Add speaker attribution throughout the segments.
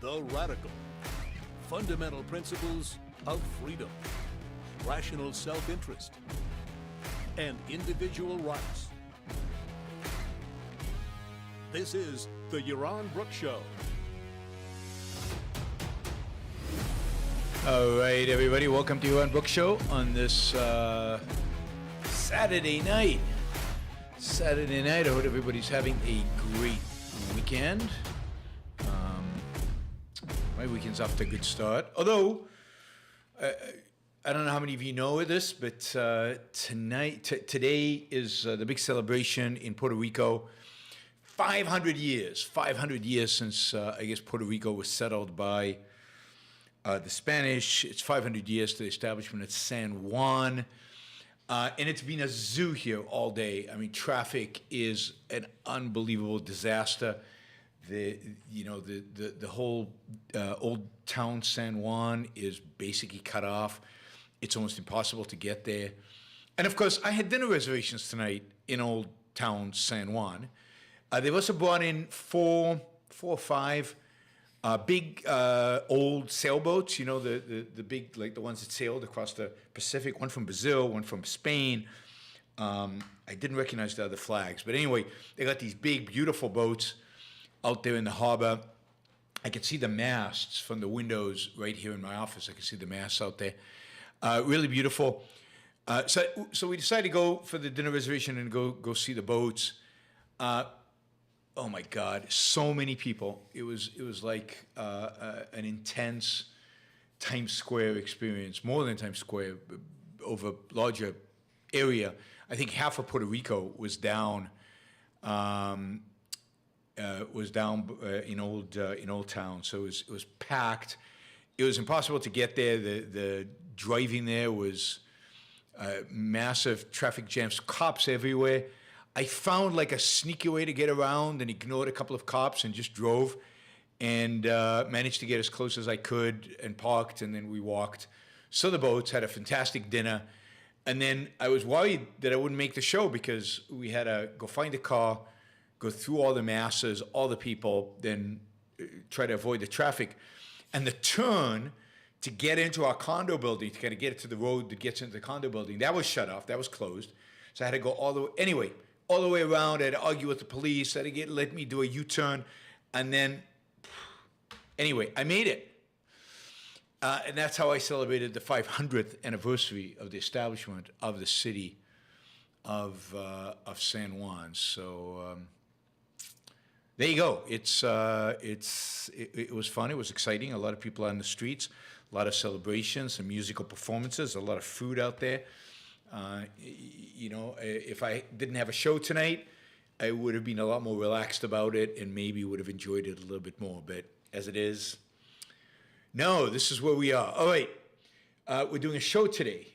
Speaker 1: The radical. Fundamental principles of freedom, rational self-interest, and individual rights. This is the Yaron Brook Show.
Speaker 2: All right, everybody, welcome to Yaron Brook Show on this Saturday night. I hope everybody's having a great weekend. My weekend's off to a good start. Although, I don't know how many of you know this, but today is the big celebration in Puerto Rico. 500 years since, I guess, Puerto Rico was settled by the Spanish. It's 500 years to the establishment of San Juan. And it's been a zoo here all day. I mean, traffic is an unbelievable disaster. The whole old town San Juan is basically cut off. It's almost impossible to get there. And of course, I had dinner reservations tonight in old town San Juan. They've also brought in four or five big old sailboats, you know, the big, like the ones that sailed across the Pacific, one from Brazil, one from Spain. I didn't recognize the other flags. But anyway, they got these big, beautiful boats out there in the harbor. I could see the masts from the windows right here in my office. I could see the masts out there. Really beautiful. So we decided to go for the dinner reservation and go see the boats. Oh my God, so many people. It was like an intense Times Square experience, more than Times Square, over a larger area. I think half of Puerto Rico was down. In old town, so it was packed. It was impossible to get there. The driving there was massive traffic jams, cops everywhere. I found like a sneaky way to get around and ignored a couple of cops and just drove and managed to get as close as I could and parked, and then we walked. Saw the boats, had a fantastic dinner, and then I was worried that I wouldn't make the show because we had to go find a car, go through all the masses, all the people, then try to avoid the traffic. And the turn to get into our condo building, to kind of get to the road that gets into the condo building, that was shut off, that was closed. So I had to go all the way around. I had to argue with the police. I had to let me do a U-turn. And then, anyway, I made it. And that's how I celebrated the 500th anniversary of the establishment of the city of San Juan. So there you go. It was fun. It was exciting. A lot of people on the streets, a lot of celebrations, some musical performances, a lot of food out there. If I didn't have a show tonight, I would have been a lot more relaxed about it and maybe would have enjoyed it a little bit more. But as it is, no, this is where we are. All right, we're doing a show today.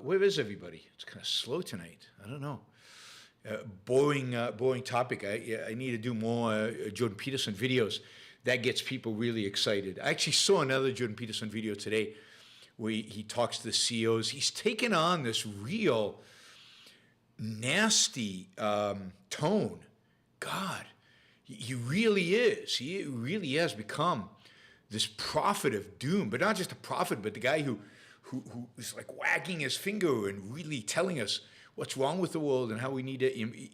Speaker 2: Where is everybody? It's kind of slow tonight. I don't know. Boring topic. I need to do more Jordan Peterson videos. That gets people really excited. I actually saw another Jordan Peterson video today where he talks to the CEOs. He's taken on this real nasty tone. God, he really is. He really has become this prophet of doom, but not just a prophet, but the guy who is like wagging his finger and really telling us what's wrong with the world and how we need to.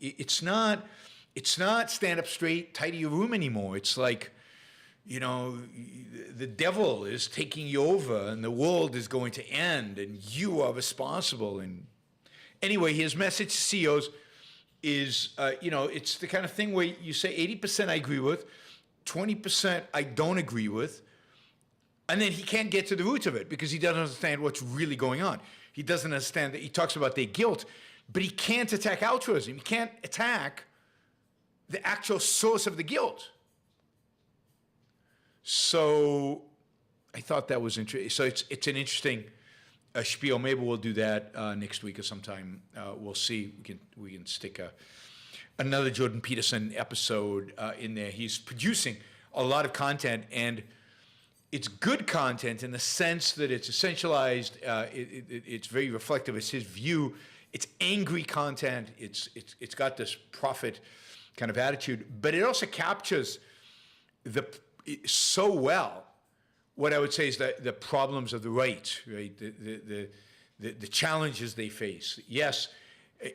Speaker 2: It's not stand up straight, tidy your room anymore. It's like, you know, the devil is taking you over and the world is going to end and you are responsible. And anyway, his message to CEOs is, it's the kind of thing where you say 80% I agree with, 20% I don't agree with, and then he can't get to the roots of it because he doesn't understand what's really going on. He doesn't understand that he talks about their guilt, but he can't attack altruism. He can't attack the actual source of the guilt. So I thought that was interesting. So it's an interesting spiel. Maybe we'll do that next week or sometime. We'll see. We can stick another Jordan Peterson episode in there. He's producing a lot of content, and it's good content in the sense that it's essentialized. It's very reflective. It's his view. It's angry content. It's got this prophet kind of attitude, but it also captures so well what I would say is that the problems of the right, the challenges they face. Yes,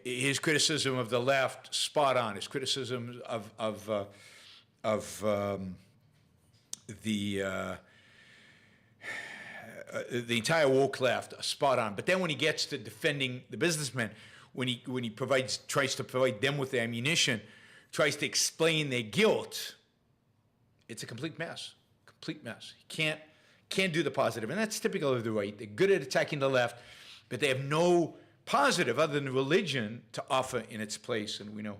Speaker 2: his criticism of the left, spot on. His criticism of the entire woke left, spot on. But then when he gets to defending the businessmen, when he tries to provide them with the ammunition, tries to explain their guilt, it's a complete mess. Complete mess. He can't do the positive, and that's typical of the right. They're good at attacking the left, but they have no positive other than religion to offer in its place, and we know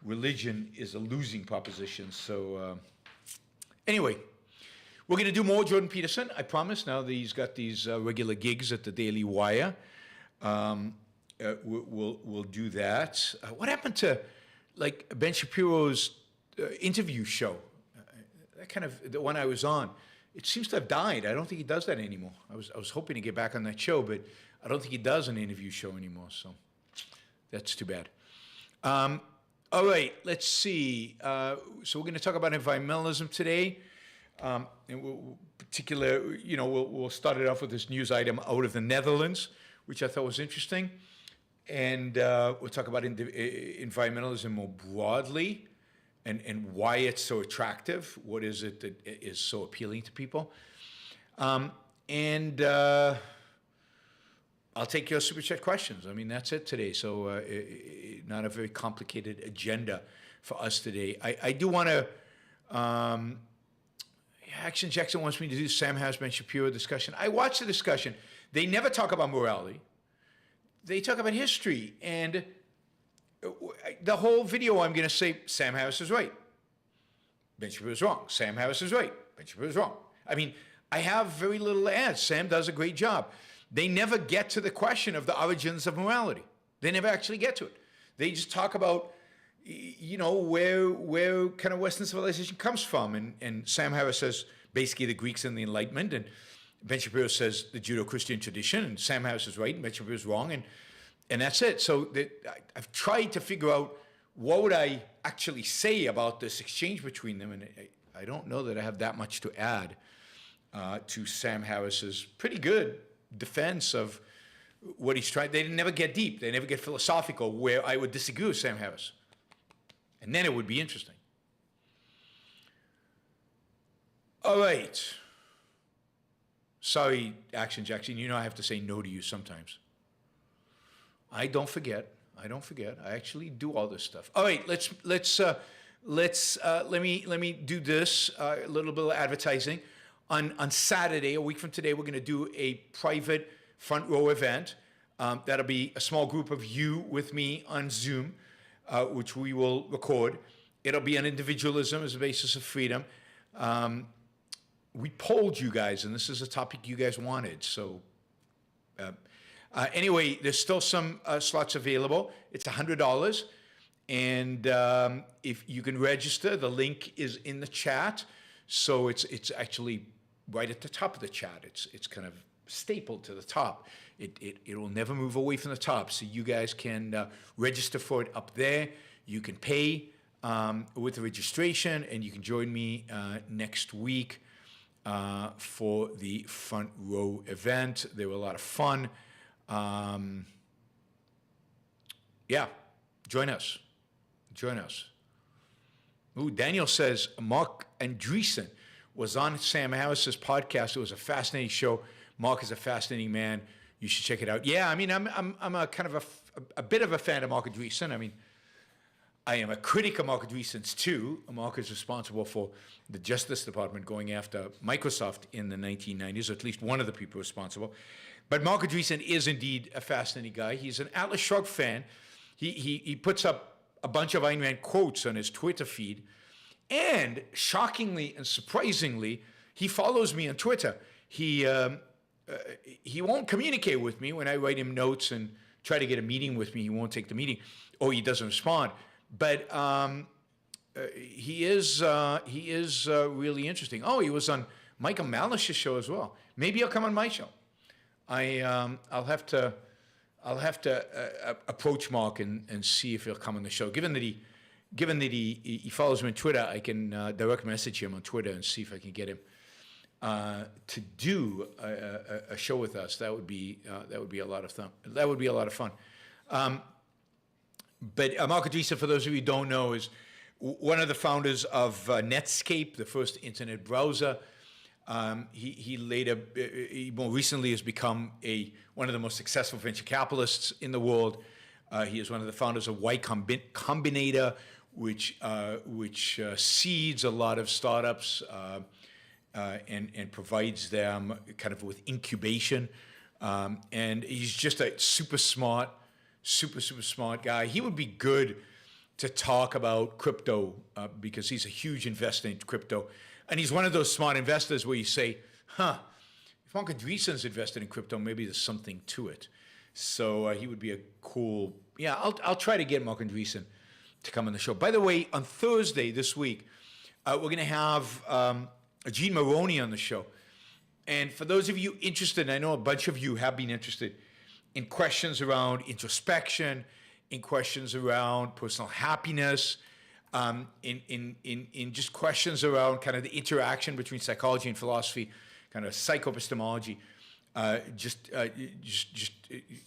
Speaker 2: religion is a losing proposition. So anyway, we're going to do more Jordan Peterson, I promise. Now that he's got these regular gigs at the Daily Wire, we'll do that. What happened to like Ben Shapiro's interview show? That kind of the one I was on. It seems to have died. I don't think he does that anymore. I was hoping to get back on that show, but I don't think he does an interview show anymore. So that's too bad. All right, let's see. So we're going to talk about environmentalism today. And we'll start it off with this news item out of the Netherlands, which I thought was interesting. And we'll talk about environmentalism more broadly and why it's so attractive. What is it that is so appealing to people? And I'll take your Super Chat questions. I mean, that's it today. So not a very complicated agenda for us today. I do want to... Action Jackson wants me to do Sam Harris Ben Shapiro discussion. I watched the discussion. They never talk about morality. They talk about history. And the whole video, I'm going to say, Sam Harris is right. Ben Shapiro is wrong. Sam Harris is right. Ben Shapiro is wrong. I mean, I have very little to add. Sam does a great job. They never get to the question of the origins of morality. They never actually get to it. They just talk about, where kind of Western civilization comes from. And Sam Harris says basically the Greeks and the Enlightenment, and Ben Shapiro says the Judeo-Christian tradition, and Sam Harris is right and Ben Shapiro is wrong, and that's it. So I've tried to figure out what would I actually say about this exchange between them, and I don't know that I have that much to add to Sam Harris's pretty good defense of what he's trying. They never get deep. They never get philosophical, where I would disagree with Sam Harris. And then it would be interesting. All right. Sorry, Action Jackson. You know I have to say no to you sometimes. I don't forget. I actually do all this stuff. All right. Let me do this. A little bit of advertising. On Saturday, a week from today, we're going to do a private front row event. That'll be a small group of you with me on Zoom. Which we will record. It'll be on individualism as a basis of freedom. We polled you guys, and this is a topic you guys wanted. So anyway, there's still some slots available. It's $100. And if you can register, the link is in the chat. So it's actually right at the top of the chat. It's kind of stapled to the top. It will never move away from the top. So you guys can register for it up there. You can pay with the registration, and you can join me next week for the front row event. They were a lot of fun. Yeah, join us. Ooh, Daniel says Mark Andreessen was on Sam Harris's podcast. It was a fascinating show. Mark is a fascinating man. You should check it out. Yeah, I mean, I'm a kind of a bit of a fan of Mark Andreessen. I mean, I am a critic of Mark Andreessen's too. Mark is responsible for the Justice Department going after Microsoft in the 1990s, or at least one of the people responsible. But Mark Andreessen is indeed a fascinating guy. He's an Atlas Shrugged fan. He puts up a bunch of Ayn Rand quotes on his Twitter feed. And shockingly and surprisingly, he follows me on Twitter. He won't communicate with me when I write him notes and try to get a meeting with me. He won't take the meeting, or he doesn't respond. But he is really interesting. Oh, he was on Michael Malish's show as well. Maybe he'll come on my show. I'll have to approach Mark and see if he'll come on the show. Given that given that he follows me on Twitter, I can direct message him on Twitter and see if I can get him to do a show with us. That would be a lot of fun. That would be a lot of fun. But Mark Andreessen, for those of you who don't know, is one of the founders of Netscape, the first internet browser. He more recently has become one of the most successful venture capitalists in the world. He is one of the founders of Y Combinator, which seeds a lot of startups and provides them kind of with incubation. And he's just a super smart guy. He would be good to talk about crypto because he's a huge investor in crypto. And he's one of those smart investors where you say, if Mark Andreessen's invested in crypto, maybe there's something to it. So he would be a cool, I'll try to get Mark Andreessen to come on the show. By the way, on Thursday this week, we're going to have Gene Maroney on the show. And for those of you interested, I know a bunch of you have been interested in questions around introspection, in questions around personal happiness, in just questions around kind of the interaction between psychology and philosophy, kind of psychoepistemology, just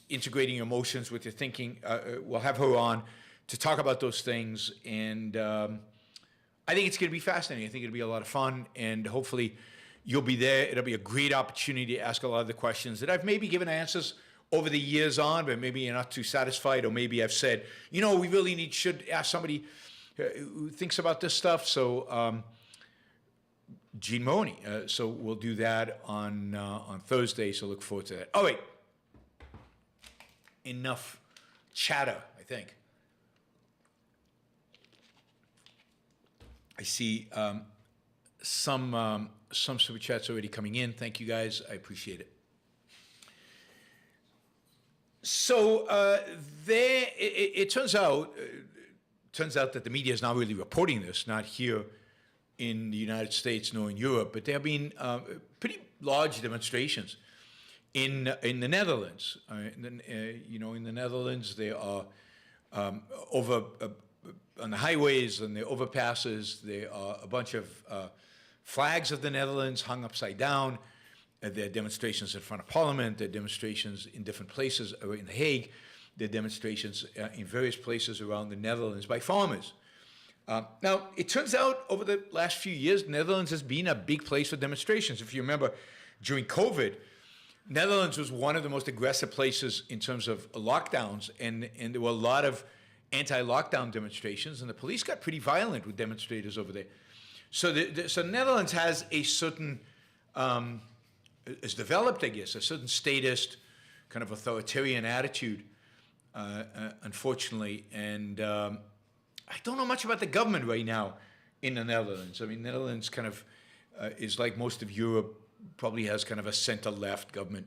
Speaker 2: integrating your emotions with your thinking. We'll have her on to talk about those things, and I think it's going to be fascinating. I think it'll be a lot of fun, and hopefully you'll be there. It'll be a great opportunity to ask a lot of the questions that I've maybe given answers over the years on, but maybe you're not too satisfied, or maybe I've said, we really should ask somebody who thinks about this stuff. So Gene Maroney. So we'll do that on Thursday, so look forward to that. Oh, wait. Enough chatter, I think. I see some super chats already coming in. Thank you, guys. I appreciate it. So it turns out that the media is not really reporting this, not here in the United States nor in Europe, but there have been pretty large demonstrations in the Netherlands. In the Netherlands, there are over on the highways and the overpasses, there are a bunch of flags of the Netherlands hung upside down. There are demonstrations in front of Parliament. There are demonstrations in different places in The Hague. There are demonstrations in various places around the Netherlands by farmers. Now, it turns out over the last few years, the Netherlands has been a big place for demonstrations. If you remember, during COVID, Netherlands was one of the most aggressive places in terms of lockdowns, and there were a lot of anti-lockdown demonstrations, and the police got pretty violent with demonstrators over there. So so Netherlands has a certain, has developed, I guess, a certain statist, kind of authoritarian attitude, unfortunately. And I don't know much about the government right now in the Netherlands. I mean, the Netherlands kind of is like most of Europe, probably has kind of a center-left government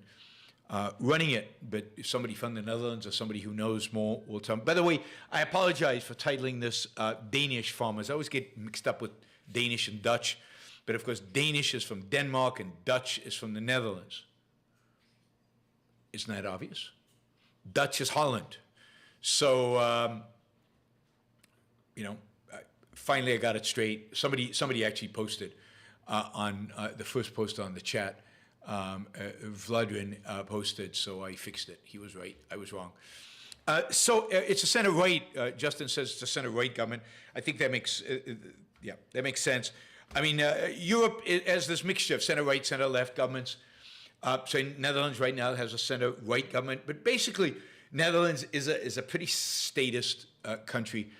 Speaker 2: running it. But if somebody from the Netherlands or somebody who knows more will tell me. By the way, I apologize for titling this Danish farmers. I always get mixed up with Danish and Dutch. But of course, Danish is from Denmark and Dutch is from the Netherlands. Isn't that obvious? Dutch is Holland. So, finally I got it straight. Somebody actually posted on the first post on the chat. Vladrin posted, so I fixed it. He was right. I was wrong. So it's a center-right. Justin says it's a center-right government. I think that makes that makes sense. I mean, Europe has this mixture of center-right, center-left governments. So Netherlands right now has a center-right government, but basically Netherlands is a pretty statist country.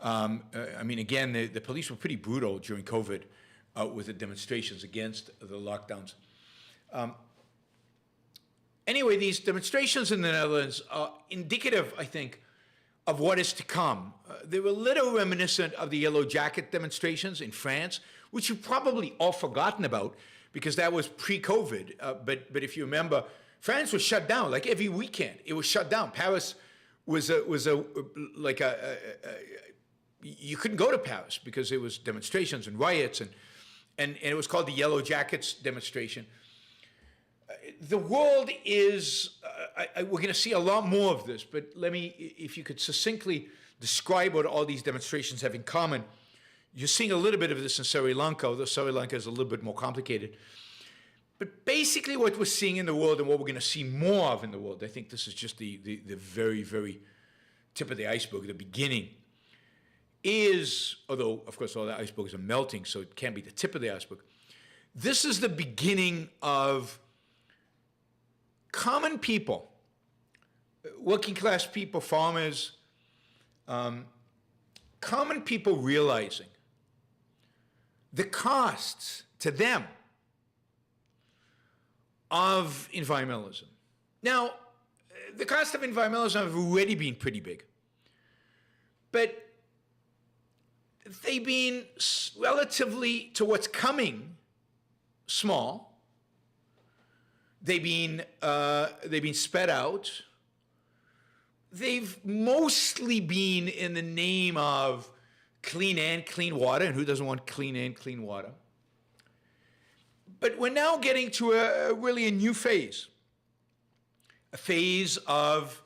Speaker 2: I mean, again, the police were pretty brutal during COVID with the demonstrations against the lockdowns. Anyway, these demonstrations in the Netherlands are indicative, I think, of what is to come. They were a little reminiscent of the Yellow Jacket demonstrations in France, which you've probably all forgotten about because that was pre-COVID. But if you remember, France was shut down like every weekend. It was shut down. Paris was you couldn't go to Paris because there was demonstrations and riots and it was called the Yellow Jackets demonstration. The world is, we're going to see a lot more of this, but let me, if you could succinctly describe what all these demonstrations have in common. You're seeing a little bit of this in Sri Lanka, although Sri Lanka is a little bit more complicated. But basically what we're seeing in the world and what we're going to see more of in the world, I think this is just the very, very tip of the iceberg, the beginning, is, although, of course, all the icebergs are melting, so it can't be the tip of the iceberg. This is the beginning of common people, working class people, farmers, common people realizing the costs to them of environmentalism. Now, the costs of environmentalism have already been pretty big, but they've been relatively to what's coming small. They've been sped out. They've mostly been in the name of clean air and clean water, and who doesn't want clean air and clean water? But we're now getting to really a new phase, a phase of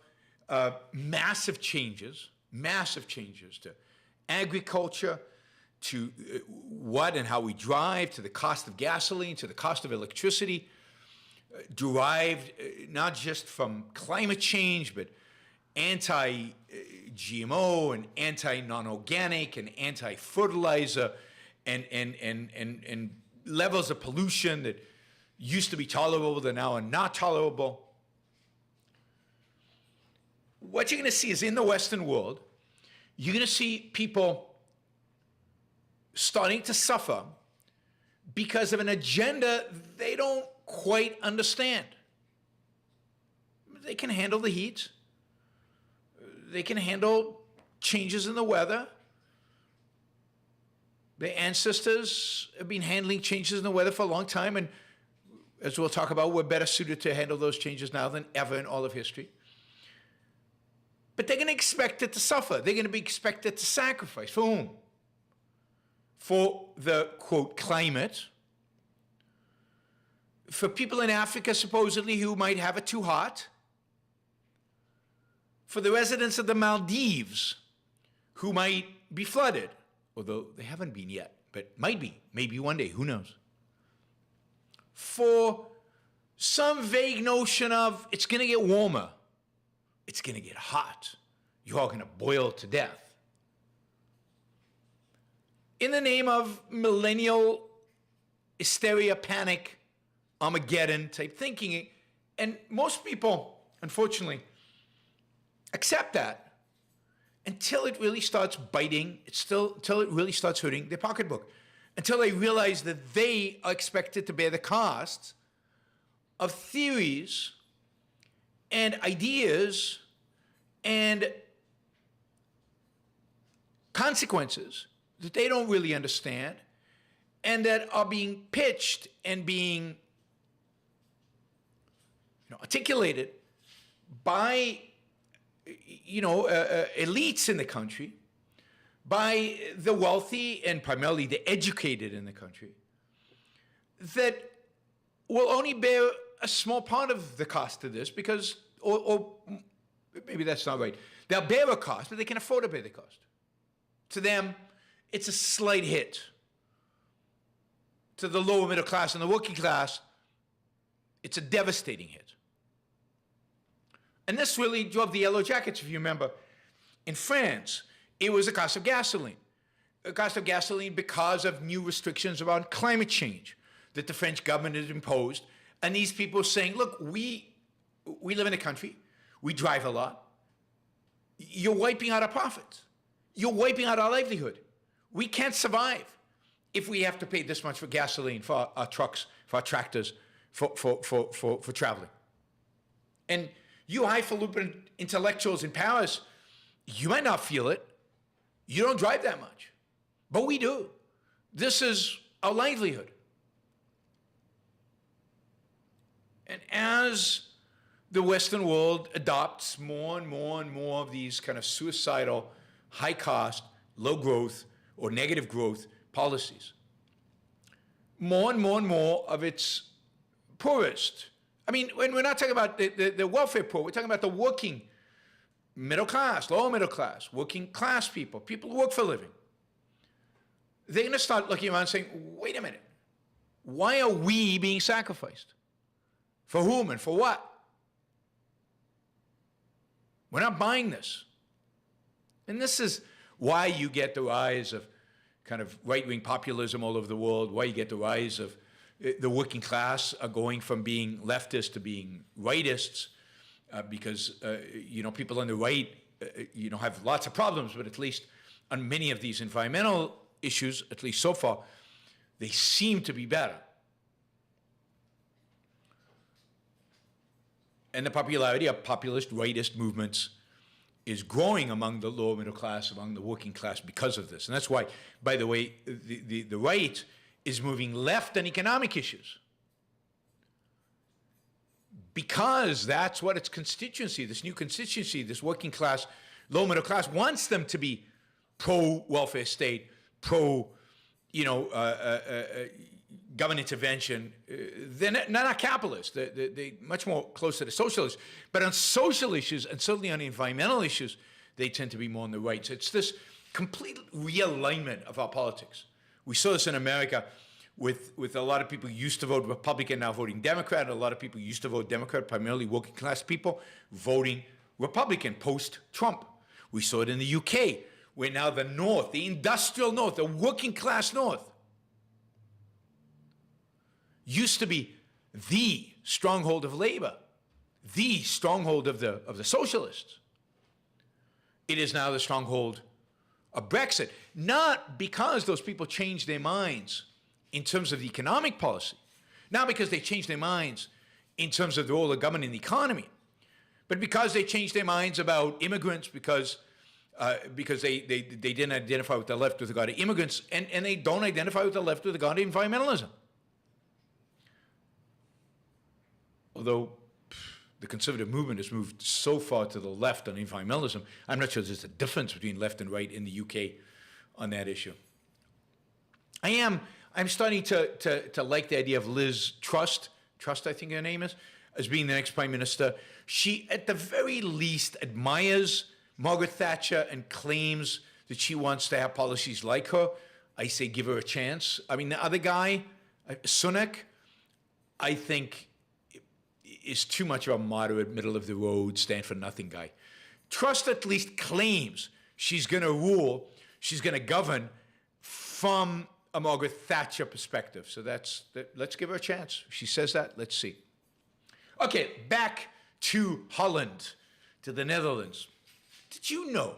Speaker 2: massive changes to agriculture, to what and how we drive, to the cost of gasoline, to the cost of electricity, derived not just from climate change, but anti-GMO and anti-non-organic and anti-fertilizer and levels of pollution that used to be tolerable that now are not tolerable. What you're going to see is in the Western world, you're going to see people starting to suffer because of an agenda they don't quite understand. They can handle the heat. They can handle changes in the weather. Their ancestors have been handling changes in the weather for a long time, and as we'll talk about, we're better suited to handle those changes now than ever in all of history. But they're going to expect it to suffer. They're going to be expected to sacrifice. For whom? For the, quote, climate. For people in Africa, supposedly, who might have it too hot. For the residents of the Maldives, who might be flooded. Although they haven't been yet, but might be, maybe one day, who knows? For some vague notion of it's going to get warmer, it's going to get hot, you're all going to boil to death. In the name of millennial hysteria, panic, Armageddon type thinking, and most people, unfortunately, accept that. Until it really starts biting, until it really starts hurting their pocketbook, until they realize that they are expected to bear the cost of theories and ideas and consequences that they don't really understand and that are being pitched and being articulated by elites in the country, by the wealthy and primarily the educated in the country, that will only bear a small part of the cost of this because, or maybe that's not right. They'll bear a cost, but they can afford to bear the cost. To them, it's a slight hit. To the lower middle class and the working class, it's a devastating hit. And this really drove the Yellow Jackets, if you remember. In France, it was the cost of gasoline. The cost of gasoline because of new restrictions around climate change that the French government has imposed. And these people are saying, look, we live in a country, we drive a lot. You're wiping out our profits. You're wiping out our livelihood. We can't survive if we have to pay this much for gasoline, for our trucks, for our tractors, for traveling. And you highfalutin intellectuals in Paris, you might not feel it. You don't drive that much. But we do. This is our livelihood. And as the Western world adopts more and more and more of these kind of suicidal, high cost, low growth, or negative growth policies, more and more and more of its poorest. I mean, when we're not talking about the welfare poor, we're talking about the working middle class, lower middle class, working class people, people who work for a living, they're going to start looking around and saying, wait a minute, why are we being sacrificed? For whom and for what? We're not buying this. And this is why you get the rise of kind of right-wing populism all over the world, why you get the rise of the working class are going from being leftists to being rightists, because people on the right have lots of problems, but at least on many of these environmental issues, at least so far, they seem to be better. And the popularity of populist rightist movements is growing among the lower middle class, among the working class because of this. And that's why, by the way, the right is moving left on economic issues. Because that's what its constituency, this new constituency, this working class, low middle class, wants them to be pro-welfare state, government intervention. They're not capitalists. They're much more close to the socialists. But on social issues, and certainly on environmental issues, they tend to be more on the right. So it's this complete realignment of our politics. We saw this in America with a lot of people who used to vote Republican now voting Democrat, and a lot of people who used to vote Democrat, primarily working class people, voting Republican post-Trump. We saw it in the UK, where now the North, the industrial North, the working class North, used to be the stronghold of labor, the stronghold of the socialists. It is now the stronghold of Brexit, not because those people changed their minds in terms of the economic policy, not because they changed their minds in terms of the role of government in the economy, but because they changed their minds about immigrants, because they didn't identify with the left with regard to immigrants, and they don't identify with the left with regard to environmentalism. Although the conservative movement has moved so far to the left on environmentalism, I'm not sure there's a difference between left and right in the UK on that issue. I'm starting to like the idea of Liz Truss, I think her name is, as being the next prime minister. She, at the very least, admires Margaret Thatcher and claims that she wants to have policies like her. I say give her a chance. I mean, the other guy, Sunak, I think is too much of a moderate, middle-of-the-road, stand-for-nothing guy. Truss at least claims she's going to rule, she's going to govern from a Margaret Thatcher perspective. So let's give her a chance. She says that, let's see. Okay, back to Holland, to the Netherlands. Did you know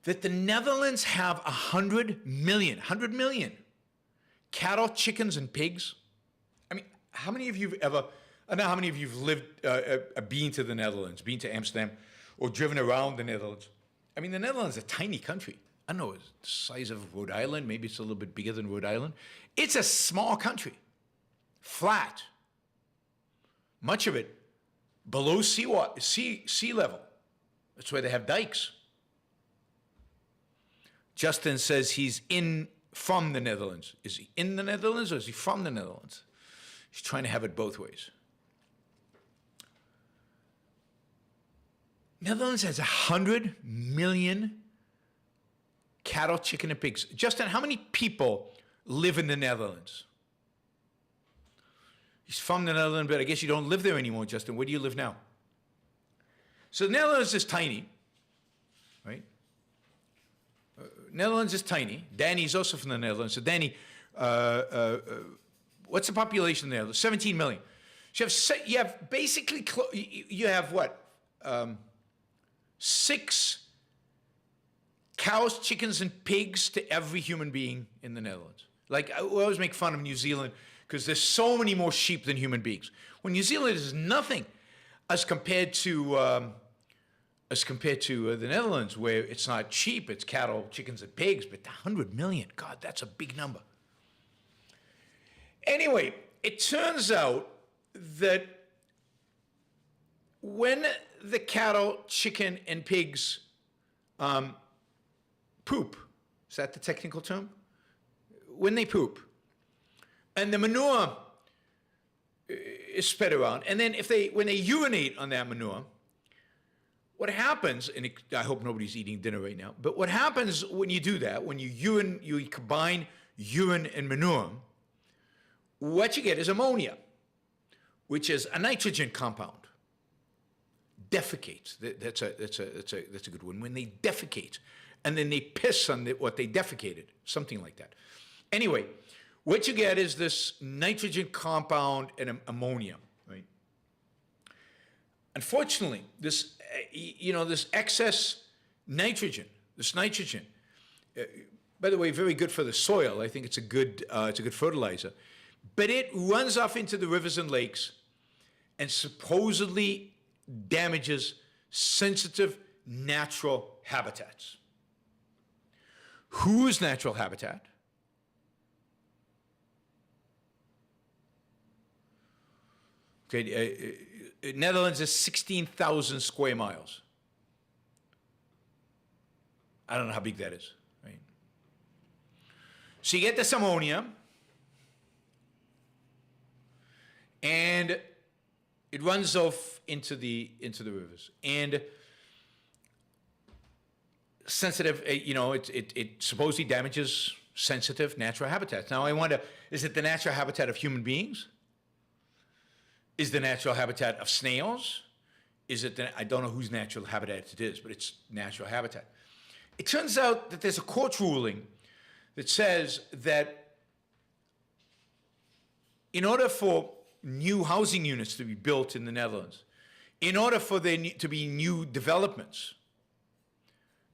Speaker 2: that the Netherlands have 100 million cattle, chickens, and pigs? I mean, how many of you I don't know how many of you have lived, been to the Netherlands, been to Amsterdam, or driven around the Netherlands? I mean, the Netherlands is a tiny country. I don't know, it's the size of Rhode Island. Maybe it's a little bit bigger than Rhode Island. It's a small country, flat. Much of it below sea level. That's why they have dikes. Justin says he's from the Netherlands. Is he in the Netherlands or is he from the Netherlands? He's trying to have it both ways. Netherlands has 100 million cattle, chicken, and pigs. Justin, how many people live in the Netherlands? He's from the Netherlands, but I guess you don't live there anymore, Justin. Where do you live now? So the Netherlands is tiny, right? Netherlands is tiny. Danny's also from the Netherlands. So Danny, what's the population there? 17 million. So you have basically, you have what? 6 cows, chickens, and pigs to every human being in the Netherlands. Like, I always make fun of New Zealand because there's so many more sheep than human beings. Well, New Zealand is nothing as compared to the Netherlands, where it's not sheep, it's cattle, chickens, and pigs, but 100 million, God, that's a big number. Anyway, it turns out that when the cattle, chicken, and pigs poop, is that the technical term? When they poop, and the manure is spread around. And then when they urinate on that manure, what happens, and I hope nobody's eating dinner right now, but what happens when you do that, when you combine urine and manure, what you get is ammonia, which is a nitrogen compound. Defecates. That's a good one. When they defecate, and then they piss on what they defecated, something like that. Anyway, what you get is this nitrogen compound and ammonia, right? Unfortunately, this excess nitrogen, by the way, very good for the soil. I think it's a good fertilizer, but it runs off into the rivers and lakes, and supposedly damages sensitive natural habitats. Whose natural habitat? Okay, Netherlands is 16,000 square miles. I don't know how big that is, right? So you get this ammonia, and it runs off into the rivers, and sensitive. It supposedly damages sensitive natural habitats. Now I wonder: is it the natural habitat of human beings? Is the natural habitat of snails? Is it I don't know whose natural habitat it is, but it's natural habitat. It turns out that there's a court ruling that says that in order for new housing units to be built in the Netherlands, in order for there to be new developments,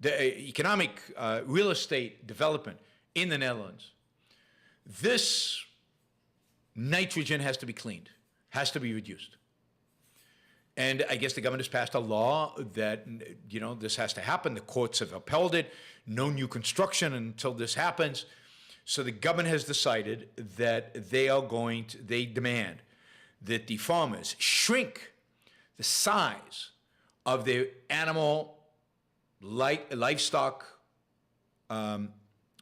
Speaker 2: the economic real estate development in the Netherlands, this nitrogen has to be cleaned, has to be reduced. And I guess the government has passed a law that, this has to happen. The courts have upheld it. No new construction until this happens. So the government has decided that they demand that the farmers shrink the size of their livestock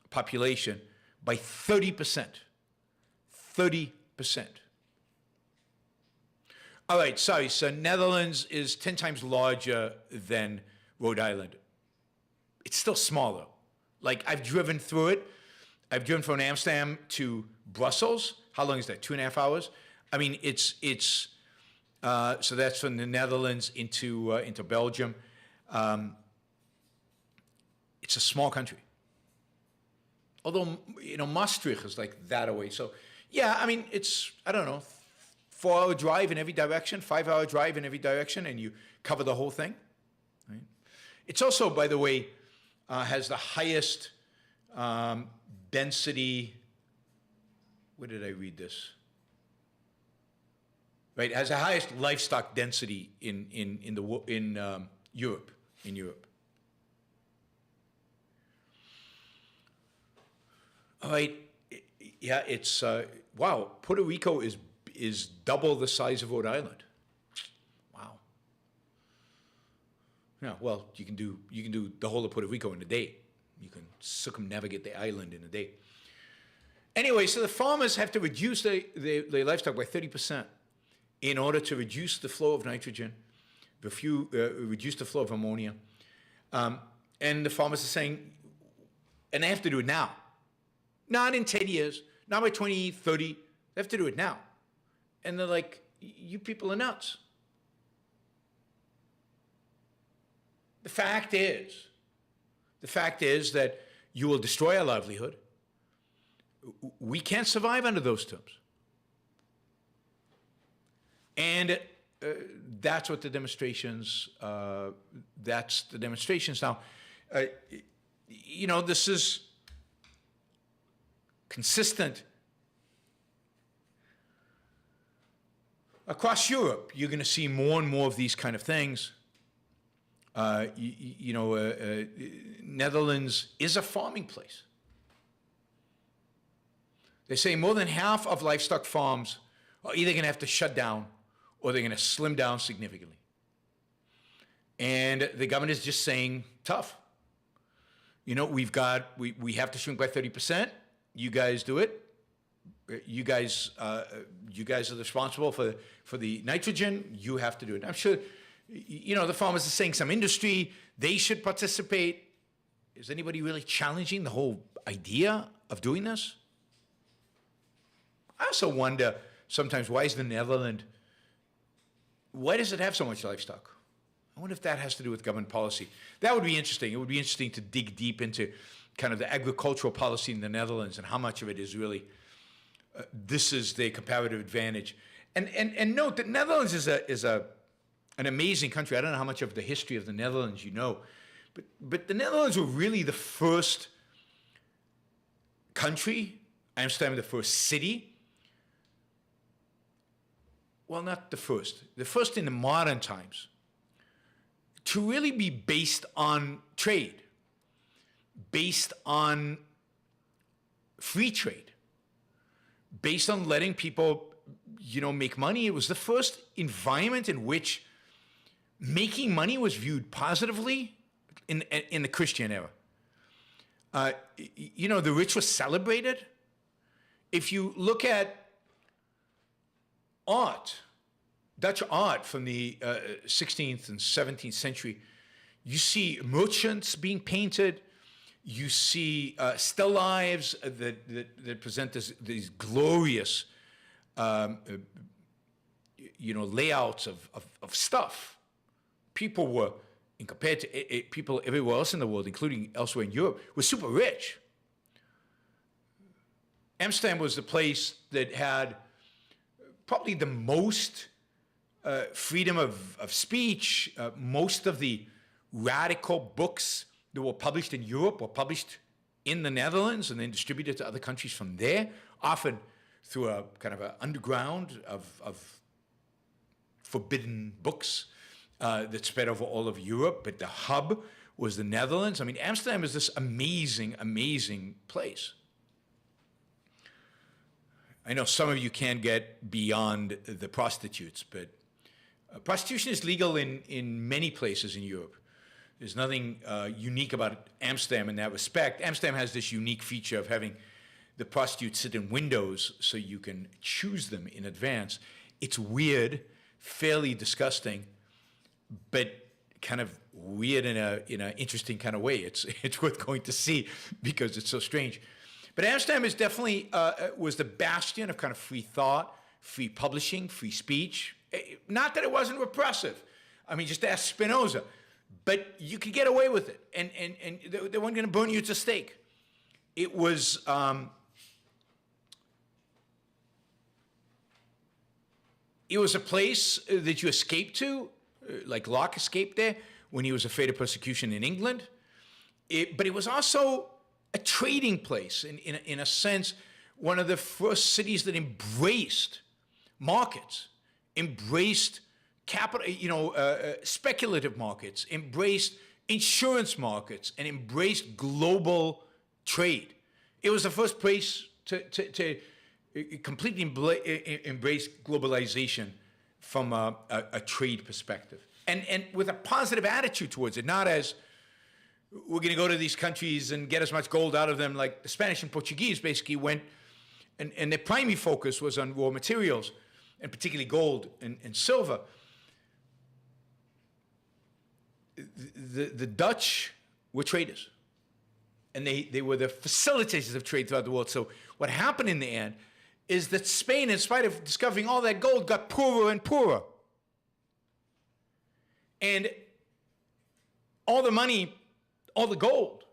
Speaker 2: population by 30%. 30%. All right, sorry, so Netherlands is 10 times larger than Rhode Island. It's still smaller. Like, I've driven through it. I've driven from Amsterdam to Brussels. How long is that, 2.5 hours? I mean, so that's from the Netherlands into Belgium. It's a small country. Although, Maastricht is like that away. So, yeah, I mean, it's, I don't know, 4-hour drive in every direction, 5-hour drive in every direction, and you cover the whole thing. Right? It's also, by the way, has the highest density. Where did I read this? Right, it has the highest livestock density in Europe. In Europe. All right, yeah, it's wow. Puerto Rico is double the size of Rhode Island. Wow. Yeah, well, you can do the whole of Puerto Rico in a day. You can circumnavigate the island in a day. Anyway, so the farmers have to reduce their livestock by 30% in order to reduce the flow of nitrogen, reduce the flow of ammonia. And the farmers are saying, and they have to do it now. Not in 10 years, not by 2030. They have to do it now. And they're like, you people are nuts. The fact is that you will destroy our livelihood. We can't survive under those terms. And that's what the demonstrations, now. This is consistent. Across Europe, you're going to see more and more of these kind of things. Netherlands is a farming place. They say more than half of livestock farms are either going to have to shut down or they're going to slim down significantly. And the government is just saying, tough. We have to shrink by 30%. You guys do it. you guys are responsible for the nitrogen. You have to do it. I'm sure, the farmers are saying some industry, they should participate. Is anybody really challenging the whole idea of doing this? I also wonder sometimes, why does it have so much livestock? I wonder if that has to do with government policy. That would be interesting. It would be interesting to dig deep into kind of the agricultural policy in the Netherlands and how much of it is really, this is their comparative advantage. And note that Netherlands is an amazing country. I don't know how much of the history of the Netherlands you know, but the Netherlands were really the first country, Amsterdam the first city. Well, not the first in the modern times, to really be based on trade, based on free trade, based on letting people, make money. It was the first environment in which making money was viewed positively in the Christian era. The rich were celebrated. If you look at art, Dutch art from the 16th and 17th century, you see merchants being painted, you see still lives that present these glorious, layouts of stuff. People were, and compared to people everywhere else in the world, including elsewhere in Europe, were super rich. Amsterdam was the place that had probably the most freedom of speech. Most of the radical books that were published in Europe were published in the Netherlands and then distributed to other countries from there, often through a kind of an underground of forbidden books that spread over all of Europe. But the hub was the Netherlands. I mean, Amsterdam is this amazing, amazing place. I know some of you can't get beyond the prostitutes, but prostitution is legal in many places in Europe. There's nothing unique about Amsterdam in that respect. Amsterdam has this unique feature of having the prostitutes sit in windows so you can choose them in advance. It's weird, fairly disgusting, but kind of weird in an interesting kind of way. It's worth going to see because it's so strange. But Amsterdam is definitely was the bastion of kind of free thought, free publishing, free speech. Not that it wasn't repressive. I mean, just ask Spinoza. But you could get away with it, and they weren't going to burn you at the stake. It was a place that you escaped to, like Locke escaped there when he was afraid of persecution in England. But it was also a trading place, in a sense, one of the first cities that embraced markets, embraced capital, speculative markets, embraced insurance markets, and embraced global trade. It was the first place to completely embrace globalization from a trade perspective, and with a positive attitude towards it, not as we're going to go to these countries and get as much gold out of them, like the Spanish and Portuguese basically went, and their primary focus was on raw materials, and particularly gold and silver. The Dutch were traders, and they were the facilitators of trade throughout the world. So what happened in the end is that Spain, in spite of discovering all that gold, got poorer and poorer. And all the money, all the gold,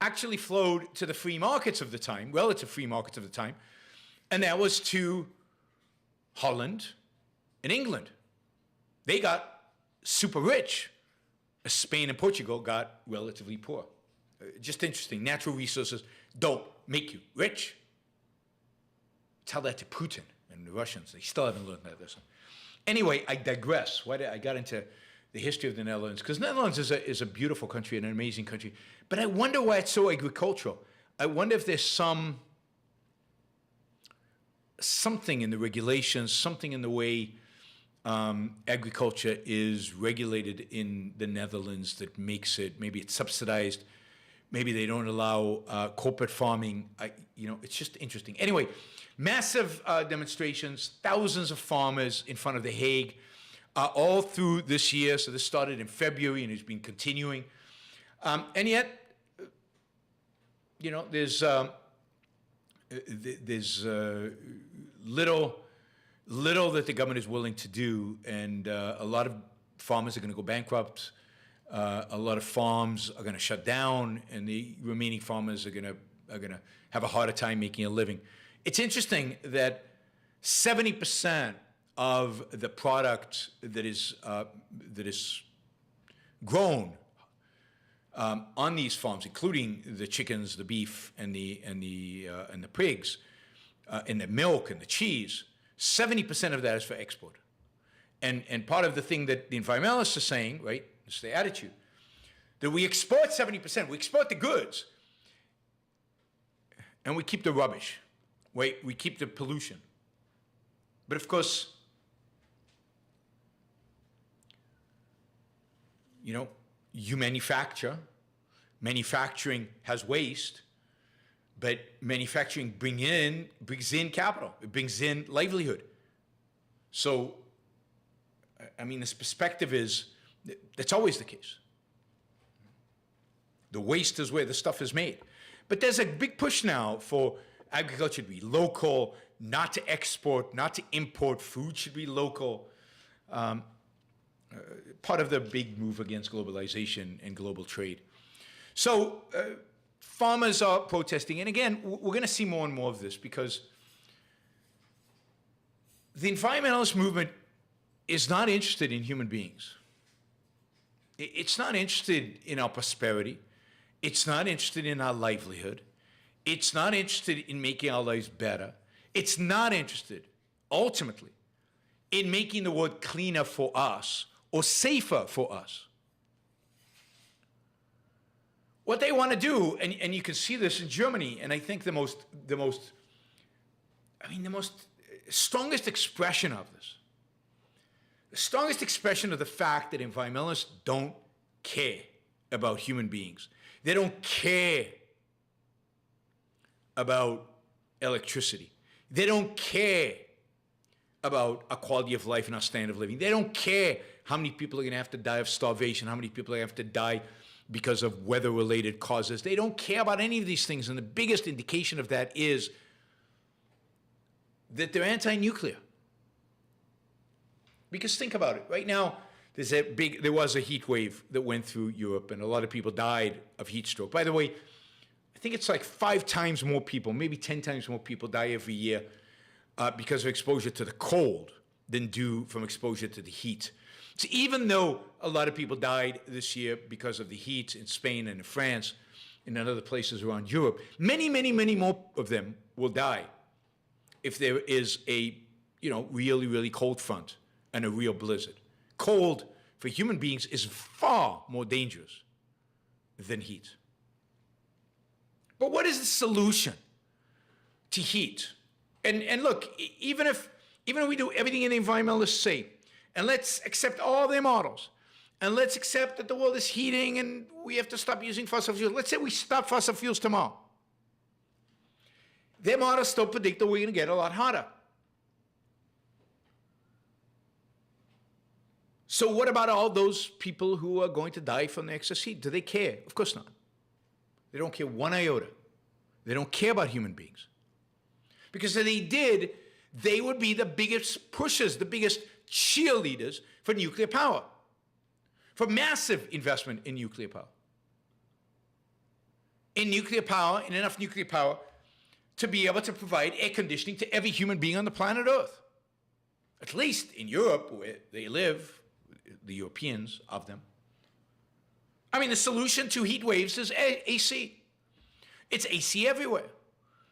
Speaker 2: actually flowed to the free markets of the time, relative free markets of the time, and that was to Holland and England. They got super rich. Spain and Portugal got relatively poor. Just interesting. Natural resources don't make you rich. Tell that to Putin and the Russians. They still haven't learned that lesson. Anyway, I digress. I got into the history of the Netherlands, because Netherlands is a beautiful country and an amazing country. But I wonder why it's so agricultural. I wonder if there's something in the regulations, something in the way agriculture is regulated in the Netherlands that makes it, maybe it's subsidized, Maybe they don't allow corporate farming. It's just interesting. Anyway, massive demonstrations, thousands of farmers in front of The Hague, all through this year. So this started in February and it's been continuing. And yet, there's little that the government is willing to do, and a lot of farmers are going to go bankrupt. A lot of farms are going to shut down, and the remaining farmers are going to have a harder time making a living. It's interesting that 70% of the product that is grown on these farms, including the chickens, the beef, and the pigs, and the milk and the cheese, 70% of that is for export. And part of the thing that the environmentalists are saying, right, it's the attitude, that we export 70%, we export the goods, and we keep the rubbish, right? We keep the pollution. But of course, you manufacture, manufacturing has waste, but manufacturing brings in capital, it brings in livelihood. So, this perspective is, that's always the case. The waste is where the stuff is made. But there's a big push now for agriculture to be local, not to export, not to import. Food should be local. Part of the big move against globalization and global trade. So farmers are protesting. And again, we're going to see more and more of this because the environmentalist movement is not interested in human beings. It's not interested in our prosperity. It's not interested in our livelihood. It's not interested in making our lives better. It's not interested, ultimately, in making the world cleaner for us or safer for us. What they want to do, and you can see this in Germany, and I think the strongest expression of this, the strongest expression of the fact that environmentalists don't care about human beings. They don't care about electricity. They don't care about our quality of life and our standard of living. They don't care how many people are going to have to die of starvation, how many people are going to have to die because of weather-related causes. They don't care about any of these things, and the biggest indication of that is that they're anti-nuclear. Because think about it. Right now, there was a heat wave that went through Europe, and a lot of people died of heat stroke. By the way, I think it's like 5 times more people, maybe 10 times more people die every year because of exposure to the cold than do from exposure to the heat. So even though a lot of people died this year because of the heat in Spain and in France and in other places around Europe, many, many, many more of them will die if there is a really, really cold front and a real blizzard. Cold for human beings is far more dangerous than heat. But what is the solution to heat? And look, even if we do everything in the environmentalists say, and let's accept all their models, and let's accept that the world is heating and we have to stop using fossil fuels. Let's say we stop fossil fuels tomorrow. Their models still predict that we're going to get a lot hotter. So what about all those people who are going to die from the excess heat? Do they care? Of course not. They don't care one iota. They don't care about human beings. Because if they did, they would be the biggest pushers, the biggest cheerleaders for nuclear power, for massive investment in nuclear power. In enough nuclear power to be able to provide air conditioning to every human being on the planet Earth. At least in Europe, where they live, the Europeans of them. The solution to heat waves is AC. It's AC everywhere.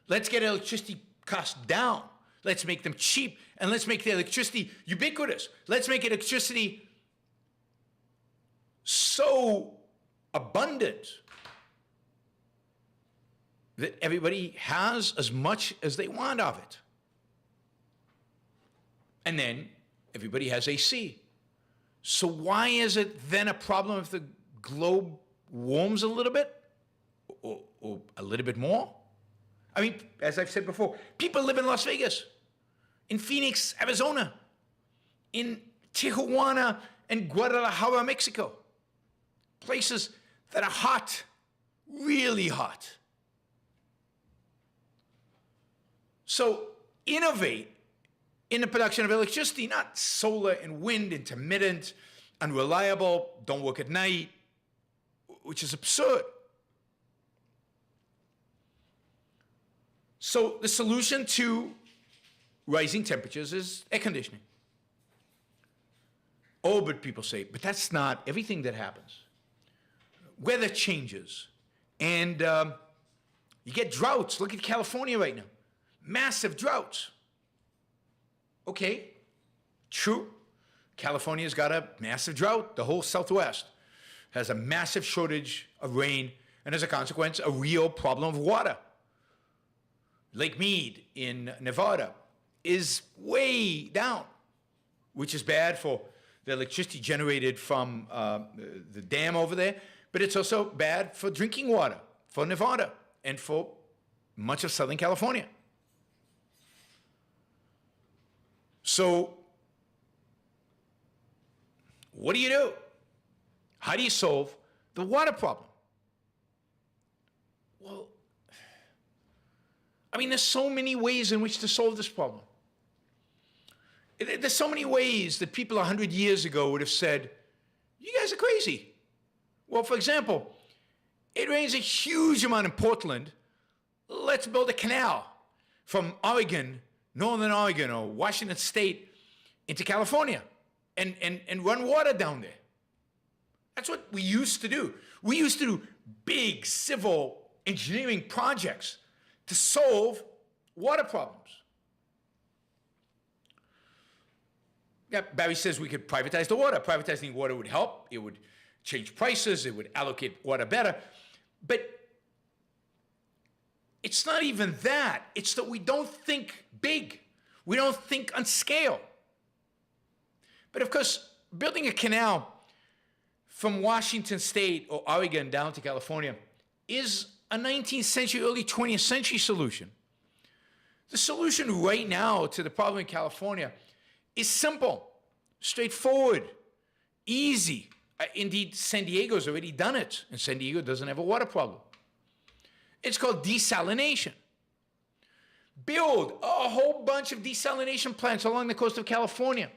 Speaker 2: Let's get electricity costs down. Let's make them cheap, and let's make the electricity ubiquitous. Let's make electricity so abundant that everybody has as much as they want of it. And then everybody has AC. So why is it then a problem if the globe warms a little bit? or a little bit more. I mean, as I've said before, people live in Las Vegas, in Phoenix, Arizona, in Tijuana and Guadalajara, Mexico. Places that are hot, really hot. So innovate in the production of electricity, not solar and wind, intermittent, unreliable, don't work at night, which is absurd. So the solution to rising temperatures is air conditioning. Oh, but people say, but that's not everything that happens. Weather changes, and you get droughts. Look at California right now. Massive droughts. Okay, true. California's got a massive drought. The whole Southwest has a massive shortage of rain, and as a consequence, a real problem of water. Lake Mead in Nevada is way down, which is bad for the electricity generated from the dam over there, but it's also bad for drinking water for Nevada and for much of Southern California. So what do you do? How do you solve the water problem? Well, I mean, there's so many ways in which to solve this problem. There's so many ways that people 100 years ago would have said, you guys are crazy. Well, for example, it rains a huge amount in Portland. Let's build a canal from Oregon, Northern Oregon, or Washington State into California and run water down there. That's what we used to do. We used to do big civil engineering projects to solve water problems. Yeah, Barry says we could privatize the water. Privatizing water would help. It would change prices. It would allocate water better. But it's not even that. It's that we don't think big. We don't think on scale. But of course, building a canal from Washington State or Oregon down to California is a 19th century, early 20th century solution. The solution right now to the problem in California is simple, straightforward, easy. Indeed, San Diego's already done it, and San Diego doesn't have a water problem. It's called desalination. Build a whole bunch of desalination plants along the coast of California.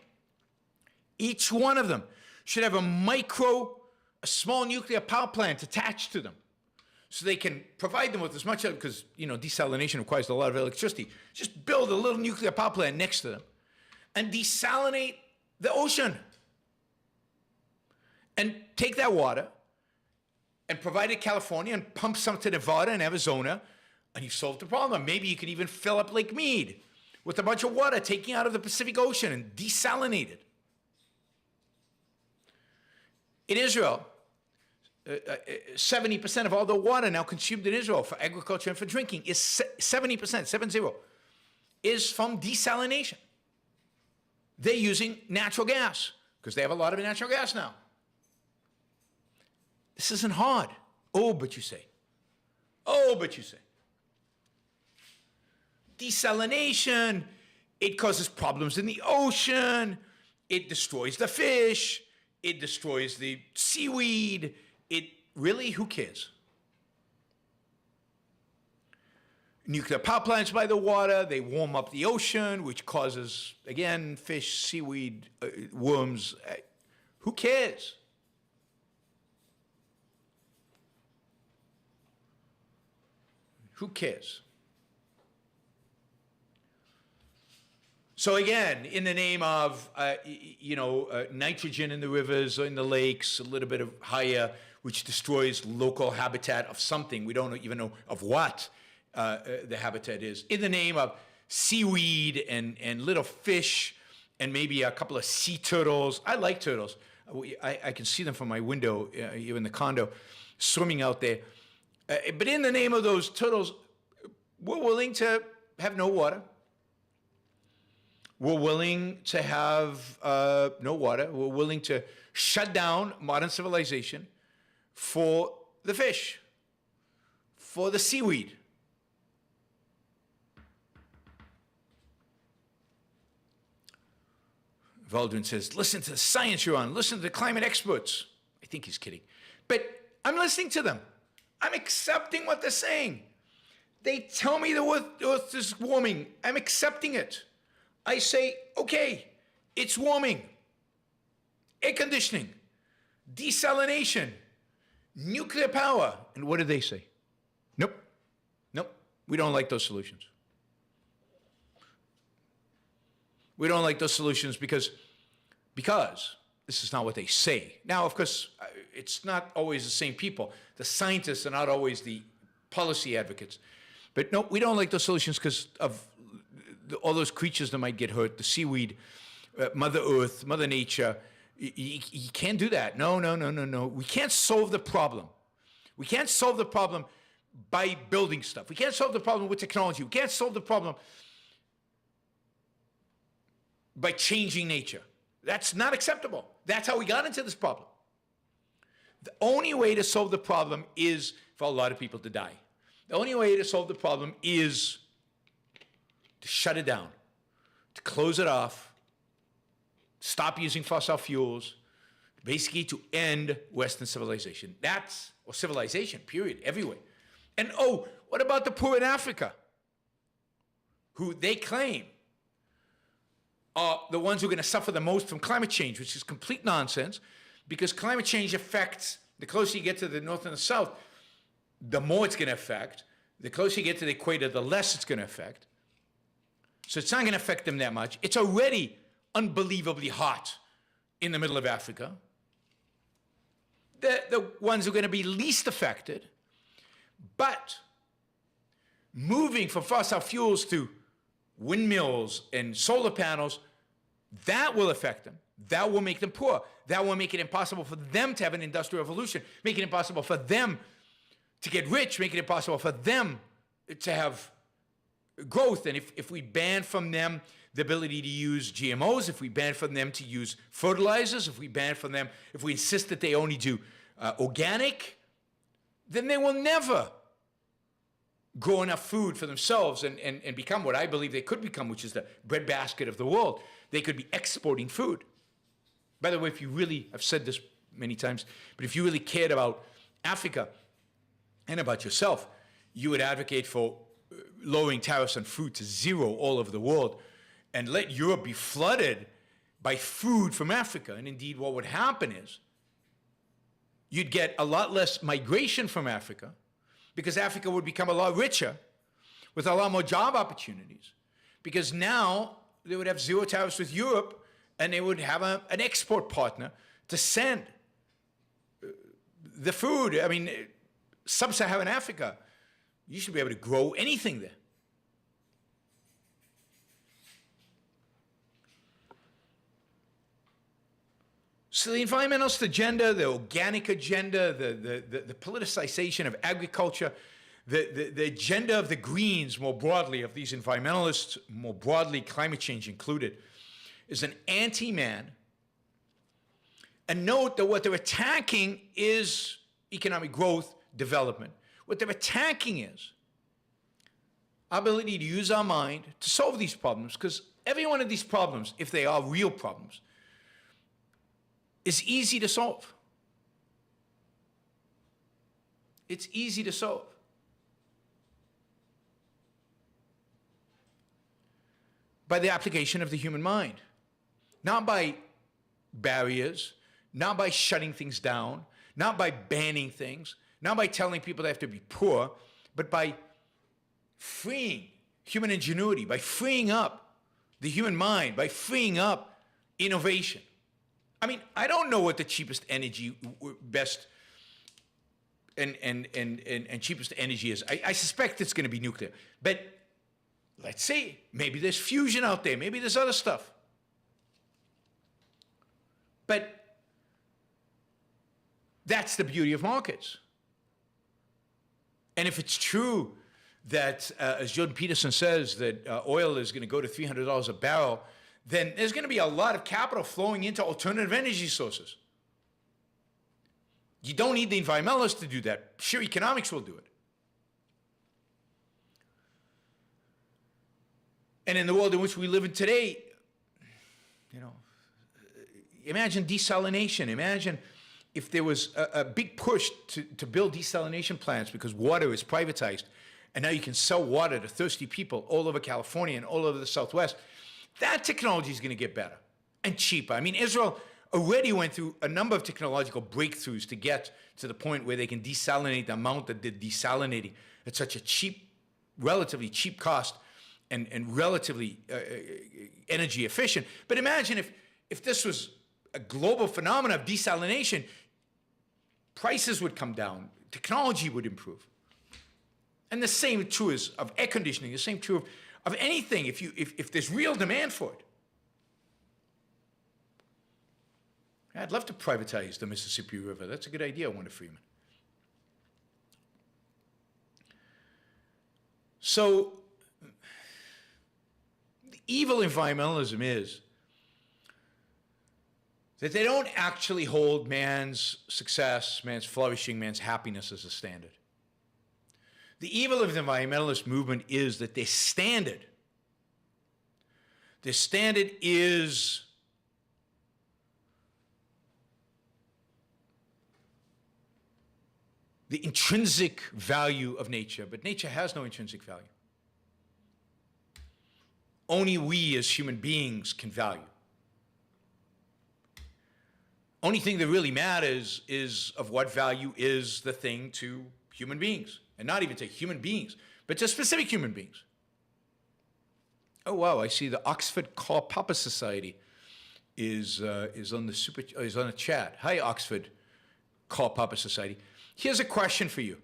Speaker 2: Each one of them should have a small nuclear power plant attached to them, so they can provide them with as much, because, you know, desalination requires a lot of electricity. Just build a little nuclear power plant next to them and desalinate the ocean. And take that water and provide it to California and pump some to Nevada and Arizona, and you've solved the problem. Maybe you could even fill up Lake Mead with a bunch of water taking out of the Pacific Ocean and desalinate it. In Israel, 70% of all the water now consumed in Israel for agriculture and for drinking is 70%, 70, is from desalination. They're using natural gas because they have a lot of natural gas now. This isn't hard. Oh, but you say. Oh, but you say. Desalination, it causes problems in the ocean. It destroys the fish. It destroys the seaweed. Who cares? Nuclear power plants by the water, they warm up the ocean, which causes, again, fish, seaweed, worms. Who cares? Who cares? So again, in the name of, nitrogen in the rivers or in the lakes, a little bit of higher, which destroys local habitat of something. We don't even know of what the habitat is. In the name of seaweed and little fish and maybe a couple of sea turtles. I like turtles. I can see them from my window here in the condo swimming out there. But in the name of those turtles, we're willing to have no water. We're willing to have no water. We're willing to shut down modern civilization for the fish, for the seaweed. Valdrin says, listen to the science you're on. Listen to the climate experts. I think he's kidding. But I'm listening to them. I'm accepting what they're saying. They tell me the earth is warming. I'm accepting it. I say, okay, it's warming. Air conditioning, desalination, nuclear power. And what do they say? Nope. Nope. We don't like those solutions. We don't like those solutions because this is not what they say. Now, of course, it's not always the same people. The scientists are not always the policy advocates. But no, we don't like those solutions because of all those creatures that might get hurt, the seaweed, Mother Earth, Mother Nature. You can't do that. No. We can't solve the problem. We can't solve the problem by building stuff. We can't solve the problem with technology. We can't solve the problem by changing nature. That's not acceptable. That's how we got into this problem. The only way to solve the problem is for a lot of people to die. The only way to solve the problem is to shut it down, to close it off, stop using fossil fuels, basically to end Western civilization. Or civilization, period, everywhere. And what about the poor in Africa, who they claim are the ones who are going to suffer the most from climate change, which is complete nonsense, because climate change affects, the closer you get to the north and the south, the more it's going to affect. The closer you get to the equator, the less it's going to affect. So it's not going to affect them that much. It's already unbelievably hot in the middle of Africa. The ones who are going to be least affected, but moving from fossil fuels to windmills and solar panels, that will affect them. That will make them poor. That will make it impossible for them to have an industrial revolution, make it impossible for them to get rich, make it impossible for them to have growth. And if we ban from them the ability to use GMOs, if we ban from them to use fertilizers, if we insist that they only do organic, then they will never grow enough food for themselves and become what I believe they could become, which is the breadbasket of the world. They could be exporting food. By the way, if you really, I've said this many times, but if you really cared about Africa and about yourself, you would advocate for lowering tariffs on food to zero all over the world and let Europe be flooded by food from Africa. And indeed, what would happen is you'd get a lot less migration from Africa, because Africa would become a lot richer with a lot more job opportunities, because now they would have zero tariffs with Europe and they would have an export partner to send the food. I mean, sub-Saharan Africa, you should be able to grow anything there. So the environmentalist agenda, the organic agenda, the politicization of agriculture, the agenda of the Greens more broadly, of these environmentalists more broadly, climate change included, is an anti-man. And note that what they're attacking is economic growth, development. What they're attacking is our ability to use our mind to solve these problems, because every one of these problems, if they are real problems, is easy to solve. It's easy to solve. By the application of the human mind. Not by barriers, not by shutting things down, not by banning things, not by telling people they have to be poor, but by freeing human ingenuity, by freeing up the human mind, by freeing up innovation. I mean, I don't know what the cheapest energy, best and cheapest energy is. I suspect it's going to be nuclear. But let's see. Maybe there's fusion out there. Maybe there's other stuff. But that's the beauty of markets. And if it's true that, as Jordan Peterson says, that oil is going to go to $300 a barrel, then there's going to be a lot of capital flowing into alternative energy sources. You don't need the environmentalists to do that. Sheer economics will do it. And in the world in which we live in today, imagine desalination. Imagine if there was a big push to build desalination plants because water is privatized, and now you can sell water to thirsty people all over California and all over the Southwest. That technology is going to get better and cheaper. I mean, Israel already went through a number of technological breakthroughs to get to the point where they can desalinate the amount that they're desalinating at such a cheap, relatively cheap cost and relatively energy efficient. But imagine if this was a global phenomenon of desalination, prices would come down, technology would improve. And the same true is of air conditioning, the same true of anything if there's real demand for it. I'd love to privatize the Mississippi River. That's a good idea, Wanda Freeman. So the evil of environmentalism is that they don't actually hold man's success, man's flourishing, man's happiness as a standard. The evil of the environmentalist movement is that their standard is the intrinsic value of nature, but nature has no intrinsic value. Only we as human beings can value. Only thing that really matters is of what value is the thing to human beings, and not even to human beings, but to specific human beings. Oh wow! I see the Oxford Karl Popper Society is on the chat. Hi, Oxford Karl Popper Society. Here's a question for you.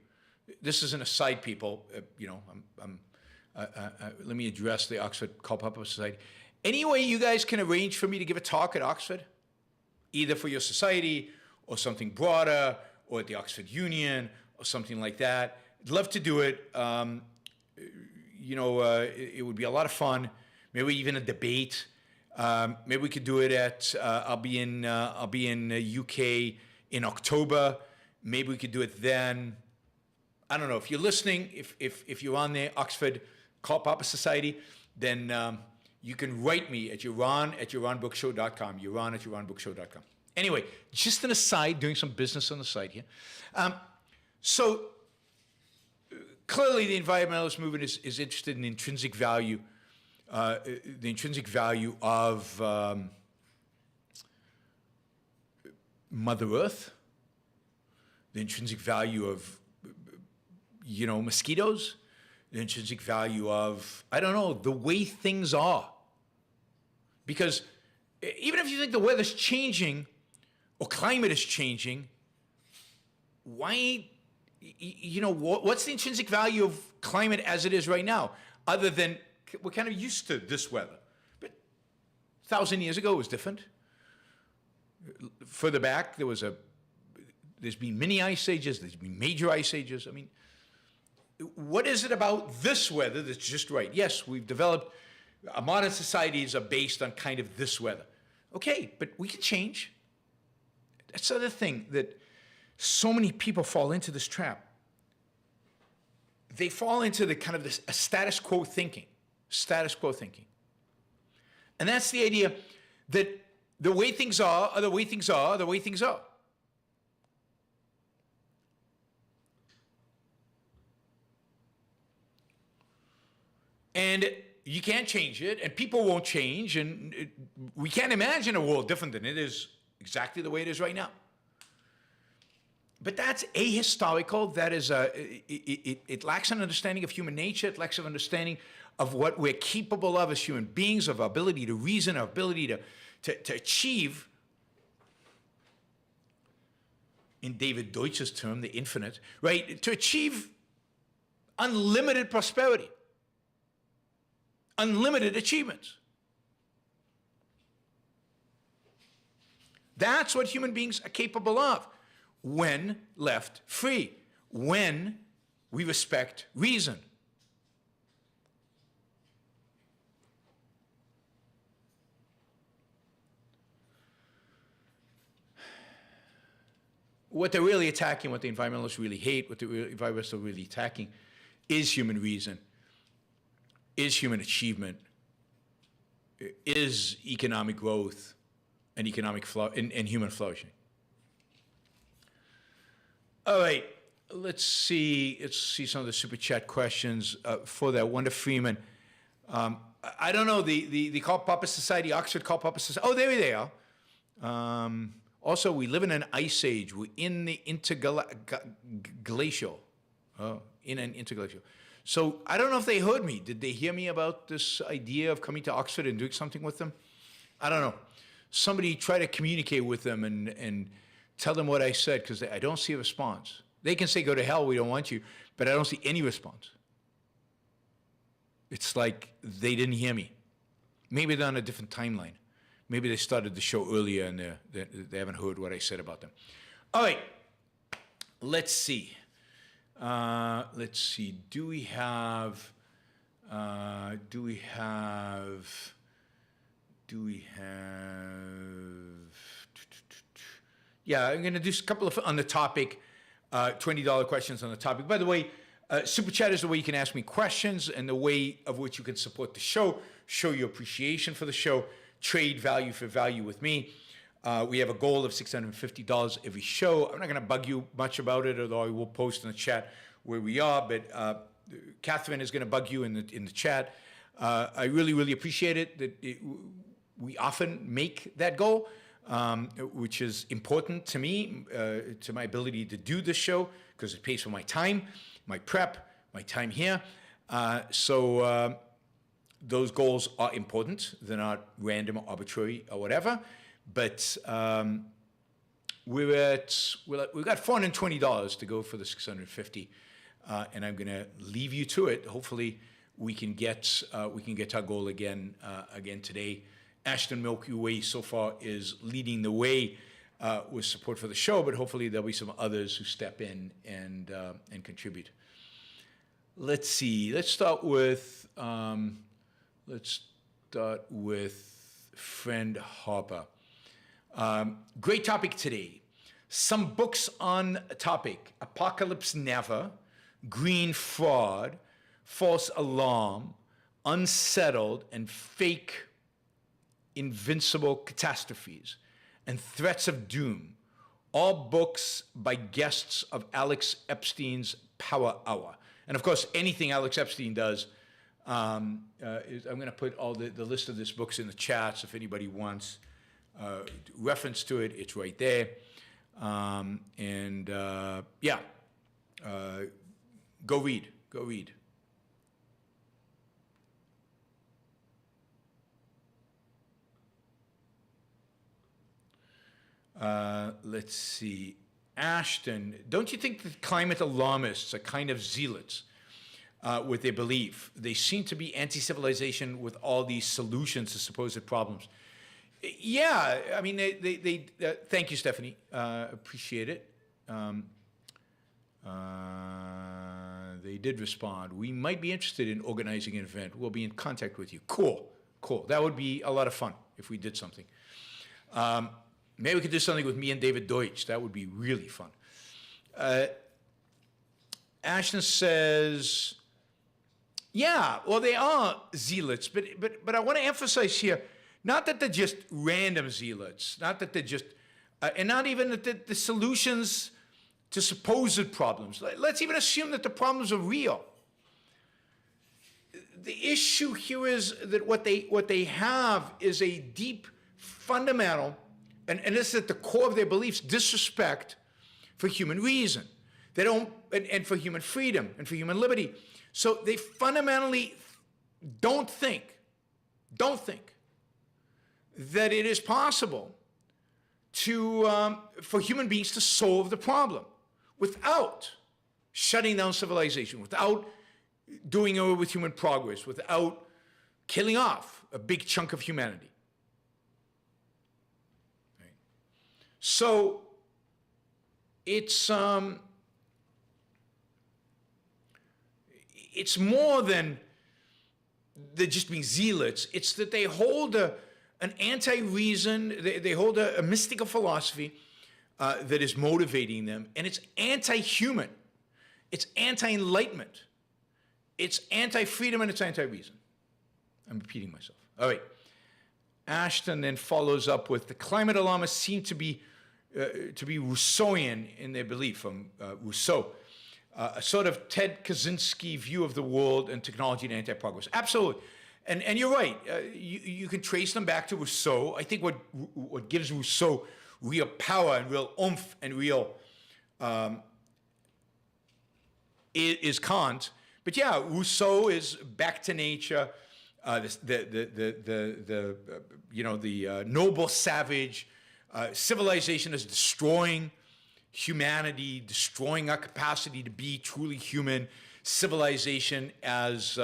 Speaker 2: This is an aside, people. Let me address the Oxford Karl Popper Society. Any way you guys can arrange for me to give a talk at Oxford? Either for your society or something broader or at the Oxford Union or something like that. I'd love to do it. It would be a lot of fun. Maybe even a debate. Maybe we could do it at, I'll be in UK in October. Maybe we could do it then. I don't know. If you're listening, if you're on the Oxford Karl Popper Society, then you can write me at yaron@yaronbookshow.com, yaron@yaronbookshow.com. Anyway, just an aside, doing some business on the side here. So clearly the environmentalist movement is interested in intrinsic value, the intrinsic value of Mother Earth, the intrinsic value of, mosquitoes, the intrinsic value of, I don't know, the way things are. Because even if you think the weather's changing or climate is changing, why, what's the intrinsic value of climate as it is right now? Other than we're kind of used to this weather. But 1,000 years ago it was different. Further back, there's been mini ice ages, there's been major ice ages. I mean, what is it about this weather that's just right? Yes, we've developed, our modern societies are based on kind of this weather. Okay, but we can change. That's the other thing, that so many people fall into this trap. They fall into the kind of this status quo thinking. And that's the idea that the way things are the way things are the way things are. And you can't change it, and people won't change, and we can't imagine a world different than it is exactly the way it is right now. But that's ahistorical. That is, it lacks an understanding of human nature. It lacks an understanding of what we're capable of as human beings, of our ability to reason, our ability to achieve, in David Deutsch's term, the infinite, right? To achieve unlimited prosperity. Unlimited achievements. That's what human beings are capable of when left free, when we respect reason. What they're really attacking, what the environmentalists really hate, what the environmentalists are really attacking is human reason, is human achievement, is economic growth and economic and human flourishing. All right, let's see some of the super chat questions for that. Wanda Freeman. I don't know, the Karl Popper Society, Oxford Karl Popper Society. Oh, there they are. Also, we live in an ice age. We're in the interglacial. Oh, in an interglacial. So I don't know if they heard me. Did they hear me about this idea of coming to Oxford and doing something with them? I don't know. Somebody try to communicate with them and tell them what I said, because I don't see a response. They can say, go to hell, we don't want you, but I don't see any response. It's like they didn't hear me. Maybe they're on a different timeline. Maybe they started the show earlier and they haven't heard what I said about them. All right, let's see. Do we have? Yeah, I'm going to do a couple of on the topic, $20 questions on the topic. By the way, Super Chat is the way you can ask me questions and the way of which you can support the show, show your appreciation for the show, trade value for value with me. We have a goal of $650 every show. I'm not going to bug you much about it, although I will post in the chat where we are. But Catherine is going to bug you in the chat. I really, really appreciate it that we often make that goal, which is important to me, to my ability to do this show, because it pays for my time, my prep, my time here. So those goals are important. They're not random or arbitrary or whatever. But we've got $420 to go for the 650, and I'm going to leave you to it. Hopefully, we can get our goal again today. Ashton Milky Way so far is leading the way with support for the show, but hopefully there'll be some others who step in and contribute. Let's see. Let's start with friend Harper. Great topic today. Some books on a topic: Apocalypse Never, Green Fraud, False Alarm, Unsettled, and Fake Invincible Catastrophes, and Threats of Doom. All books by guests of Alex Epstein's Power Hour. And of course, anything Alex Epstein does, I'm going to put all the list of these books in the chats if anybody wants reference to it. It's right there. Go read. Let's see. Ashton, don't you think that climate alarmists are kind of zealots with their belief? They seem to be anti-civilization with all these solutions to supposed problems. Yeah, I mean, they thank you, Stephanie. Appreciate it. They did respond. We might be interested in organizing an event. We'll be in contact with you. Cool. That would be a lot of fun if we did something. Maybe we could do something with me and David Deutsch. That would be really fun. Ashton says, yeah, well, they are zealots, but I want to emphasize here, not that they're just random zealots, not that they're just, and not even that the solutions to supposed problems. Let's even assume that the problems are real. The issue here is that what they have is a deep, fundamental, and this is at the core of their beliefs, disrespect for human reason. They don't, and for human freedom and for human liberty. So they fundamentally don't think that it is possible for human beings to solve the problem without shutting down civilization, without doing away with human progress, without killing off a big chunk of humanity. Right? So it's more than they're just being zealots. It's that they hold an anti-reason, they hold a mystical philosophy that is motivating them, and it's anti-human. It's anti-enlightenment. It's anti-freedom and it's anti-reason. I'm repeating myself. All right. Ashton then follows up with, the climate alarmists seem to be Rousseauian in their belief, from Rousseau, a sort of Ted Kaczynski view of the world and technology and anti-progress. Absolutely. And you're right. You can trace them back to Rousseau. I think what gives Rousseau real power and real oomph and real is Kant. But yeah, Rousseau is back to nature. The noble savage. Civilization is destroying humanity, destroying our capacity to be truly human. Civilization as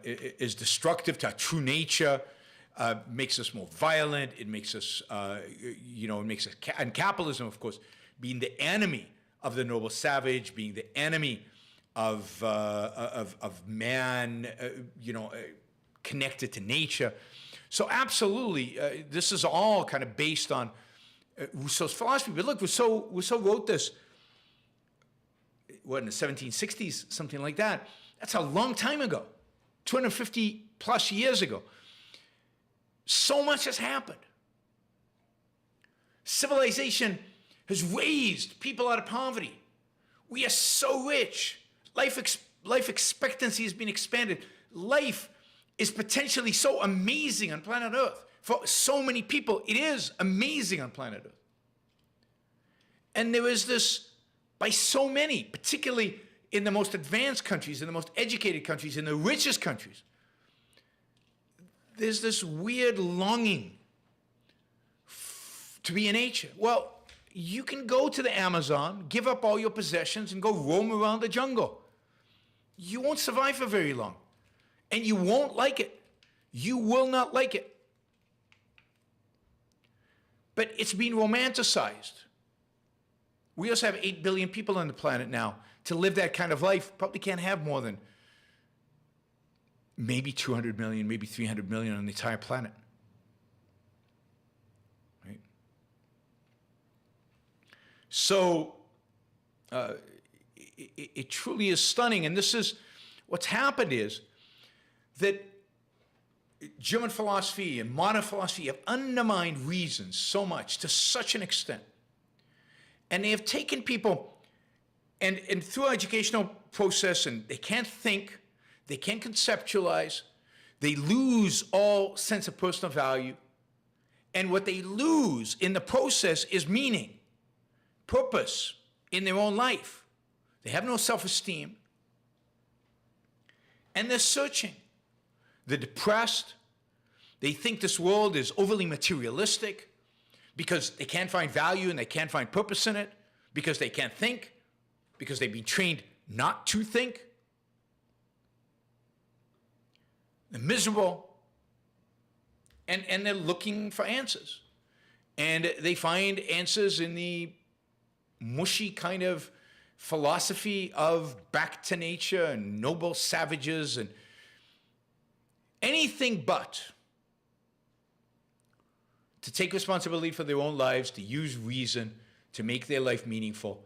Speaker 2: is destructive to our true nature, makes us more violent. It makes us, and capitalism, of course, being the enemy of the noble savage, being the enemy of man, connected to nature. So absolutely, this is all kind of based on Rousseau's philosophy. But look, Rousseau wrote this, in the 1760s, something like that. That's a long time ago, 250 plus years ago. So much has happened. Civilization has raised people out of poverty. We are so rich. Life expectancy has been expanded. Life is potentially so amazing on planet Earth. For so many people, it is amazing on planet Earth. And there is this, by so many, particularly in the most advanced countries, in the most educated countries, in the richest countries, there's this weird longing to be in nature. Well, you can go to the Amazon, give up all your possessions, and go roam around the jungle. You won't survive for very long. And you won't like it. You will not like it. But it's been romanticized. We also have 8 billion people on the planet now. To live that kind of life, probably can't have more than maybe 200 million, maybe 300 million on the entire planet. Right? So it truly is stunning. And this is, what's happened is that German philosophy and modern philosophy have undermined reason so much, to such an extent. And they have taken people, and through our educational process, and they can't think, they can't conceptualize, they lose all sense of personal value. And what they lose in the process is meaning, purpose in their own life. They have no self-esteem. And they're searching. They're depressed. They think this world is overly materialistic because they can't find value and they can't find purpose in it, because they can't think, because they've been trained not to think. They're miserable. And they're looking for answers. And they find answers in the mushy kind of philosophy of back to nature and noble savages and anything but to take responsibility for their own lives, to use reason to make their life meaningful,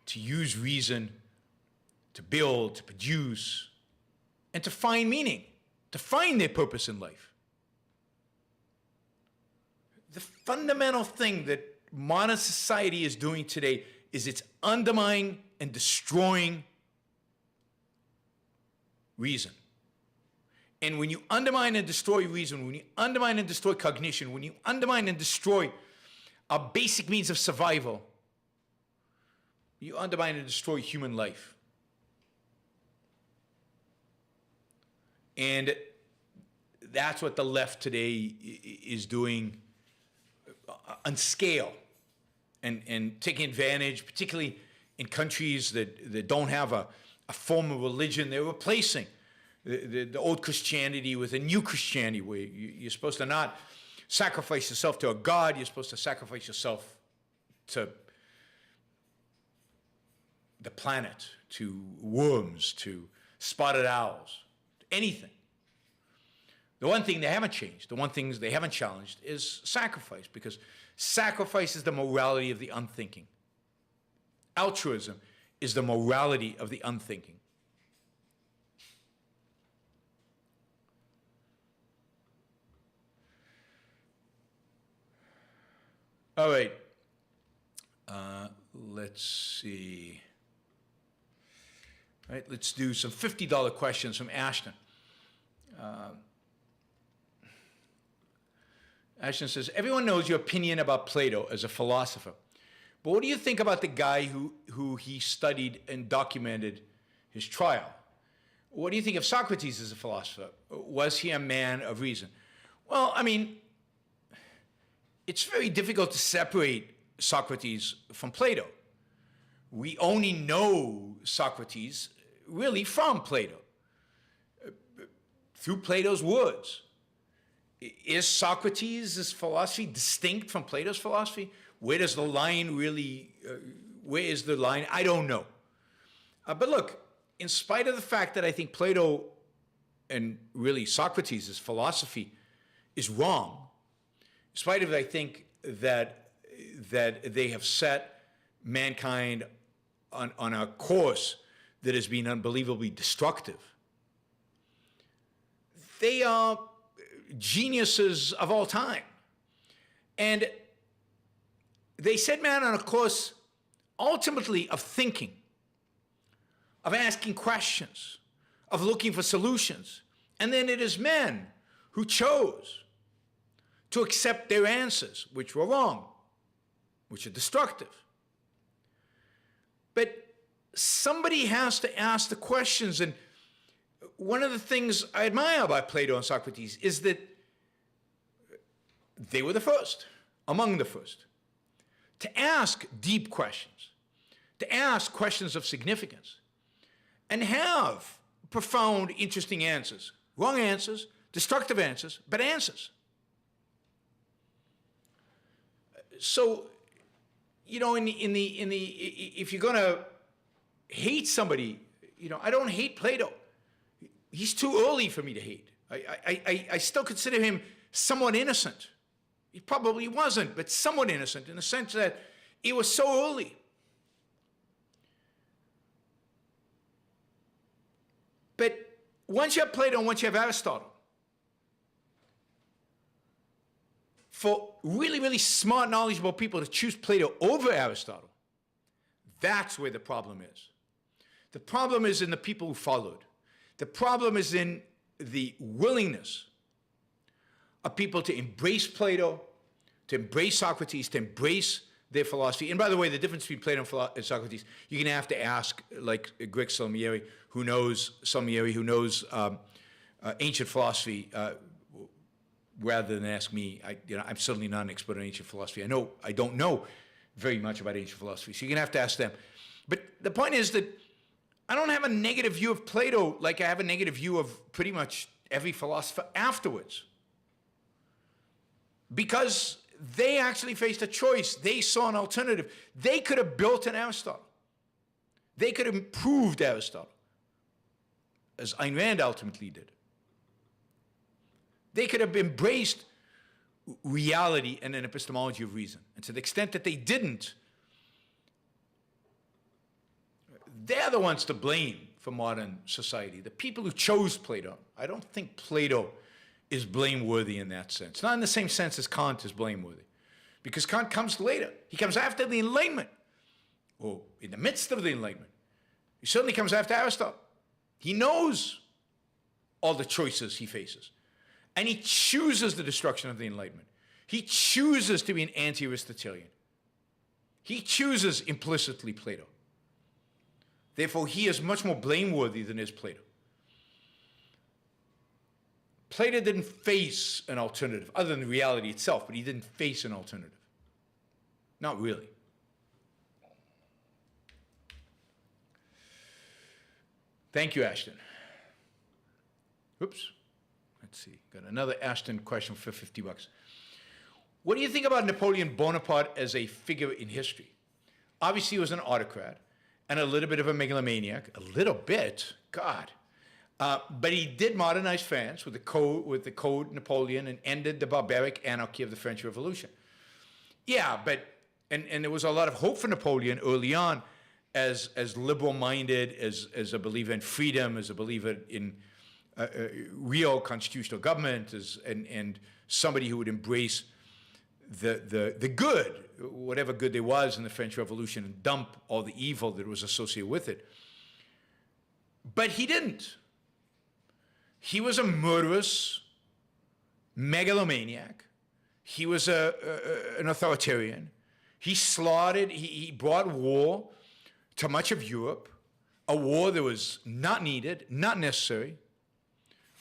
Speaker 2: to use reason to build, to produce, and to find meaning, to find their purpose in life. The fundamental thing that modern society is doing today is it's undermining and destroying reason. And when you undermine and destroy reason, when you undermine and destroy cognition, when you undermine and destroy our basic means of survival, you undermine and destroy human life. And that's what the left today is doing on scale, and taking advantage, particularly in countries that don't have a form of religion. They're replacing the old Christianity with a new Christianity, where you're supposed to not sacrifice yourself to a god, you're supposed to sacrifice yourself to the planet, to worms, to spotted owls, to anything. The one thing they haven't changed, the one thing they haven't challenged is sacrifice, because sacrifice is the morality of the unthinking. Altruism is the morality of the unthinking. All right. Let's see. All right, let's do some $50 questions from Ashton. Ashton says, everyone knows your opinion about Plato as a philosopher. But what do you think about the guy who he studied and documented his trial? What do you think of Socrates as a philosopher? Was he a man of reason? Well, I mean, it's very difficult to separate Socrates from Plato. We only know Socrates really from Plato, through Plato's words. Is Socrates' philosophy distinct from Plato's philosophy? Where does the line really, where is the line? I don't know. But look, in spite of the fact that I think Plato and really Socrates' philosophy is wrong, in spite of it, I think that they have set mankind on a course that has been unbelievably destructive. They are geniuses of all time. And they set man on a course ultimately of thinking, of asking questions, of looking for solutions. And then it is men who chose to accept their answers, which were wrong, which are destructive. But somebody has to ask the questions. And one of the things I admire about Plato and Socrates is that they were the first, among the first, to ask deep questions, to ask questions of significance, and have profound, interesting answers. Wrong answers, destructive answers, but answers. So, you know, if you're going to hate somebody, you know, I don't hate Plato. He's too early for me to hate. I still consider him somewhat innocent. He probably wasn't, but somewhat innocent in the sense that it was so early. But once you have Plato and once you have Aristotle, for really, really smart, knowledgeable people to choose Plato over Aristotle, that's where the problem is. The problem is in the people who followed. The problem is in the willingness of people to embrace Plato, to embrace Socrates, to embrace their philosophy. And by the way, the difference between Plato and Socrates, you're going to have to ask, like Greg Salmieri, who knows ancient philosophy, rather than ask me. I'm certainly not an expert on ancient philosophy. I don't know very much about ancient philosophy, so you're going to have to ask them. But the point is that I don't have a negative view of Plato like I have a negative view of pretty much every philosopher afterwards. Because they actually faced a choice. They saw an alternative. They could have built an Aristotle. They could have improved Aristotle, as Ayn Rand ultimately did. They could have embraced reality and an epistemology of reason. And to the extent that they didn't, they're the ones to blame for modern society. The people who chose Plato. I don't think Plato is blameworthy in that sense. Not in the same sense as Kant is blameworthy. Because Kant comes later. He comes after the Enlightenment, or in the midst of the Enlightenment. He certainly comes after Aristotle. He knows all the choices he faces. And he chooses the destruction of the Enlightenment. He chooses to be an anti-Aristotelian. He chooses implicitly Plato. Therefore, he is much more blameworthy than is Plato. Plato didn't face an alternative, other than reality itself, but he didn't face an alternative. Not really. Thank you, Ashton. Oops. Let's see. Got another Ashton question for $50. What do you think about Napoleon Bonaparte as a figure in history? Obviously, he was an autocrat and a little bit of a megalomaniac. A little bit? God. But he did modernize France with the Code Napoleon and ended the barbaric anarchy of the French Revolution. Yeah, but and there was a lot of hope for Napoleon early on as liberal-minded, as a believer in freedom, as a believer in real constitutional government, and somebody who would embrace the good, whatever good there was in the French Revolution, and dump all the evil that was associated with it. But he didn't. He was a murderous megalomaniac. He was an authoritarian. He slaughtered, he brought war to much of Europe, a war that was not needed, not necessary,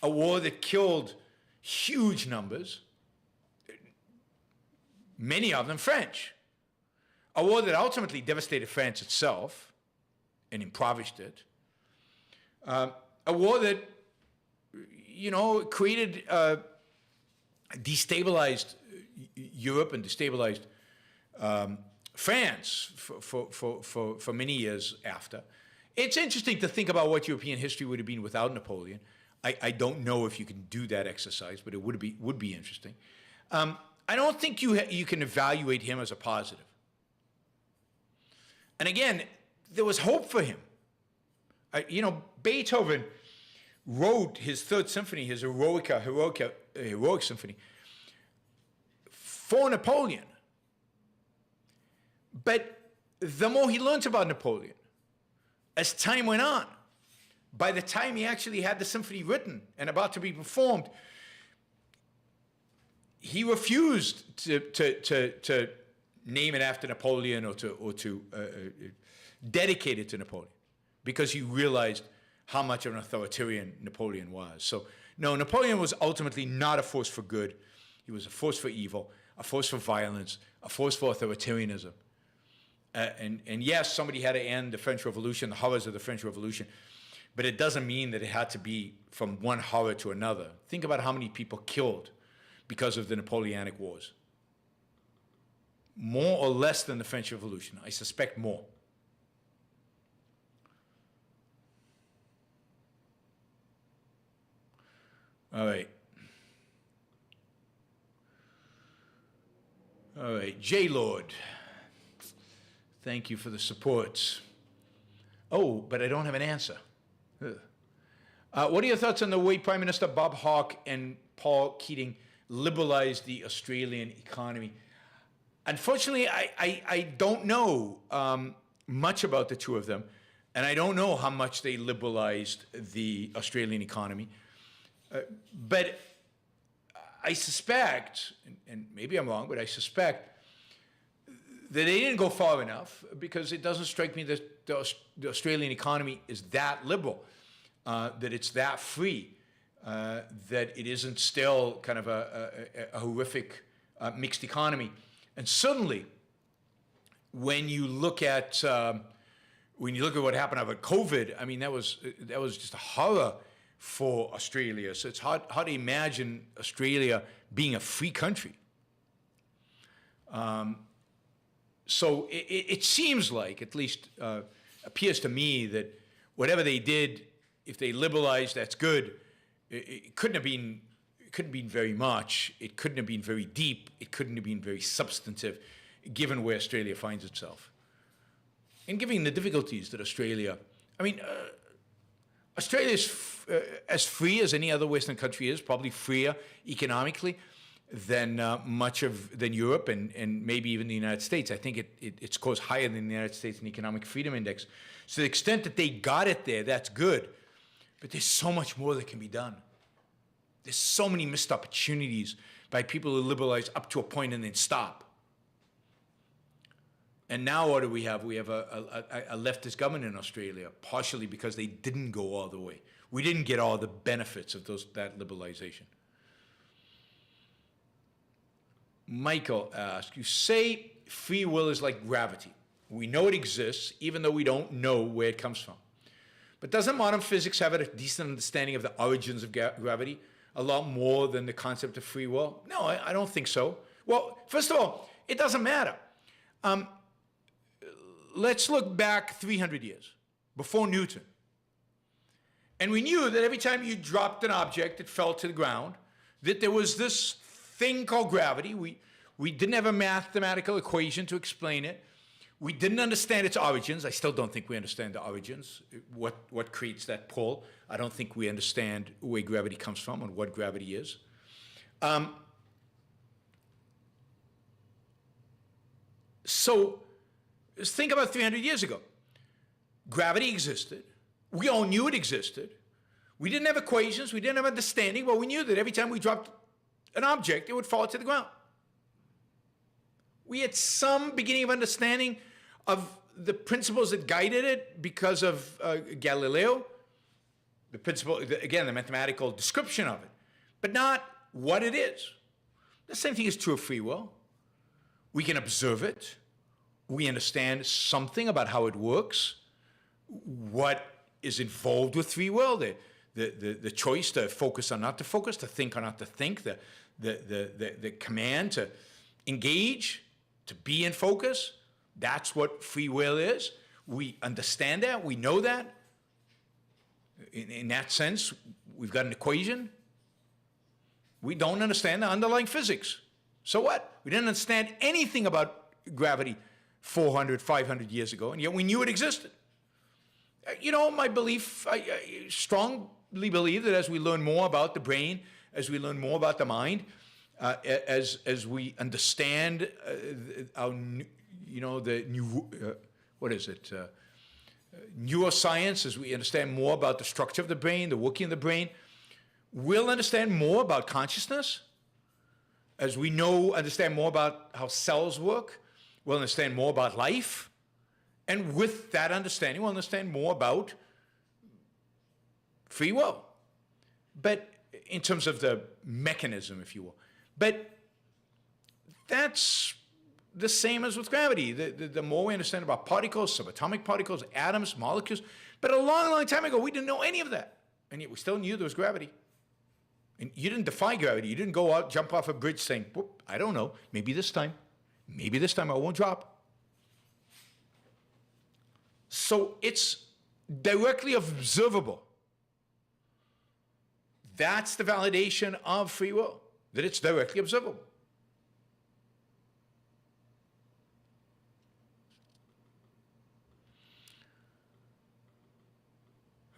Speaker 2: a war that killed huge numbers, many of them French, a war that ultimately devastated France itself and impoverished it, a war that, you know, created, destabilized Europe and destabilized France for many years after. It's interesting to think about what European history would have been without Napoleon. I don't know if you can do that exercise, but it would be interesting. I don't think you can evaluate him as a positive. And again, there was hope for him. You know, Beethoven wrote his Third Symphony, his heroic symphony, for Napoleon. But the more he learned about Napoleon, as time went on, by the time he actually had the symphony written and about to be performed, he refused to name it after Napoleon or to dedicate it to Napoleon, because he realized how much of an authoritarian Napoleon was. So, no, Napoleon was ultimately not a force for good. He was a force for evil, a force for violence, a force for authoritarianism. And yes, somebody had to end the French Revolution, the horrors of the French Revolution, but it doesn't mean that it had to be from one horror to another. Think about how many people killed because of the Napoleonic Wars. More or less than the French Revolution. I suspect more. All right. All right, J-Lord. Thank you for the support. Oh, but I don't have an answer. What are your thoughts on the way Prime Minister Bob Hawke and Paul Keating liberalized the Australian economy? Unfortunately, I don't know much about the two of them, and I don't know how much they liberalized the Australian economy. But I suspect, and maybe I'm wrong, but I suspect that they didn't go far enough, because it doesn't strike me that the Australian economy is that liberal, that it's that free, that it isn't still kind of a horrific mixed economy. And certainly, when you look at what happened with COVID, I mean, that was just a horror for Australia. So it's hard to imagine Australia being a free country. So it seems like, at least appears to me, that whatever they did, if they liberalized, that's good. It couldn't have been very much. It couldn't have been very deep. It couldn't have been very substantive, given where Australia finds itself. And given the difficulties that Australia, I mean, Australia is as free as any other Western country is, probably freer economically than than Europe and maybe even the United States. I think it scores higher than the United States in the Economic Freedom Index. So to the extent that they got it there, that's good. But there's so much more that can be done. There's so many missed opportunities by people who liberalize up to a point and then stop. And now what do we have? We have a leftist government in Australia, partially because they didn't go all the way. We didn't get all the benefits of that liberalization. Michael asks, you say free will is like gravity. We know it exists, even though we don't know where it comes from. But doesn't modern physics have a decent understanding of the origins of gravity, a lot more than the concept of free will? No, I don't think so. Well, first of all, it doesn't matter. Let's look back 300 years, before Newton. And we knew that every time you dropped an object, it fell to the ground, that there was this thing called gravity. We didn't have a mathematical equation to explain it. We didn't understand its origins. I still don't think we understand the origins, what creates that pull. I don't think we understand where gravity comes from and what gravity is. So just think about 300 years ago. Gravity existed. We all knew it existed. We didn't have equations. We didn't have understanding, but we knew that every time we dropped an object, it would fall to the ground. We had some beginning of understanding of the principles that guided it because of Galileo, the principle, again, the mathematical description of it, but not what it is. The same thing is true of free will. We can observe it. We understand something about how it works, what is involved with free will, the choice to focus or not to focus, to think or not to think, the command to engage, to be in focus. That's what free will is. We understand that. We know that. In that sense, we've got an equation. We don't understand the underlying physics. So what? We didn't understand anything about gravity 400, 500 years ago, and yet we knew it existed. You know, my belief, I strongly believe that as we learn more about the brain, as we learn more about the mind, as we understand our, you know, the new, neuroscience, as we understand more about the structure of the brain, the working of the brain, we'll understand more about consciousness. As we understand more about how cells work, we'll understand more about life. And with that understanding, we'll understand more about free will. But in terms of the mechanism, if you will. But that's the same as with gravity. The more we understand about particles, subatomic particles, atoms, molecules. But a long, long time ago, we didn't know any of that. And yet we still knew there was gravity. And you didn't defy gravity. You didn't go out, jump off a bridge saying, whoop, I don't know, maybe this time I won't drop. So it's directly observable. That's the validation of free will, that it's directly observable.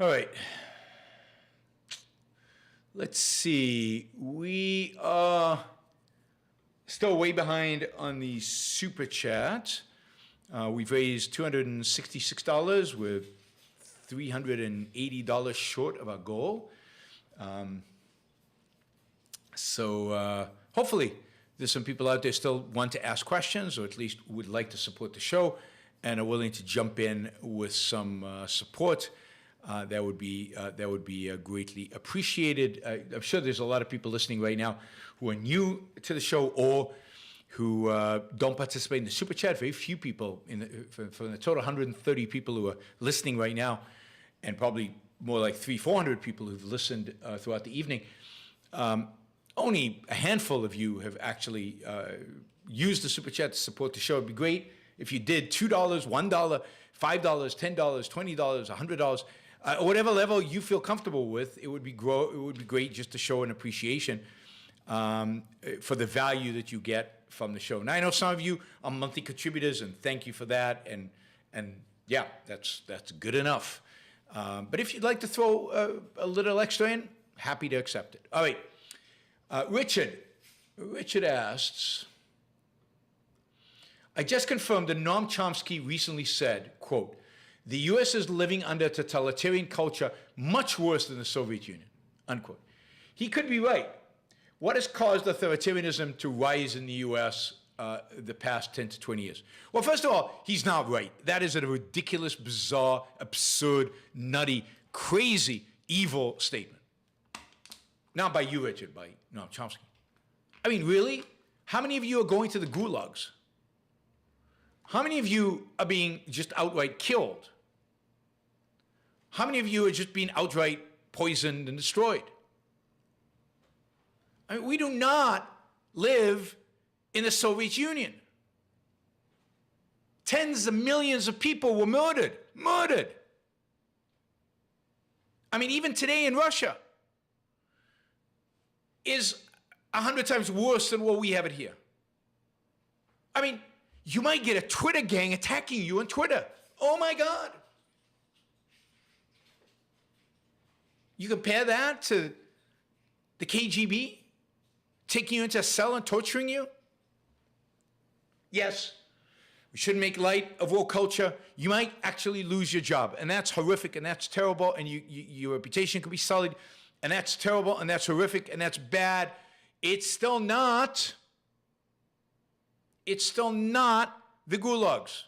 Speaker 2: All right. Let's see. We are still way behind on the super chat. We've raised $266. We're $380 short of our goal. So hopefully there's some people out there still want to ask questions, or at least would like to support the show and are willing to jump in with some support. That would be greatly appreciated. I'm sure there's a lot of people listening right now who are new to the show or who don't participate in the super chat. Very few people from the total 130 people who are listening right now, and probably more like 300-400 people who've listened throughout the evening. Only a handful of you have actually used the super chat to support the show. It'd be great if you did $2, $1, $5, $10, $20, $100. Whatever level you feel comfortable with, it would be great just to show an appreciation for the value that you get from the show. Now I know some of you are monthly contributors, and thank you for that. And yeah, that's good enough. But if you'd like to throw a little extra in, happy to accept it. All right, Richard asks, I just confirmed that Noam Chomsky recently said, quote, "The U.S. is living under a totalitarian culture much worse than the Soviet Union," unquote. He could be right. What has caused authoritarianism to rise in the U.S. The past 10 to 20 years? Well, first of all, he's not right. That is a ridiculous, bizarre, absurd, nutty, crazy, evil statement. Not by you, Richard, by Noam Chomsky. I mean, really? How many of you are going to the gulags? How many of you are being just outright killed? How many of you are just being outright poisoned and destroyed? I mean, we do not live in the Soviet Union. Tens of millions of people were murdered. I mean, even today in Russia is 100 times worse than what we have it here. I mean, you might get a Twitter gang attacking you on Twitter. Oh my God. You compare that to the KGB taking you into a cell and torturing you? Yes, We shouldn't make light of woke culture. You might actually lose your job, and that's horrific, and that's terrible, and your reputation could be sullied, and that's terrible, and that's horrific, and that's bad. It's still not the gulags.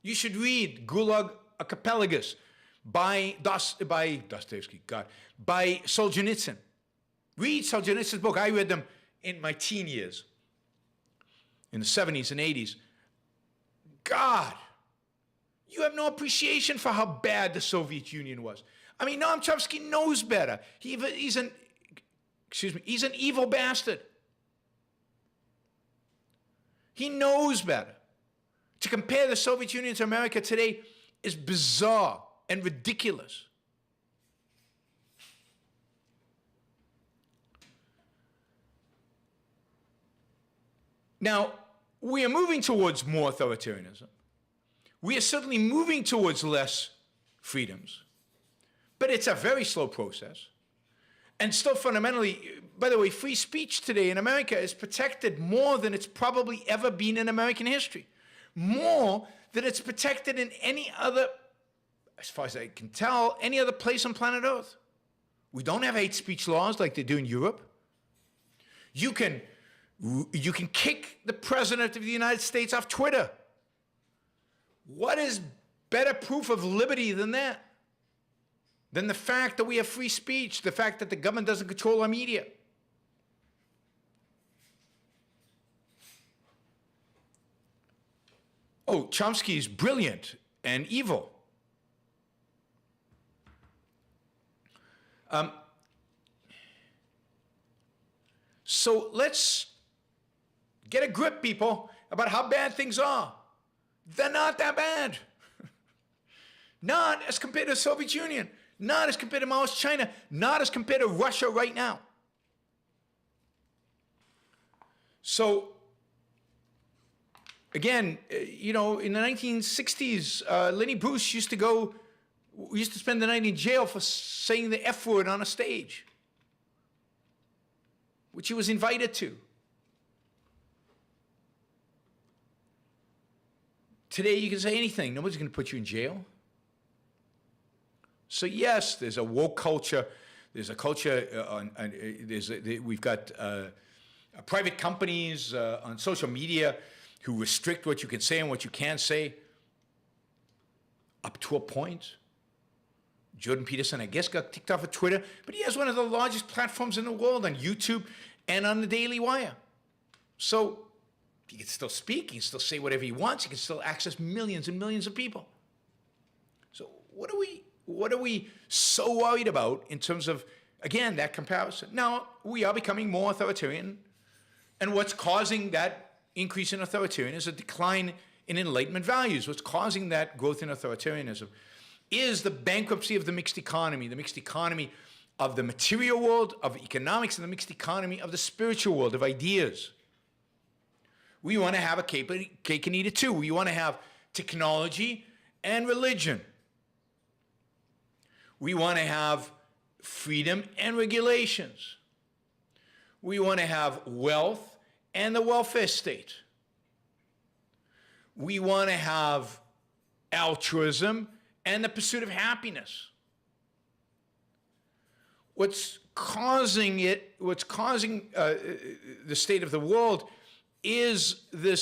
Speaker 2: You should read Gulag Archipelagus by Dostoevsky, by Solzhenitsyn. Read Solzhenitsyn's book. I read them in my teen years, in the 70s and 80s. God, you have no appreciation for how bad the Soviet Union was. I mean, Noam Chomsky knows better. He's an evil bastard. He knows better. To compare the Soviet Union to America today is bizarre and ridiculous. Now, we are moving towards more authoritarianism. We are certainly moving towards less freedoms. But it's a very slow process. And still fundamentally, by the way, free speech today in America is protected more than it's probably ever been in American history. More than it's protected in any other, as far as I can tell, any other place on planet Earth. We don't have hate speech laws like they do in Europe. You can kick the President of the United States off Twitter. What is better proof of liberty than that? Than the fact that we have free speech, the fact that the government doesn't control our media. Oh, Chomsky is brilliant and evil. So let's get a grip, people, about how bad things are. They're not that bad. Not as compared to the Soviet Union. Not as compared to Maoist China. Not as compared to Russia right now. So, again, in the 1960s, Lenny Bruce used to spend the night in jail for saying the F word on a stage, which he was invited to. Today, you can say anything. Nobody's going to put you in jail. So yes, there's a woke culture. There's a culture we've got private companies on social media who restrict what you can say and what you can't say up to a point. Jordan Peterson, I guess, got kicked off of Twitter, but he has one of the largest platforms in the world on YouTube and on the Daily Wire. So he can still speak, he can still say whatever he wants, he can still access millions and millions of people. So what are we so worried about in terms of, again, that comparison? Now, we are becoming more authoritarian, and what's causing that increase in authoritarianism is a decline in Enlightenment values. What's causing that growth in authoritarianism is the bankruptcy of the mixed economy of the material world, of economics, and the mixed economy of the spiritual world, of ideas. We want to have a cake and eat it too. We want to have technology and religion. We want to have freedom and regulations. We want to have wealth and the welfare state. We want to have altruism and the pursuit of happiness. What's causing the state of the world is the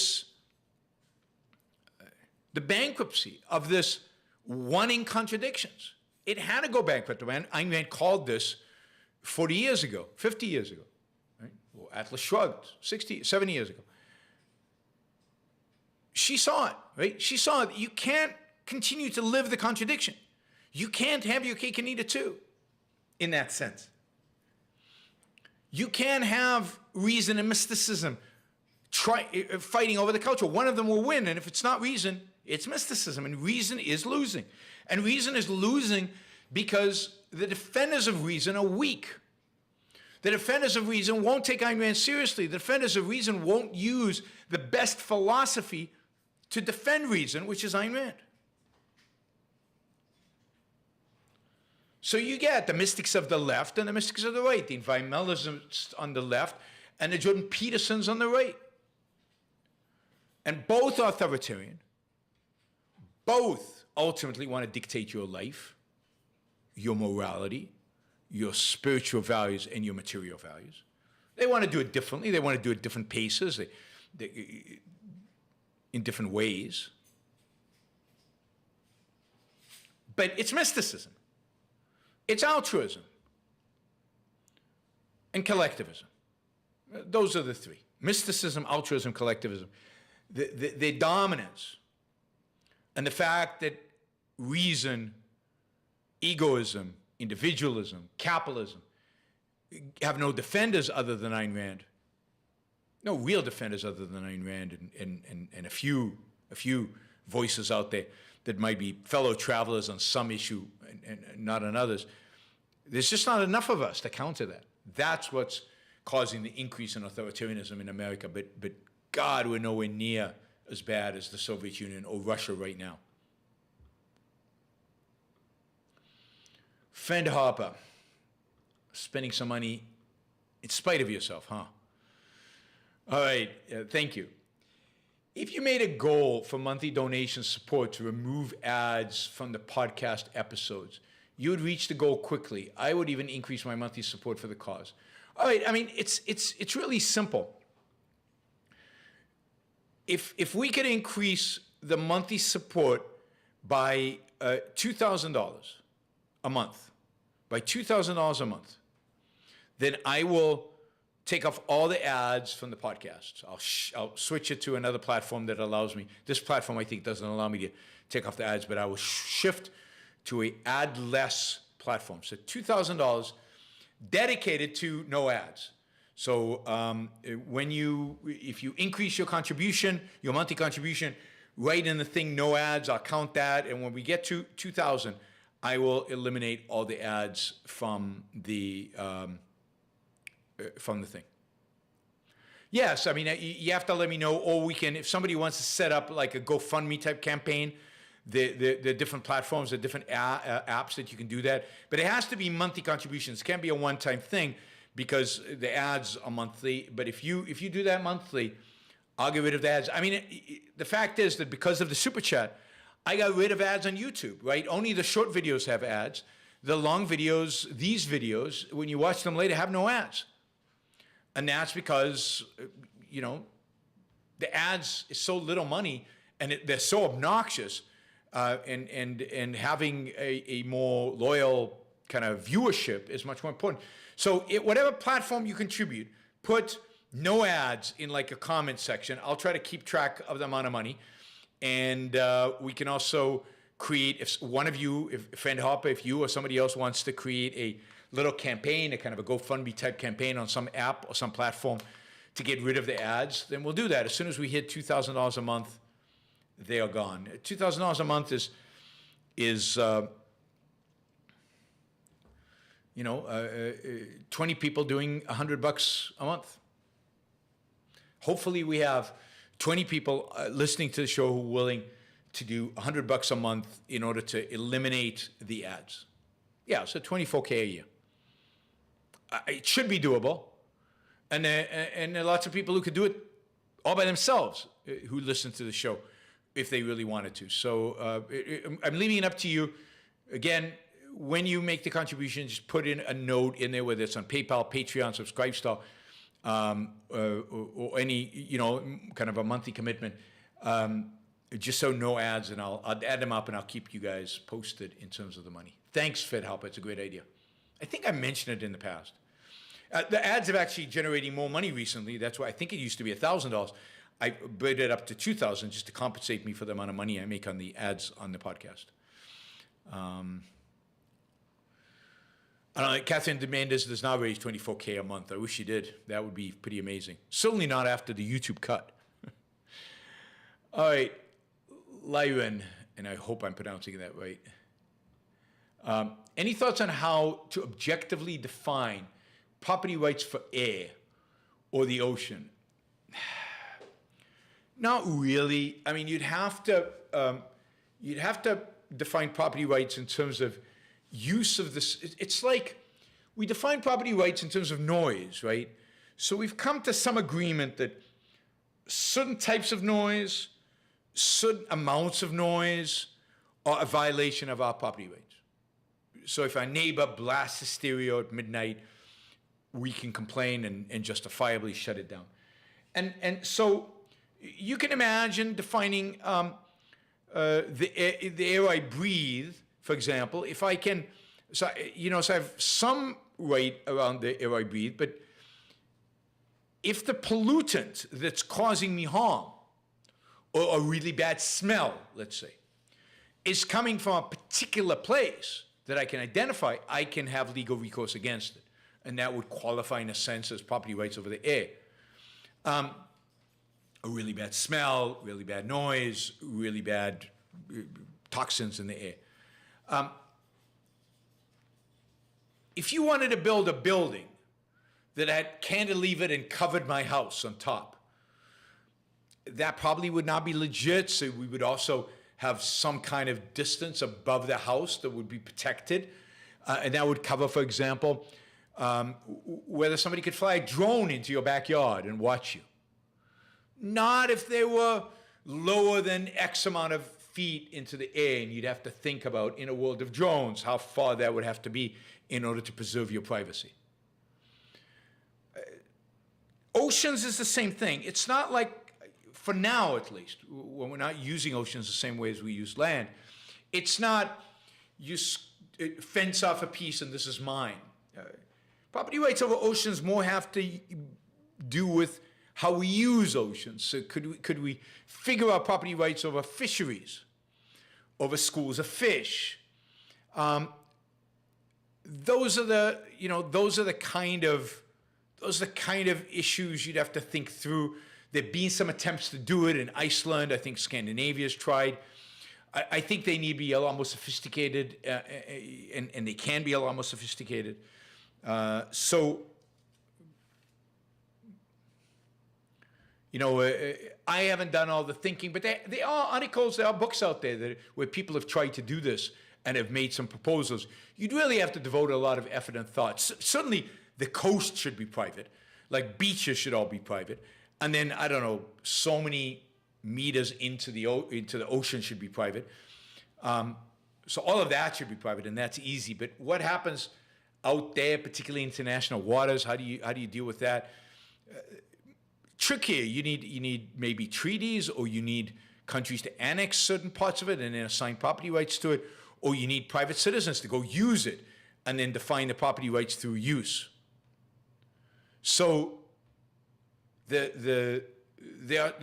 Speaker 2: bankruptcy of this wanting contradictions. It had to go bankrupt. Ayn Rand called this 40 years ago, 50 years ago. Right? Well, Atlas Shrugged, 70 years ago. She saw it, right? She saw that you can't continue to live the contradiction. You can't have your cake and eat it too, in that sense. You can't have reason and mysticism fighting over the culture. One of them will win, and if it's not reason, it's mysticism, and reason is losing. And reason is losing because the defenders of reason are weak. The defenders of reason won't take Ayn Rand seriously. The defenders of reason won't use the best philosophy to defend reason, which is Ayn Rand. So you get the mystics of the left and the mystics of the right, the environmentalists on the left and the Jordan Petersons on the right. And both are authoritarian. Both ultimately want to dictate your life, your morality, your spiritual values, and your material values. They want to do it differently. They want to do it at different paces, in different ways. But it's mysticism. It's altruism. And collectivism. Those are the three. Mysticism, altruism, collectivism. The dominance and the fact that reason, egoism, individualism, capitalism have no defenders other than Ayn Rand. No real defenders other than Ayn Rand and a few voices out there that might be fellow travelers on some issue and not on others. There's just not enough of us to counter that. That's what's causing the increase in authoritarianism in America. But God, we're nowhere near as bad as the Soviet Union or Russia right now. Friend Harper, spending some money in spite of yourself, huh? All right, thank you. If you made a goal for monthly donation support to remove ads from the podcast episodes, you would reach the goal quickly. I would even increase my monthly support for the cause. All right, I mean, it's really simple. If we could increase the monthly support by $2,000 a month, by $2,000 a month, then I will take off all the ads from the podcasts. I'll switch it to another platform that allows me. This platform, I think, doesn't allow me to take off the ads, but I will shift to a ad-less platform. So $2,000 dedicated to no ads. So if you increase your contribution, your monthly contribution, write in the thing no ads, I'll count that. And when we get to 2,000, I will eliminate all the ads from the thing. Yes, I mean, you have to let me know, or we can, if somebody wants to set up like a GoFundMe type campaign, the different platforms, the different apps that you can do that. But it has to be monthly contributions. It can't be a one-time thing because the ads are monthly. But if you do that monthly, I'll get rid of the ads. I mean, the fact is that because of the Super Chat, I got rid of ads on YouTube, right? Only the short videos have ads. The long videos, these videos, when you watch them later, have no ads. And that's because, the ads is so little money and they're so obnoxious, and having a more loyal kind of viewership is much more important. So whatever platform you contribute, put no ads in like a comment section. I'll try to keep track of the amount of money. And we can also create, if one of you, if Friend Harper, if you or somebody else wants to create a little campaign, a kind of a GoFundMe type campaign on some app or some platform to get rid of the ads, then we'll do that. As soon as we hit $2,000 a month, they are gone. $2,000 a month is 20 people doing $100 a month. Hopefully we have 20 people listening to the show who are willing to do $100 a month in order to eliminate the ads. Yeah, so $24K a year. It should be doable. And there are lots of people who could do it all by themselves who listen to the show if they really wanted to. So I'm leaving it up to you. Again, when you make the contribution, just put in a note in there, whether it's on PayPal, Patreon, Subscribestar, or any, kind of a monthly commitment, just so no ads, and I'll add them up and I'll keep you guys posted in terms of the money. Thanks, Fed Help. It's a great idea. I think I mentioned it in the past. The ads have actually generating more money recently. That's why I think it used to be $1,000. I brought it up to $2,000 just to compensate me for the amount of money I make on the ads on the podcast. Catherine Demandis does not raise $24K a month. I wish she did. That would be pretty amazing. Certainly not after the YouTube cut. All right, Lyron, and I hope I'm pronouncing that right. Any thoughts on how to objectively define property rights for air or the ocean? Not really. I mean, you'd have to define property rights in terms of use of this. It's like we define property rights in terms of noise, right? So we've come to some agreement that certain types of noise, certain amounts of noise are a violation of our property rights. So if our neighbor blasts the stereo at midnight, we can complain and justifiably shut it down. And so you can imagine defining the air I breathe, for example. If I can, so I have some right around the air I breathe, but if the pollutant that's causing me harm, or a really bad smell, let's say, is coming from a particular place that I can identify, I can have legal recourse against it. And that would qualify in a sense as property rights over the air. A really bad smell, really bad noise, really bad toxins in the air. If you wanted to build a building that had cantilevered and covered my house on top, that probably would not be legit. So we would also have some kind of distance above the house that would be protected. And that would cover, for example, whether somebody could fly a drone into your backyard and watch you. Not if they were lower than X amount of feet into the air, and you'd have to think about, in a world of drones, how far that would have to be in order to preserve your privacy. Oceans is the same thing. It's not like, for now at least, when we're not using oceans the same way as we use land, it's not you fence off a piece and this is mine. Property rights over oceans more have to do with how we use oceans. So could we figure out property rights over fisheries, over schools of fish? Those are the kind of issues you'd have to think through. There've been some attempts to do it in Iceland. I think Scandinavia's tried. I think they need to be a lot more sophisticated, and they can be a lot more sophisticated. I haven't done all the thinking, but there are articles, there are books out there where people have tried to do this and have made some proposals. You'd really have to devote a lot of effort and thought. Certainly, the coast should be private. Like beaches should all be private. And then, I don't know, so many meters into the ocean should be private. So all of that should be private, and that's easy. But what happens out there, particularly international waters? How do you deal with that? Trickier. You need maybe treaties, or you need countries to annex certain parts of it and then assign property rights to it, or you need private citizens to go use it and then define the property rights through use. So there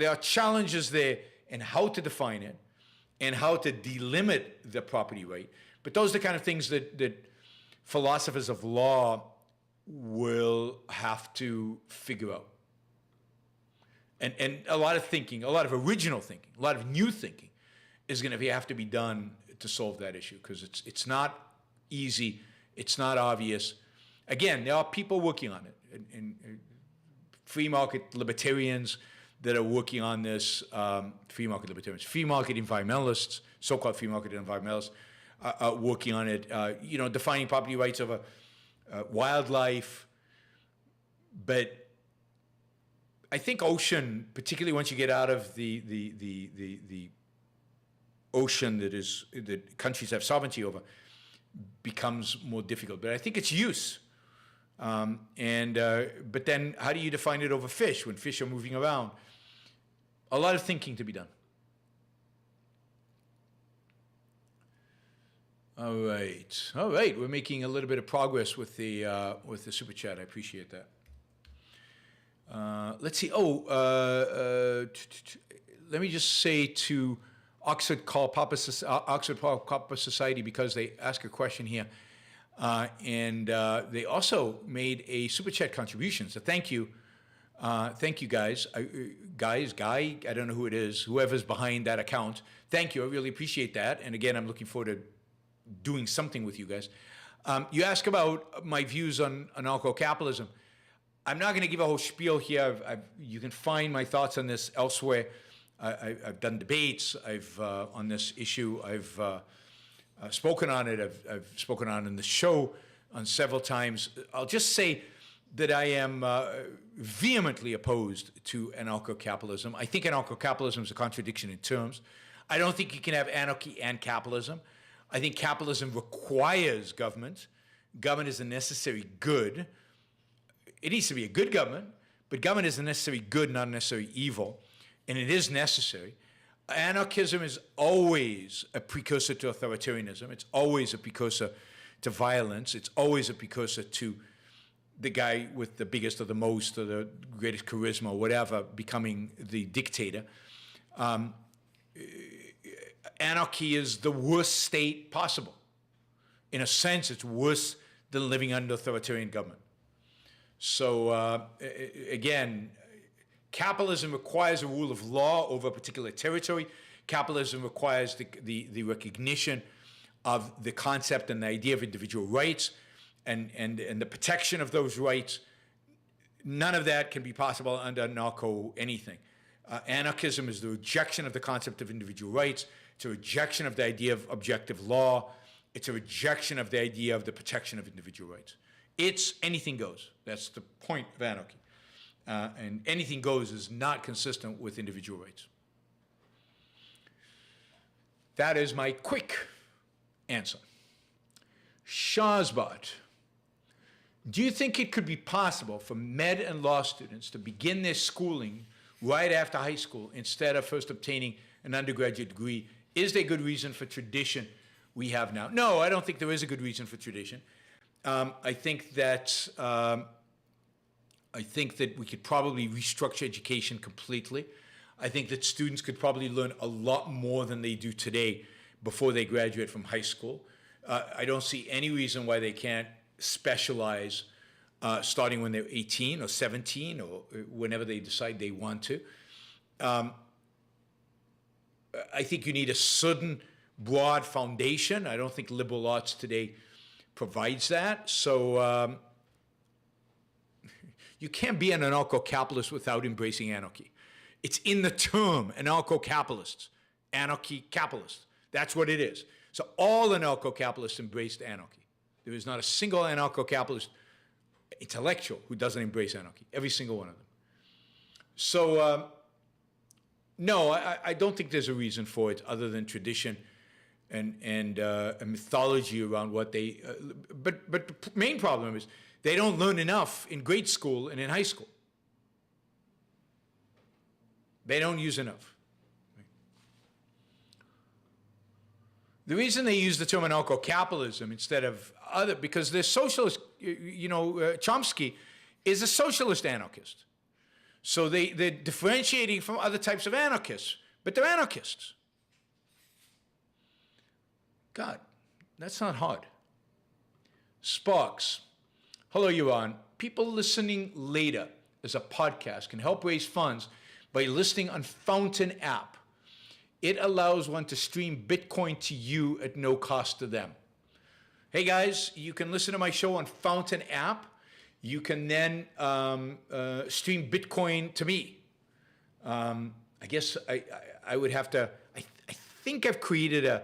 Speaker 2: are challenges there in how to define it and how to delimit the property right. But those are the kind of things that philosophers of law will have to figure out. And a lot of thinking, a lot of original thinking, a lot of new thinking is going to have to be done to solve that issue, because it's not easy, it's not obvious. Again, there are people working on it, and free market libertarians that are working on this, free market libertarians, free market environmentalists, so-called free market environmentalists, are working on it, defining property rights over wildlife. But I think ocean, particularly once you get out of the ocean that countries have sovereignty over, becomes more difficult. But I think it's use. But then how do you define it over fish when fish are moving around? A lot of thinking to be done. All right. We're making a little bit of progress with the super chat. I appreciate that. Let's see. Let me just say to Oxford Karl Popper Society, because they ask a question here. And they also made a super chat contribution. So thank you. Thank you, guys. Guy, I don't know who it is, whoever's behind that account. Thank you. I really appreciate that. And again, I'm looking forward to doing something with you guys. You ask about my views on anarcho-capitalism. I'm not going to give a whole spiel here. You can find my thoughts on this elsewhere. I've done debates. On this issue. I've spoken on it. I've spoken on it in the show on several times. I'll just say that I am vehemently opposed to anarcho-capitalism. I think anarcho-capitalism is a contradiction in terms. I don't think you can have anarchy and capitalism. I think capitalism requires government. Government is a necessary good. It needs to be a good government, but government is a necessary good, not a necessary evil, and it is necessary. Anarchism is always a precursor to authoritarianism. It's always a precursor to violence. It's always a precursor to the guy with the biggest or the most or the greatest charisma or whatever becoming the dictator. Anarchy is the worst state possible. In a sense, it's worse than living under authoritarian government. So again, capitalism requires a rule of law over a particular territory. Capitalism requires the recognition of the concept and the idea of individual rights and the protection of those rights. None of that can be possible under anarcho anything. Anarchism is the rejection of the concept of individual rights. It's a rejection of the idea of objective law. It's a rejection of the idea of the protection of individual rights. It's anything goes. That's the point of anarchy. And anything goes is not consistent with individual rights. That is my quick answer. Shahzbot, do you think it could be possible for med and law students to begin their schooling right after high school instead of first obtaining an undergraduate degree? Is there a good reason for tradition we have now? No, I don't think there is a good reason for tradition. I think that we could probably restructure education completely. I think that students could probably learn a lot more than they do today before they graduate from high school. I don't see any reason why they can't specialize starting when they're 18 or 17 or whenever they decide they want to. I think you need a certain broad foundation. I don't think liberal arts today provides that. So you can't be an anarcho-capitalist without embracing anarchy. It's in the term, anarcho-capitalists, anarchy-capitalists. That's what it is. So all anarcho-capitalists embraced anarchy. There is not a single anarcho-capitalist intellectual who doesn't embrace anarchy, every single one of them. So no, I don't think there's a reason for it other than tradition and a mythology around what they, but the main problem is they don't learn enough in grade school and in high school. They don't use enough. The reason they use the term anarcho-capitalism instead of other, because the socialist, Chomsky is a socialist anarchist. So they're differentiating from other types of anarchists, but they're anarchists. God, that's not hard. Sparks. Hello, Yaron. People listening later as a podcast can help raise funds by listening on Fountain app. It allows one to stream Bitcoin to you at no cost to them. Hey guys, you can listen to my show on Fountain app. You can then stream Bitcoin to me. I guess I would have to, I think I've created a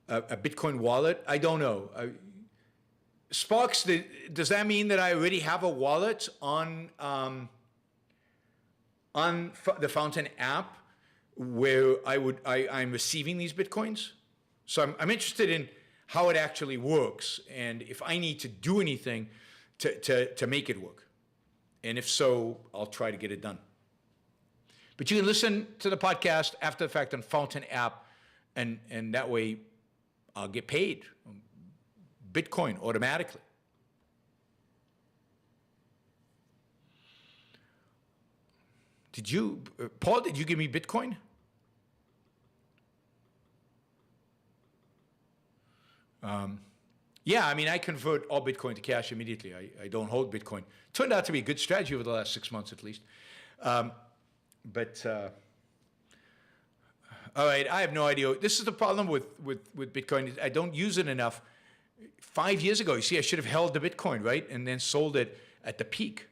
Speaker 2: Bitcoin wallet. I don't know. Sparks, does that mean that I already have a wallet on the Fountain app where I'm receiving these Bitcoins? So I'm interested in how it actually works and if I need to do anything to make it work. And if so, I'll try to get it done. But you can listen to the podcast after the fact on Fountain app, and that way I'll get paid Bitcoin automatically. Paul, did you give me Bitcoin? Yeah, I mean, I convert all Bitcoin to cash immediately. I don't hold Bitcoin. Turned out to be a good strategy over the last 6 months at least. All right, I have no idea. This is the problem with Bitcoin. I don't use it enough. 5 years ago, you see, I should have held the Bitcoin, right? And then sold it at the peak.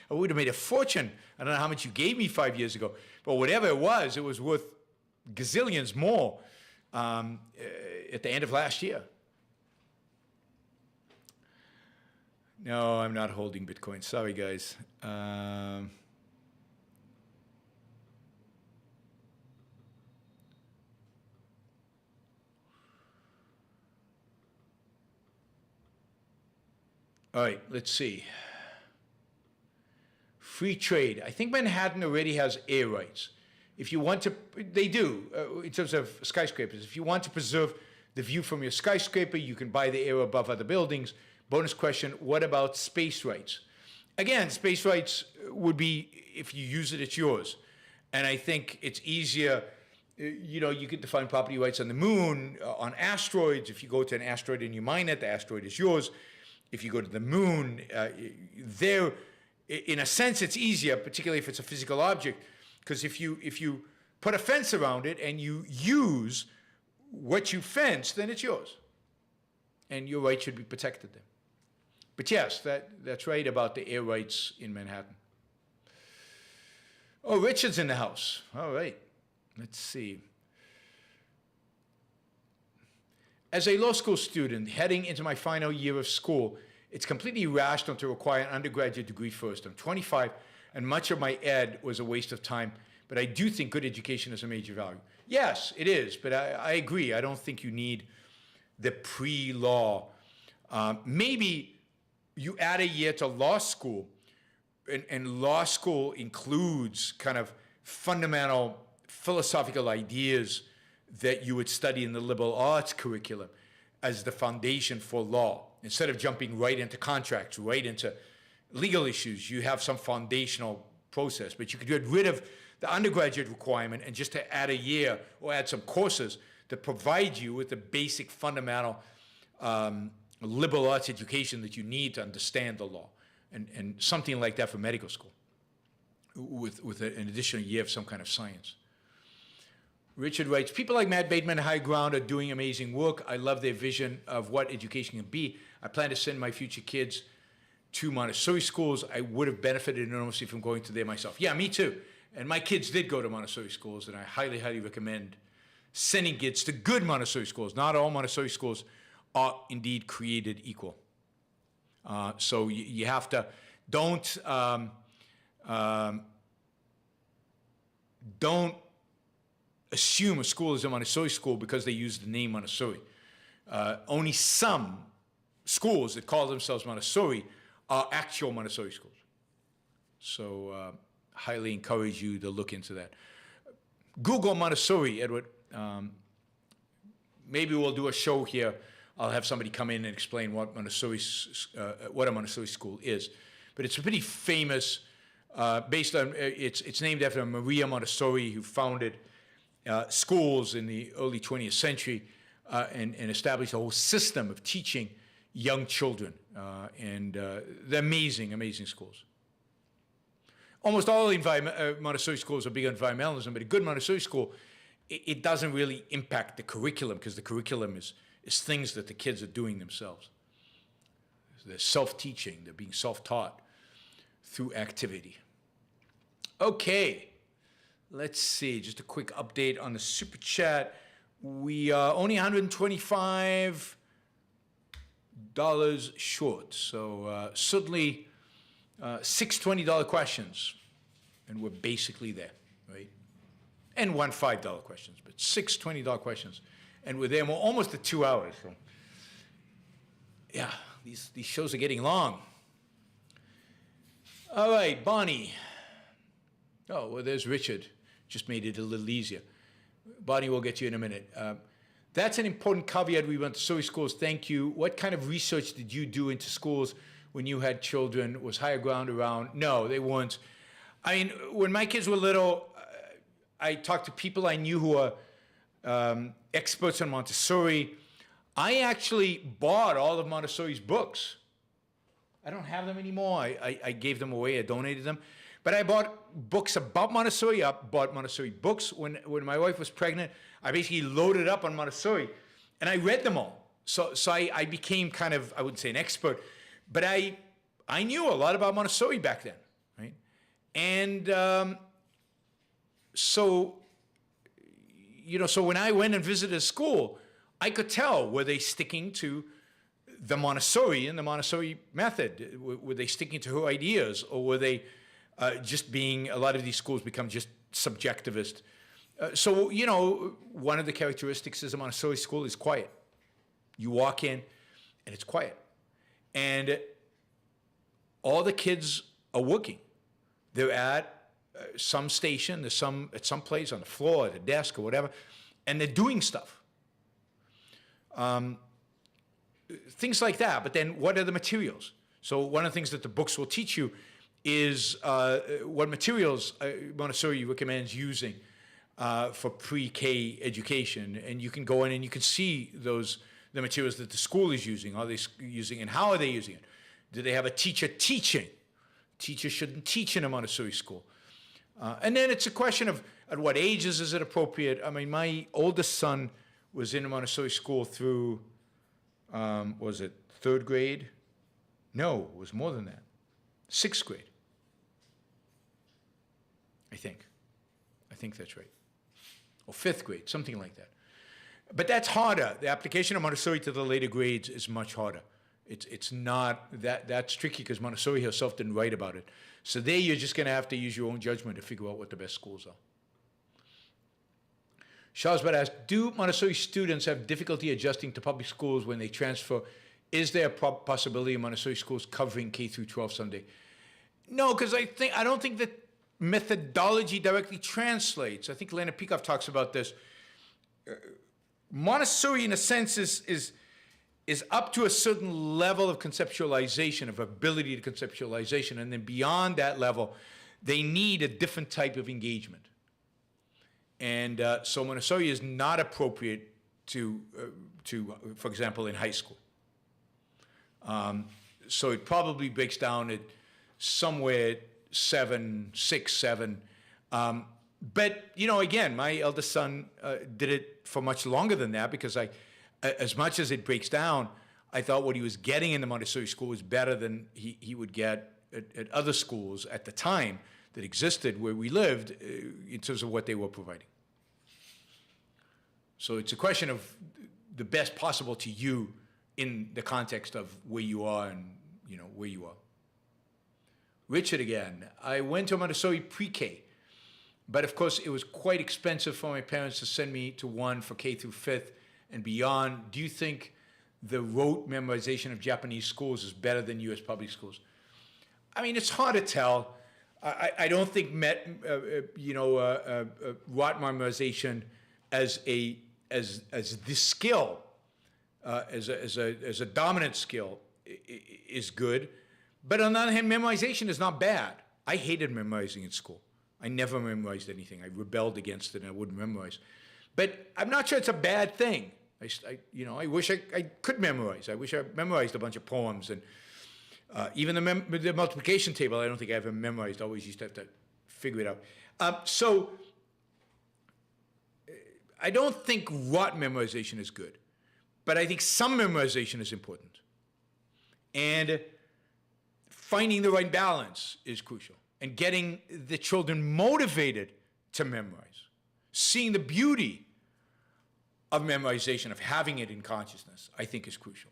Speaker 2: I would have made a fortune. I don't know how much you gave me 5 years ago. But whatever it was worth gazillions more at the end of last year. No, I'm not holding Bitcoin. Sorry, guys. All right, let's see. Free trade. I think Manhattan already has air rights. If you want to, they do, in terms of skyscrapers. If you want to preserve the view from your skyscraper, you can buy the air above other buildings. Bonus question, what about space rights? Again, space rights would be, if you use it, it's yours. And I think it's easier, you could define property rights on the moon, on asteroids. If you go to an asteroid and you mine it, the asteroid is yours. If you go to the moon, there, in a sense, it's easier, particularly if it's a physical object, because if you put a fence around it and you use what you fence, then it's yours, and your rights should be protected then. But yes, that's right about the air rights in Manhattan. Oh, Richard's in the house. All right, let's see. As a law school student heading into my final year of school, it's completely irrational to require an undergraduate degree first. I'm 25, and much of my ed was a waste of time, but I do think good education is a major value. Yes, it is, but I agree. I don't think you need the pre-law. Maybe you add a year to law school, and law school includes kind of fundamental philosophical ideas that you would study in the liberal arts curriculum as the foundation for law. Instead of jumping right into contracts, right into legal issues, you have some foundational process. But you could get rid of the undergraduate requirement and just to add a year or add some courses that provide you with the basic fundamental liberal arts education that you need to understand the law. And something like that for medical school with an additional year of some kind of science. Richard writes, people like Matt Bateman and High Ground are doing amazing work. I love their vision of what education can be. I plan to send my future kids to Montessori schools. I would have benefited enormously from going to there myself. Yeah, me too. And my kids did go to Montessori schools, and I highly, highly recommend sending kids to good Montessori schools. Not all Montessori schools are indeed created equal. So you have to, don't assume a school is a Montessori school because they use the name Montessori. Only some schools that call themselves Montessori are actual Montessori schools. So highly encourage you to look into that. Google Montessori, Edward. Maybe we'll do a show here. I'll have somebody come in and explain what a Montessori school is. But it's a pretty famous, based on, it's named after Maria Montessori, who founded schools in the early 20th century and established a whole system of teaching young children. They're amazing, amazing schools. Almost all Montessori schools are big on environmentalism, but a good Montessori school, it doesn't really impact the curriculum because the curriculum is things that the kids are doing themselves. They're self-teaching, they're being self-taught through activity. Okay. Let's see, just a quick update on the Super Chat. We are only $125 short, so certainly 6 $20 questions, and we're basically there, right? And 1 $5 questions, but 6 $20 questions, and we're there. We're almost at 2 hours, so yeah, these shows are getting long. All right, Bonnie. Oh, well, there's Richard. Just made it a little easier. Bonnie, we'll get you in a minute. That's an important caveat. We went to Montessori schools. Thank you. What kind of research did you do into schools when you had children? Was Higher Ground around? No, they weren't. I mean, when my kids were little, I talked to people I knew who are experts on Montessori. I actually bought all of Montessori's books. I don't have them anymore. I gave them away. I donated them. But I bought books about Montessori. I bought Montessori books. When my wife was pregnant, I basically loaded up on Montessori, and I read them all. So I became kind of, I wouldn't say an expert, but I knew a lot about Montessori back then, right? And so when I went and visited a school, I could tell, were they sticking to the Montessori and the Montessori method. Were they sticking to her ideas, or were they just being, a lot of these schools become just subjectivist? So, you know, one of the characteristics of a Montessori school is quiet. You walk in and it's quiet. And all the kids are working. They're at some station, at some place on the floor, at a desk or whatever, and they're doing stuff. Things like that. But then what are the materials? So one of the things that the books will teach you is what materials Montessori recommends using for pre-K education. And you can go in and you can see the materials that the school is using. Are they using, and how are they using it? Do they have a teacher teaching? Teachers shouldn't teach in a Montessori school. And then it's a question of at what ages is it appropriate? I mean, my oldest son was in a Montessori school through, was it third grade? No, it was more than that. Sixth grade, I think. I think that's right. Or fifth grade, something like that. But that's harder. The application of Montessori to the later grades is much harder. It's not that's tricky because Montessori herself didn't write about it. So there you're just going to have to use your own judgment to figure out what the best schools are. Charlesbert asks, do Montessori students have difficulty adjusting to public schools when they transfer? Is there a possibility of Montessori schools covering K through 12 someday? No, because I don't think that methodology directly translates. I think Leonard Peikoff talks about this. Montessori, in a sense, is up to a certain level of conceptualization, of ability to conceptualization, and then beyond that level, they need a different type of engagement. And so Montessori is not appropriate to, for example, in high school. So it probably breaks down at somewhere 6, 7. But, you know, again, my eldest son did it for much longer than that because as much as it breaks down, I thought what he was getting in the Montessori school was better than he would get at other schools at the time that existed where we lived in terms of what they were providing. So it's a question of the best possible to you in the context of where you are and, you know, where you are. Richard again, I went to Montessori pre-K, but of course it was quite expensive for my parents to send me to one for K through 5th and beyond. Do you think the rote memorization of Japanese schools is better than U.S. public schools? I mean, it's hard to tell. I don't think rote memorization as the skill, as a dominant skill, is good. But on the other hand, memorization is not bad. I hated memorizing in school. I never memorized anything. I rebelled against it and I wouldn't memorize. But I'm not sure it's a bad thing. I wish I could memorize. I wish I memorized a bunch of poems. And even the multiplication table, I don't think I ever memorized. I always used to have to figure it out. So I don't think rote memorization is good. But I think some memorization is important. And finding the right balance is crucial. And getting the children motivated to memorize. Seeing the beauty of memorization, of having it in consciousness, I think is crucial.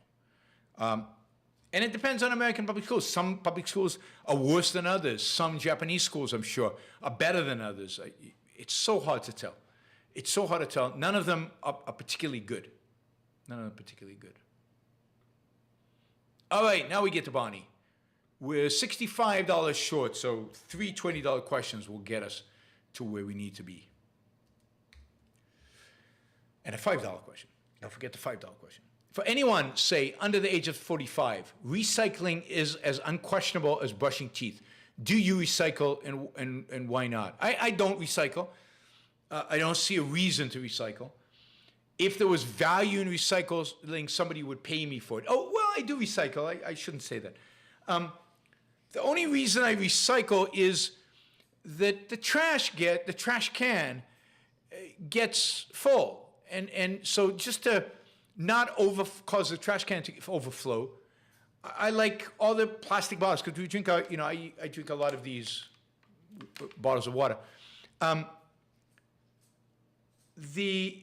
Speaker 2: And it depends on American public schools. Some public schools are worse than others. Some Japanese schools, I'm sure, are better than others. It's so hard to tell. It's so hard to tell. None of them are particularly good. None of them are particularly good. All right, now we get to Bonnie. We're $65 short, so 3 $20 questions will get us to where we need to be. And a $5 question. Don't forget the $5 question. For anyone, say, under the age of 45, recycling is as unquestionable as brushing teeth. Do you recycle, and why not? I don't recycle. I don't see a reason to recycle. If there was value in recycling, somebody would pay me for it. Oh, well, I do recycle. I shouldn't say that. The only reason I recycle is that the trash can gets full. And so just to not cause the trash can to overflow, I like all the plastic bottles, because we drink, I drink a lot of these bottles of water. These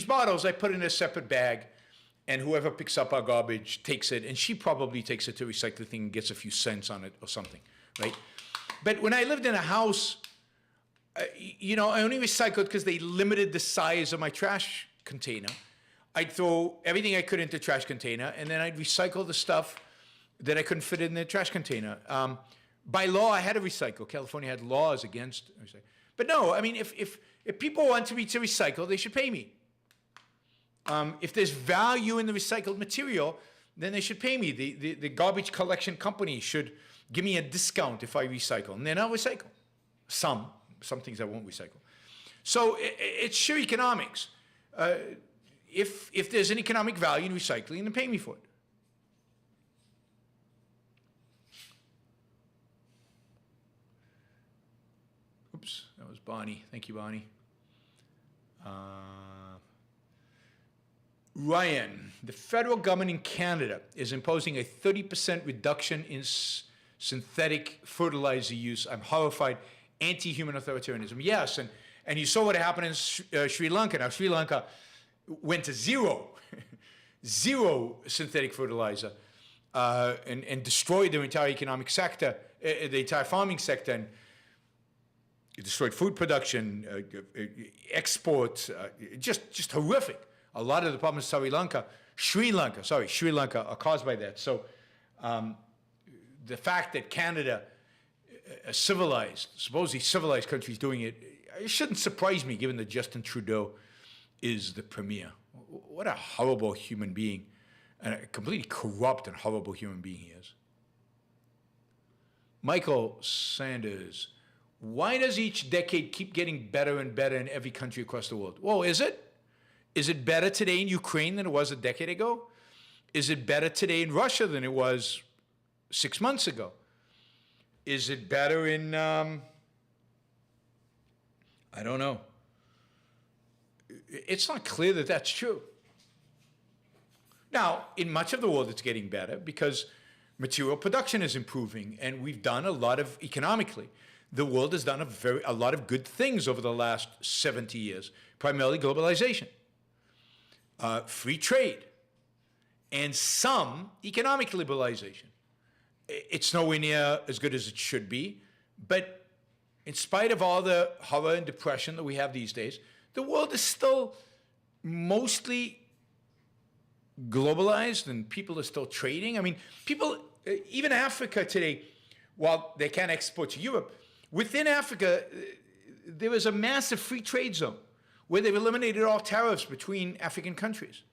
Speaker 2: bottles I put in a separate bag, and whoever picks up our garbage takes it, and she probably takes it to a recycling thing and gets a few cents on it or something, right? But when I lived in a house, you know, I only recycled because they limited the size of my trash container. I'd throw everything I could into the trash container, and then I'd recycle the stuff that I couldn't fit in the trash container. By law, I had to recycle. California had laws against recycling. But no, I mean, if people want me to recycle, they should pay me. If there's value in the recycled material, then they should pay me. The garbage collection company should give me a discount if I recycle, and then I'll recycle. Some things I won't recycle. So it's sheer economics. If there's an economic value in recycling, then pay me for it. Oops, that was Bonnie. Thank you, Bonnie. Ryan, the federal government in Canada is imposing a 30% reduction in synthetic fertilizer use. I'm horrified. Anti-human authoritarianism. Yes, and you saw what happened in Sri Lanka. Now, Sri Lanka went to zero synthetic fertilizer and destroyed their entire economic sector, the entire farming sector, and it destroyed food production, export, just horrific. A lot of the problems in Sri Lanka are caused by that. So the fact that Canada, a supposedly civilized country, is doing it, it shouldn't surprise me given that Justin Trudeau is the premier. What a horrible human being, and a completely corrupt and horrible human being he is. Michael Sanders, why does each decade keep getting better and better in every country across the world? Well, is it? Is it better today in Ukraine than it was a decade ago? Is it better today in Russia than it was 6 months ago? Is it better in, I don't know. It's not clear that that's true. Now, in much of the world, it's getting better because material production is improving, and we've done a lot of, economically, the world has done a lot of good things over the last 70 years, primarily globalization, free trade, and some economic liberalization. It's nowhere near as good as it should be, but in spite of all the horror and depression that we have these days, the world is still mostly globalized and people are still trading. I mean, people, even Africa today, while they can't export to Europe, within Africa, there is a massive free trade zone where they've eliminated all tariffs between African countries.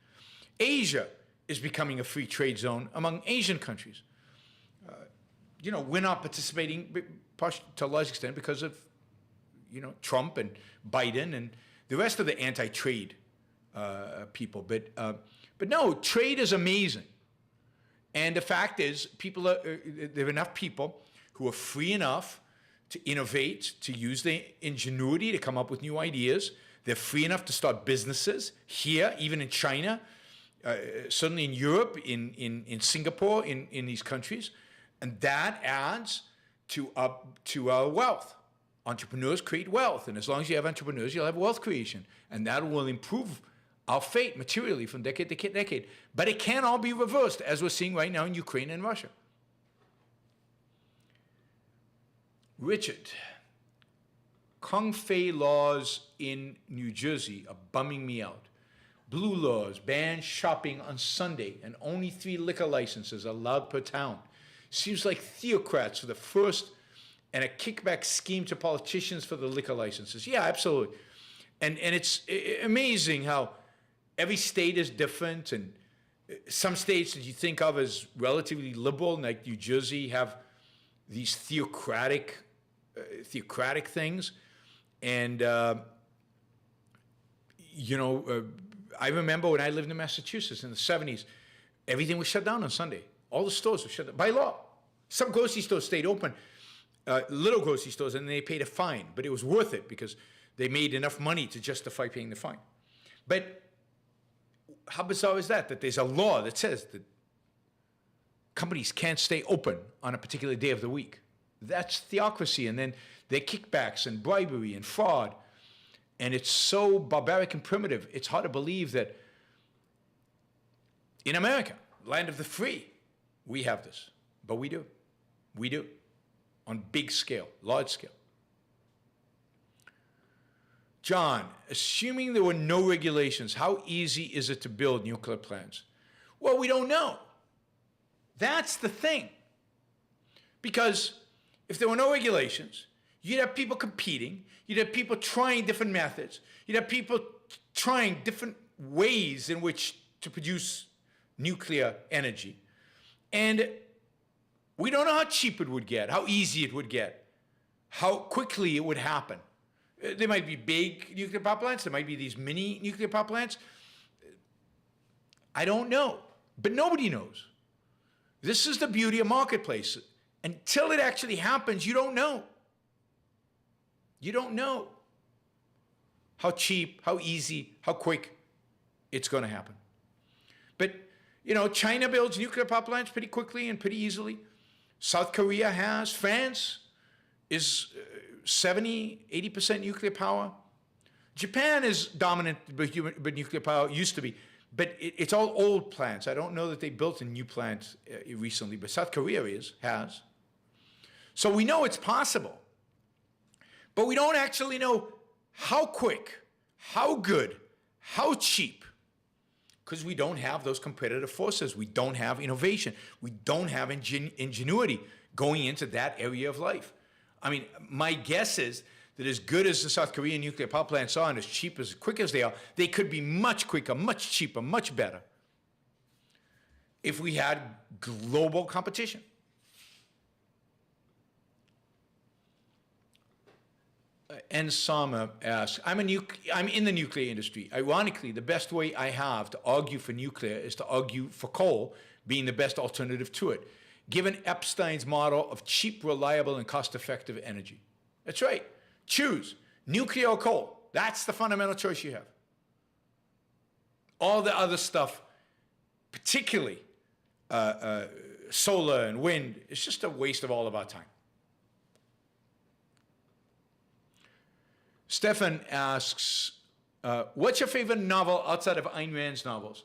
Speaker 2: Asia is becoming a free trade zone among Asian countries. You know, we're not participating to a large extent because of, you know, Trump and Biden and the rest of the anti-trade people. But no, trade is amazing. And the fact is, there are enough people who are free enough to innovate, to use their ingenuity to come up with new ideas. They're free enough to start businesses here, even in China, certainly in Europe, in Singapore, in these countries. And that adds to our wealth. Entrepreneurs create wealth, and as long as you have entrepreneurs, you'll have wealth creation, and that will improve our fate materially from decade to decade. But it can't all be reversed, as we're seeing right now in Ukraine and Russia. Richard, Kung Fei laws in New Jersey are bumming me out. Blue laws ban shopping on Sunday, and only 3 liquor licenses allowed per town. Seems like theocrats for the first, and a kickback scheme to politicians for the liquor licenses. Yeah, absolutely. And it's amazing how every state is different, and some states that you think of as relatively liberal, like New Jersey, have these theocratic things. And, you know, I remember when I lived in Massachusetts in the 70s, everything was shut down on Sunday. All the stores were shut down by law. Some grocery stores stayed open, little grocery stores, and they paid a fine. But it was worth it because they made enough money to justify paying the fine. But how bizarre is that? That there's a law that says that companies can't stay open on a particular day of the week. That's theocracy. And then there are kickbacks and bribery and fraud. And it's so barbaric and primitive, it's hard to believe that In America, land of the free, we have this. But we do. We do. On big scale, large scale. John, assuming there were no regulations, how easy is it to build nuclear plants? Well, we don't know. That's the thing. Because if there were no regulations, you'd have people competing, you'd have people trying different methods, you'd have people trying different ways in which to produce nuclear energy. And we don't know how cheap it would get, how easy it would get, how quickly it would happen. There might be big nuclear power plants, there might be these mini nuclear power plants. I don't know, but nobody knows. This is the beauty of marketplace. Until it actually happens, you don't know. You don't know how cheap, how easy, how quick it's going to happen. But, you know, China builds nuclear power plants pretty quickly and pretty easily. South Korea has. France is 70, 80% nuclear power. Japan is dominant but nuclear power, used to be. But it's all old plants. I don't know that they built a new plant recently, but South Korea has. So we know it's possible. But we don't actually know how quick, how good, how cheap, because we don't have those competitive forces. We don't have innovation. We don't have ingenuity going into that area of life. I mean, my guess is that as good as the South Korean nuclear power plants are and as cheap, as quick as they are, they could be much quicker, much cheaper, much better if we had global competition. N. Sama asks, I'm in the nuclear industry. Ironically, the best way I have to argue for nuclear is to argue for coal being the best alternative to it, given Epstein's model of cheap, reliable, and cost-effective energy. That's right. Choose nuclear or coal. That's the fundamental choice you have. All the other stuff, particularly solar and wind, is just a waste of all of our time. Stefan asks, what's your favorite novel outside of Ayn Rand's novels?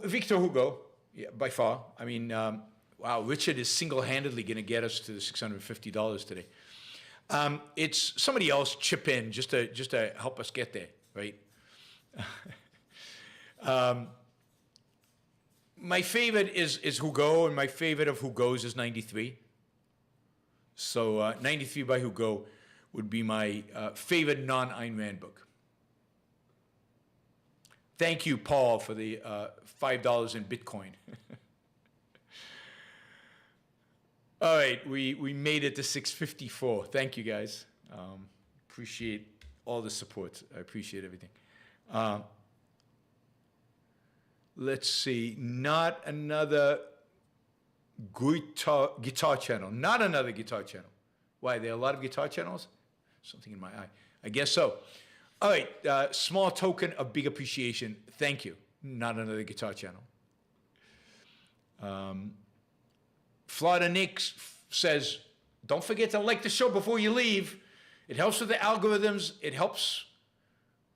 Speaker 2: Victor Hugo, yeah, by far. I mean, wow, Richard is single-handedly going to get us to the $650 today. It's somebody else chip in just to help us get there, right? My favorite is Hugo, and my favorite of Hugo's is 93. So 93 by Hugo would be my favorite non-Ayn Rand book. Thank you, Paul, for the $5 in Bitcoin. All right, we made it to 654. Thank you, guys. Appreciate all the support. I appreciate everything. Let's see. Not another guitar channel. Not another guitar channel. Why? There are a lot of guitar channels? Something in my eye. I guess so. All right. Small token of big appreciation. Thank you. Not another guitar channel. Florida Nick says, don't forget to like the show before you leave. It helps with the algorithms. It helps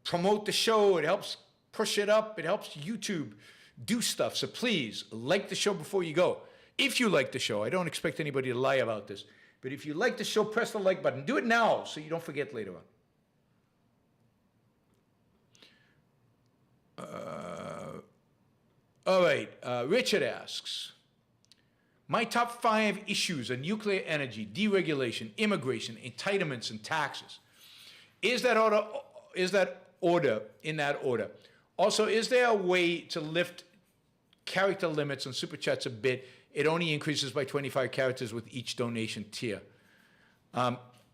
Speaker 2: promote the show. It helps push it up. It helps YouTube do stuff. So please like the show before you go. If you like the show, I don't expect anybody to lie about this, but if you like the show, press the like button. Do it now so you don't forget later on. All right, Richard asks, my top 5 issues are nuclear energy, deregulation, immigration, entitlements, and taxes. Is that order in that order? Also, is there a way to lift character limits on Super Chats a bit? It only increases by 25 characters with each donation tier.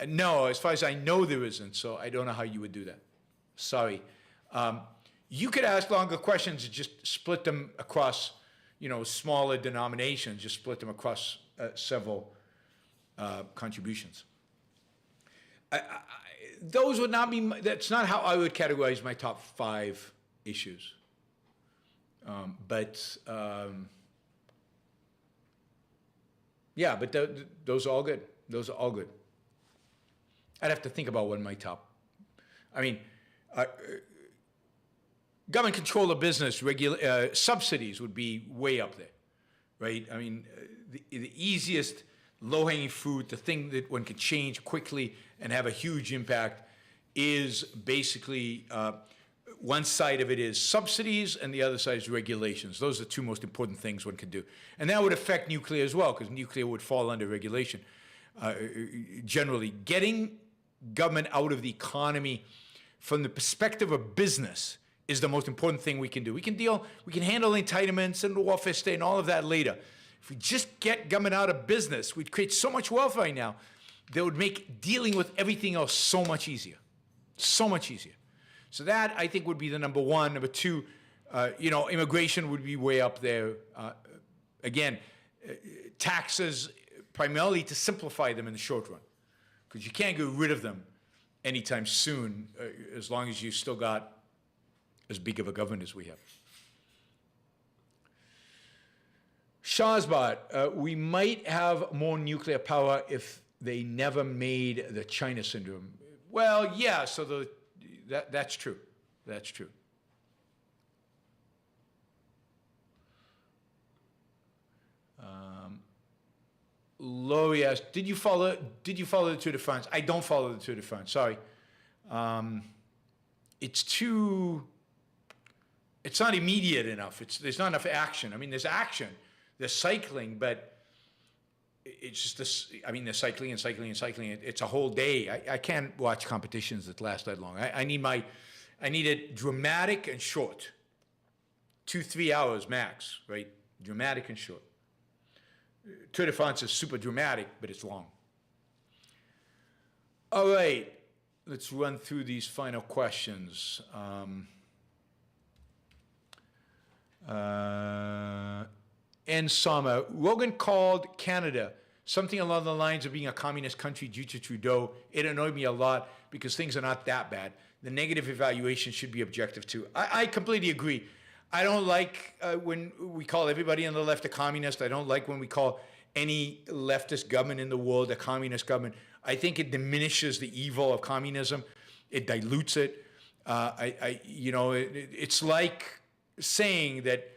Speaker 2: No, as far as I know, there isn't, so I don't know how you would do that. Sorry. You could ask longer questions and just split them across, smaller denominations, just split them across several contributions. Those would not be, that's not how I would categorize my top 5 issues. Yeah, but those are all good. Those are all good. I'd have to think about what my top, government control of business, subsidies would be way up there, right? I mean, the easiest low-hanging fruit, the thing that one can change quickly and have a huge impact is basically one side of it is subsidies and the other side is regulations. Those are the two most important things one can do. And that would affect nuclear as well, because nuclear would fall under regulation. Generally, getting government out of the economy from the perspective of business is the most important thing we can do. We can handle entitlements and the welfare state and all of that later. If we just get government out of business, we'd create so much wealth right now that would make dealing with everything else so much easier. So much easier. So that, I think, would be the number one. Number two, immigration would be way up there. Again, taxes, primarily to simplify them in the short run, because you can't get rid of them anytime soon, as long as you still got as big of a government as we have. Shahzad, we might have more nuclear power if they never made the China syndrome. Well, yeah, so that's true. That's true. Laurie asked, did you follow the Tour de France? I don't follow the Tour de France, sorry. It's not immediate enough. There's not enough action. I mean, there's action, there's cycling, but it's just this, I mean, there's cycling and cycling and cycling. It's a whole day. I can't watch competitions that last that long. I need it dramatic and short. 2-3 hours max, right? Dramatic and short. Tour de France is super dramatic, but it's long. All right, let's run through these final questions. And Summer, Rogan called Canada something along the lines of being a communist country due to Trudeau. It annoyed me a lot because things are not that bad. The negative evaluation should be objective too. I completely agree. I don't like when we call everybody on the left a communist. I don't like when we call any leftist government in the world a communist government. I think it diminishes the evil of communism. It dilutes it. It's like saying that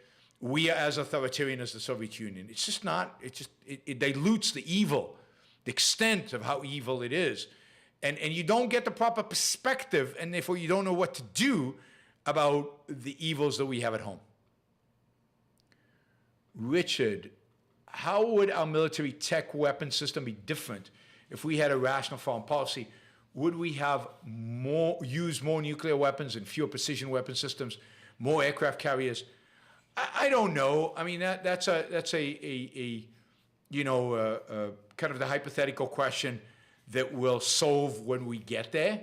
Speaker 2: we are as authoritarian as the Soviet Union. It's just not. It dilutes the evil, the extent of how evil it is. And you don't get the proper perspective, and therefore you don't know what to do about the evils that we have at home. Richard, how would our military tech weapon system be different if we had a rational foreign policy? Would we have use more nuclear weapons and fewer precision weapon systems, more aircraft carriers? I don't know. I mean, that's a kind of the hypothetical question that we'll solve when we get there.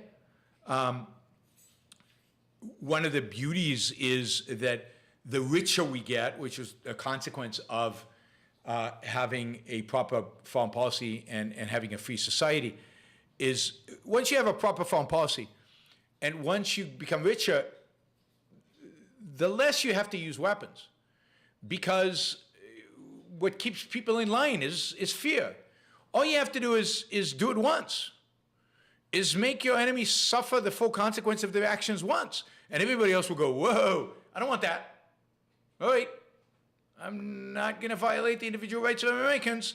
Speaker 2: One of the beauties is that the richer we get, which is a consequence of having a proper foreign policy and having a free society, is once you have a proper foreign policy and once you become richer, the less you have to use weapons, because what keeps people in line is fear. All you have to do is do it once. Is make your enemies suffer the full consequence of their actions once. And everybody else will go, whoa, I don't want that. All right, I'm not going to violate the individual rights of Americans.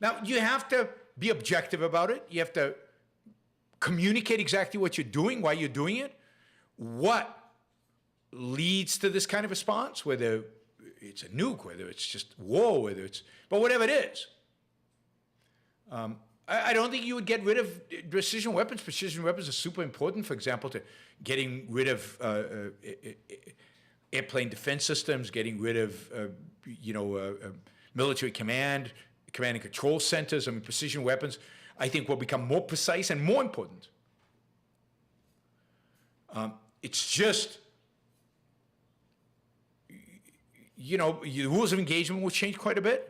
Speaker 2: Now, you have to be objective about it. You have to communicate exactly what you're doing, why you're doing it, what leads to this kind of response, whether it's a nuke, whether it's just war, but whatever it is. I don't think you would get rid of precision weapons. Precision weapons are super important, for example, to getting rid of airplane defense systems, getting rid of, military command and control centers. I mean, precision weapons, I think, will become more precise and more important. It's just, the rules of engagement will change quite a bit.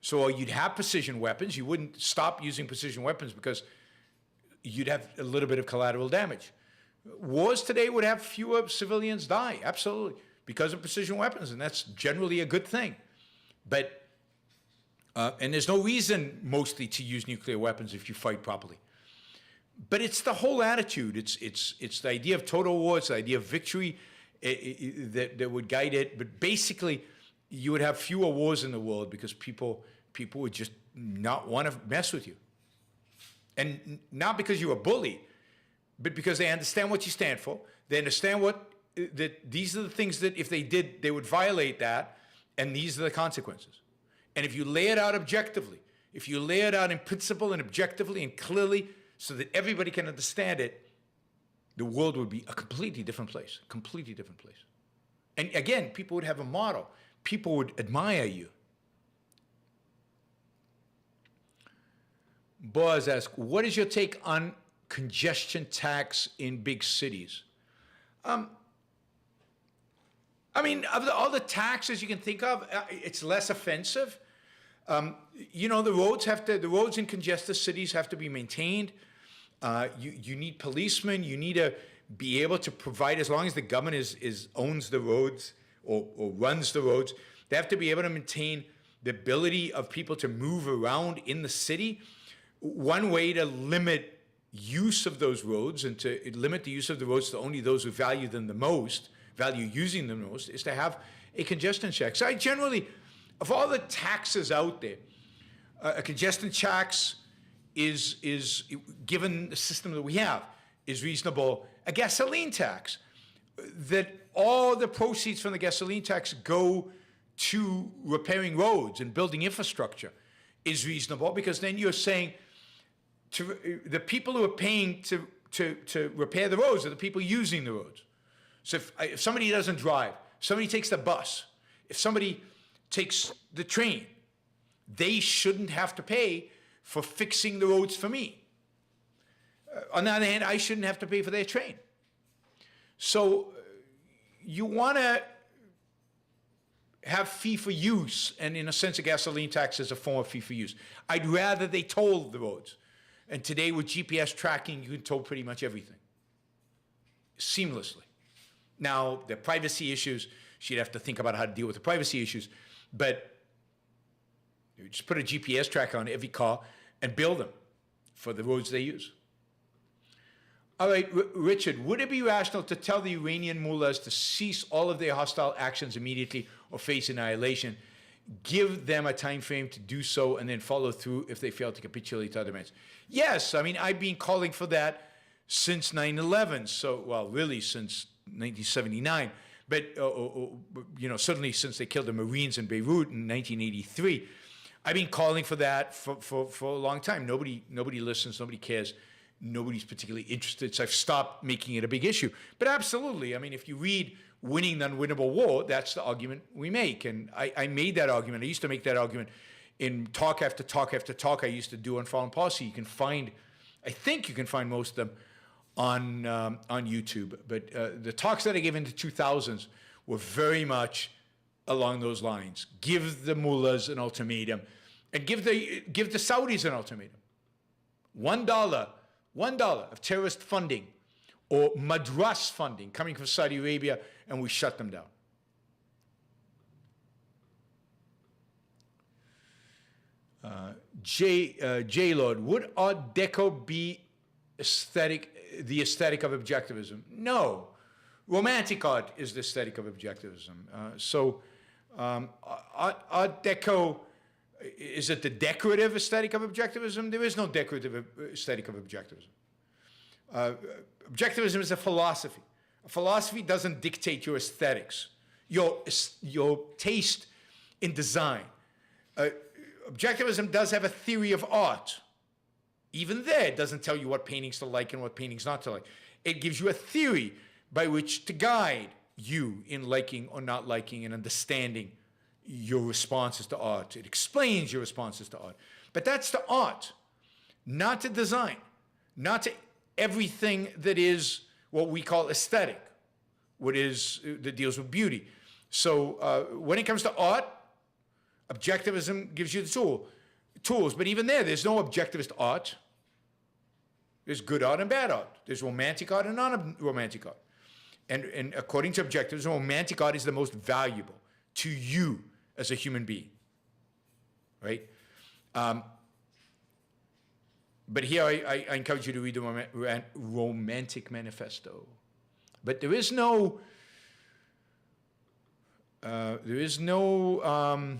Speaker 2: So you'd have precision weapons. You wouldn't stop using precision weapons because you'd have a little bit of collateral damage. Wars today would have fewer civilians die, absolutely, because of precision weapons, and that's generally a good thing. But, and there's no reason mostly to use nuclear weapons if you fight properly. But it's the whole attitude. It's the idea of total war. It's the idea of victory. that would guide it. But basically, you would have fewer wars in the world because people would just not want to mess with you. And not because you're a bully, but because they understand what you stand for. They understand that these are the things that if they did, they would violate that, and these are the consequences. And if you lay it out objectively, if you lay it out in principle and objectively and clearly so that everybody can understand it, the world would be a completely different place, completely different place. And again, people would have a model. People would admire you. Boaz asks, what is your take on congestion tax in big cities? I mean, of all the taxes you can think of, it's less offensive. You know, the roads in congested cities have to be maintained. You need policemen. You need to be able to provide, as long as the government owns the roads or runs the roads, they have to be able to maintain the ability of people to move around in the city. One way to limit use of those roads and to limit the use of the roads to only those who value them the most, value using them the most, is to have a congestion tax. So I generally, of all the taxes out there, a congestion tax is given the system that we have, is reasonable. A gasoline tax, that all the proceeds from the gasoline tax go to repairing roads and building infrastructure, is reasonable, because then you're saying to the people who are paying to repair the roads are the people using the roads. So if somebody doesn't drive, somebody takes the bus, if somebody takes the train, they shouldn't have to pay for fixing the roads for me. On the other hand, I shouldn't have to pay for their train. So you want to have fee for use, and in a sense, a gasoline tax is a form of fee for use. I'd rather they toll the roads. And today with GPS tracking, you can toll pretty much everything seamlessly. Now, the privacy issues, she'd have to think about how to deal with the privacy issues, but you just put a GPS tracker on every car and bill them for the roads they use. All right, Richard, would it be rational to tell the Iranian mullahs to cease all of their hostile actions immediately or face annihilation, give them a time frame to do so, and then follow through if they fail to capitulate to other demands? Yes, I mean, I've been calling for that since 9/11, so, well, really since 1979, but, you know, certainly since they killed the Marines in Beirut in 1983. I've been calling for that for a long time. Nobody listens, nobody cares. Nobody's particularly interested, so I've stopped making it a big issue. But absolutely, I mean, if you read Winning the Unwinnable War, that's the argument we make. And I made that argument. I used to make that argument in talk after talk after talk I used to do on foreign policy. You can find, I think you can find most of them on YouTube. But the talks that I gave in the 2000s were very much along those lines. Give the mullahs an ultimatum, and give the Saudis an ultimatum. $1 of terrorist funding or madras funding coming from Saudi Arabia, and we shut them down. J-Lord, would Art Deco be the aesthetic of objectivism? No. Romantic art is the aesthetic of objectivism. Art Deco, is it the decorative aesthetic of objectivism? There is no decorative aesthetic of objectivism. Objectivism is a philosophy. A philosophy doesn't dictate your aesthetics, your taste in design. Objectivism does have a theory of art. Even there, it doesn't tell you what paintings to like and what paintings not to like. It gives you a theory by which to guide you in liking or not liking and understanding your responses to art. It explains your responses to art. But that's to art, not to design, not to everything that is what we call aesthetic, that deals with beauty. So when it comes to art, objectivism gives you the tools. But even there's no objectivist art. There's good art and bad art. There's romantic art and non-romantic art. And according to objectivism, romantic art is the most valuable to you as a human being, right? But here I encourage you to read the Romantic Manifesto. But there is no There is no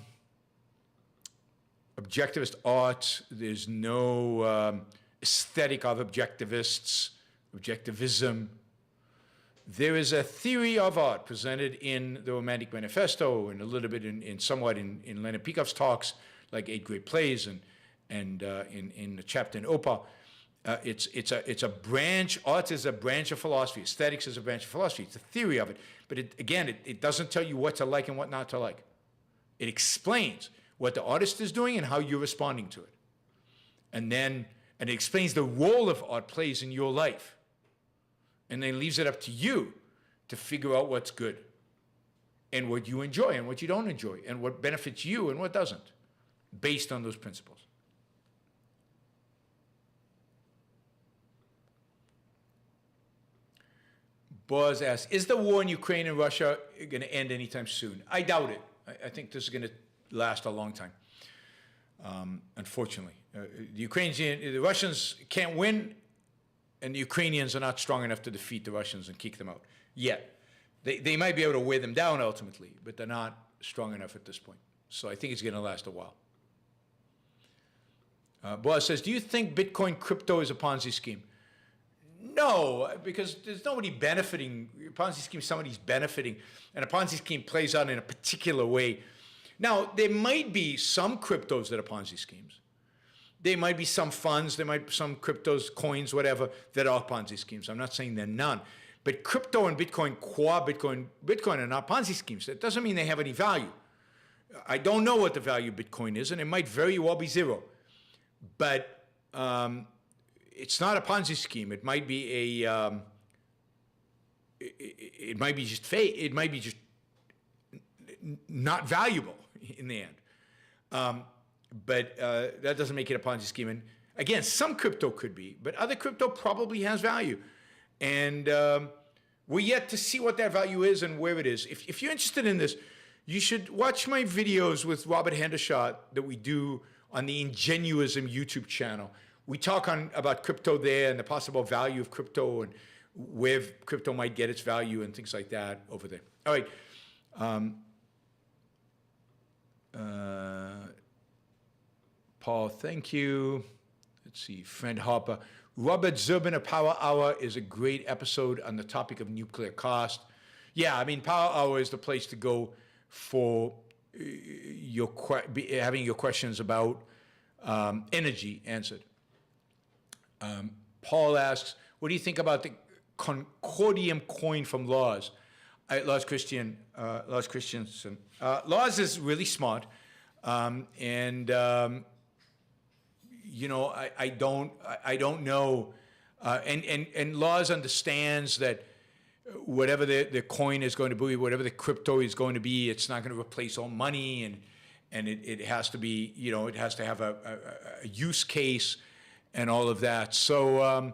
Speaker 2: objectivist art. There's no aesthetic of objectivism. There is a theory of art presented in the Romantic Manifesto and a little bit somewhat in Leonard Peikoff's talks, like 8 Great Plays and in the chapter in Opa. It's a branch. Art is a branch of philosophy. Aesthetics is a branch of philosophy. It's a theory of it. But it doesn't tell you what to like and what not to like. It explains what the artist is doing and how you're responding to it. And it explains the role of art plays in your life. And then leaves it up to you to figure out what's good and what you enjoy and what you don't enjoy and what benefits you and what doesn't, based on those principles. Boaz asks, is the war in Ukraine and Russia going to end anytime soon? I doubt it. I think this is going to last a long time, unfortunately. The Russians can't win, and the Ukrainians are not strong enough to defeat the Russians and kick them out yet. They might be able to wear them down ultimately, but they're not strong enough at this point. So I think it's going to last a while. Boaz says, do you think Bitcoin crypto is a Ponzi scheme? No, because there's nobody benefiting. A Ponzi scheme, somebody's benefiting, and a Ponzi scheme plays out in a particular way. Now, there might be some cryptos that are Ponzi schemes. There might be some funds, there might be some cryptos, coins, whatever, that are Ponzi schemes. I'm not saying they're none. But crypto and Bitcoin, Bitcoin are not Ponzi schemes. That doesn't mean they have any value. I don't know what the value of Bitcoin is, and it might very well be zero. But it's not a Ponzi scheme. It might be it might be just fake. It might be just not valuable in the end. But that doesn't make it a Ponzi scheme. And again, some crypto could be, but other crypto probably has value. And we're yet to see what that value is and where it is. If you're interested in this, you should watch my videos with Robert Hendershot that we do on the Ingenuism YouTube channel. We talk about crypto there and the possible value of crypto and where crypto might get its value and things like that over there. All right. Paul, thank you. Let's see, friend Harper. Robert Zubin of Power Hour is a great episode on the topic of nuclear cost. Yeah, I mean, Power Hour is the place to go for having your questions about energy answered. Paul asks, what do you think about the Concordium coin from Lars? Lars Christiansen. Lars is really smart, you know, I don't know, and Lars understands that whatever the coin is going to be, whatever the crypto is going to be, it's not going to replace all money, and it has to be, you know, it has to have a use case and all of that. So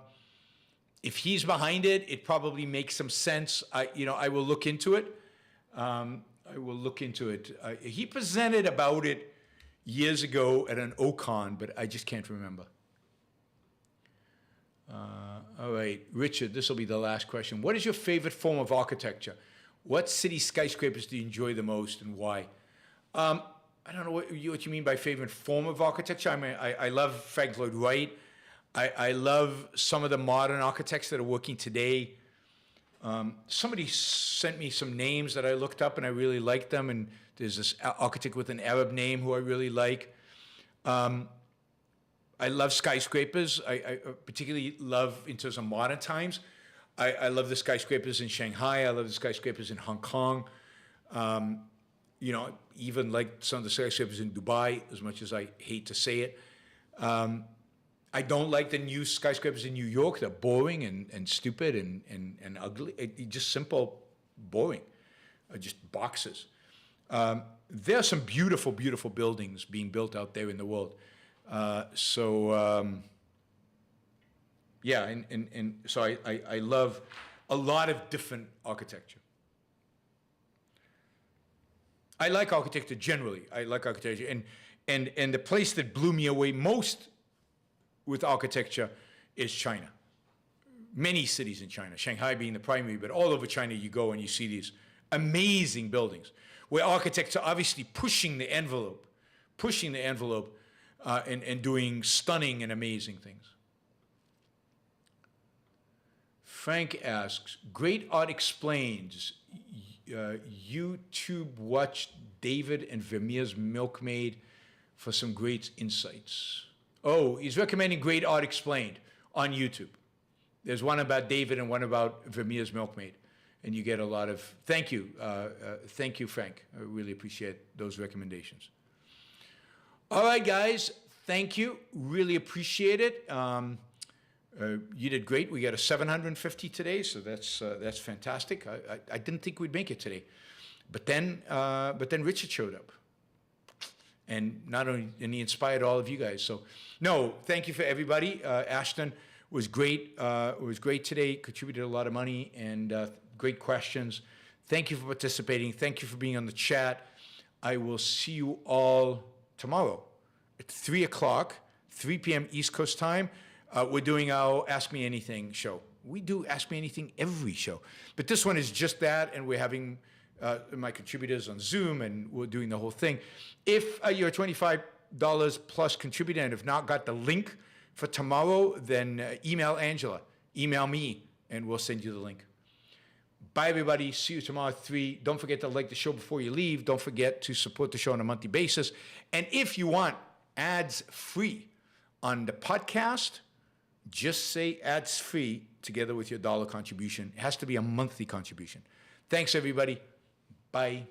Speaker 2: if he's behind it, it probably makes some sense. I will look into it. He presented about it years ago at an OCON, but I just can't remember. All right, Richard, this will be the last question. What is your favorite form of architecture? What city skyscrapers do you enjoy the most and why? I don't know what you mean by favorite form of architecture. I mean, I love Frank Lloyd Wright. I love some of the modern architects that are working today. Somebody sent me some names that I looked up and I really liked them. And there's this architect with an Arab name who I really like. I love skyscrapers. I particularly love, in terms of modern times, I love the skyscrapers in Shanghai. I love the skyscrapers in Hong Kong. You know, even like some of the skyscrapers in Dubai, as much as I hate to say it. I don't like the new skyscrapers in New York. They're boring and stupid and ugly. Just simple, boring, just boxes. There are some beautiful, beautiful buildings being built out there in the world. Yeah, and so I love a lot of different architecture. I like architecture generally. I like architecture, and the place that blew me away most with architecture is China. Many cities in China, Shanghai being the primary, but all over China you go and you see these amazing buildings. where architects are obviously pushing the envelope, and doing stunning and amazing things. Frank asks, Great Art Explains, YouTube watch David and Vermeer's Milkmaid for some great insights. Oh, he's recommending Great Art Explained on YouTube. There's one about David and one about Vermeer's Milkmaid. And you get a lot of, thank you, Frank. I really appreciate those recommendations. All right, guys, thank you. Really appreciate it. You did great. We got a 750 today, so that's fantastic. I didn't think we'd make it today, but then Richard showed up, and he inspired all of you guys. So, no, thank you for everybody. Ashton was great. It was great today. Contributed a lot of money and great questions. Thank you for participating. Thank you for being on the chat. I will see you all tomorrow at 3 o'clock, 3 p.m. East Coast time. We're doing our Ask Me Anything show. We do Ask Me Anything every show. But this one is just that, and we're having my contributors on Zoom, and we're doing the whole thing. If you're a $25 plus contributor and have not got the link for tomorrow, then email Angela, email me, and we'll send you the link. Bye, everybody. See you tomorrow at 3. Don't forget to like the show before you leave. Don't forget to support the show on a monthly basis. And if you want ads free on the podcast, just say ads free together with your dollar contribution. It has to be a monthly contribution. Thanks, everybody. Bye.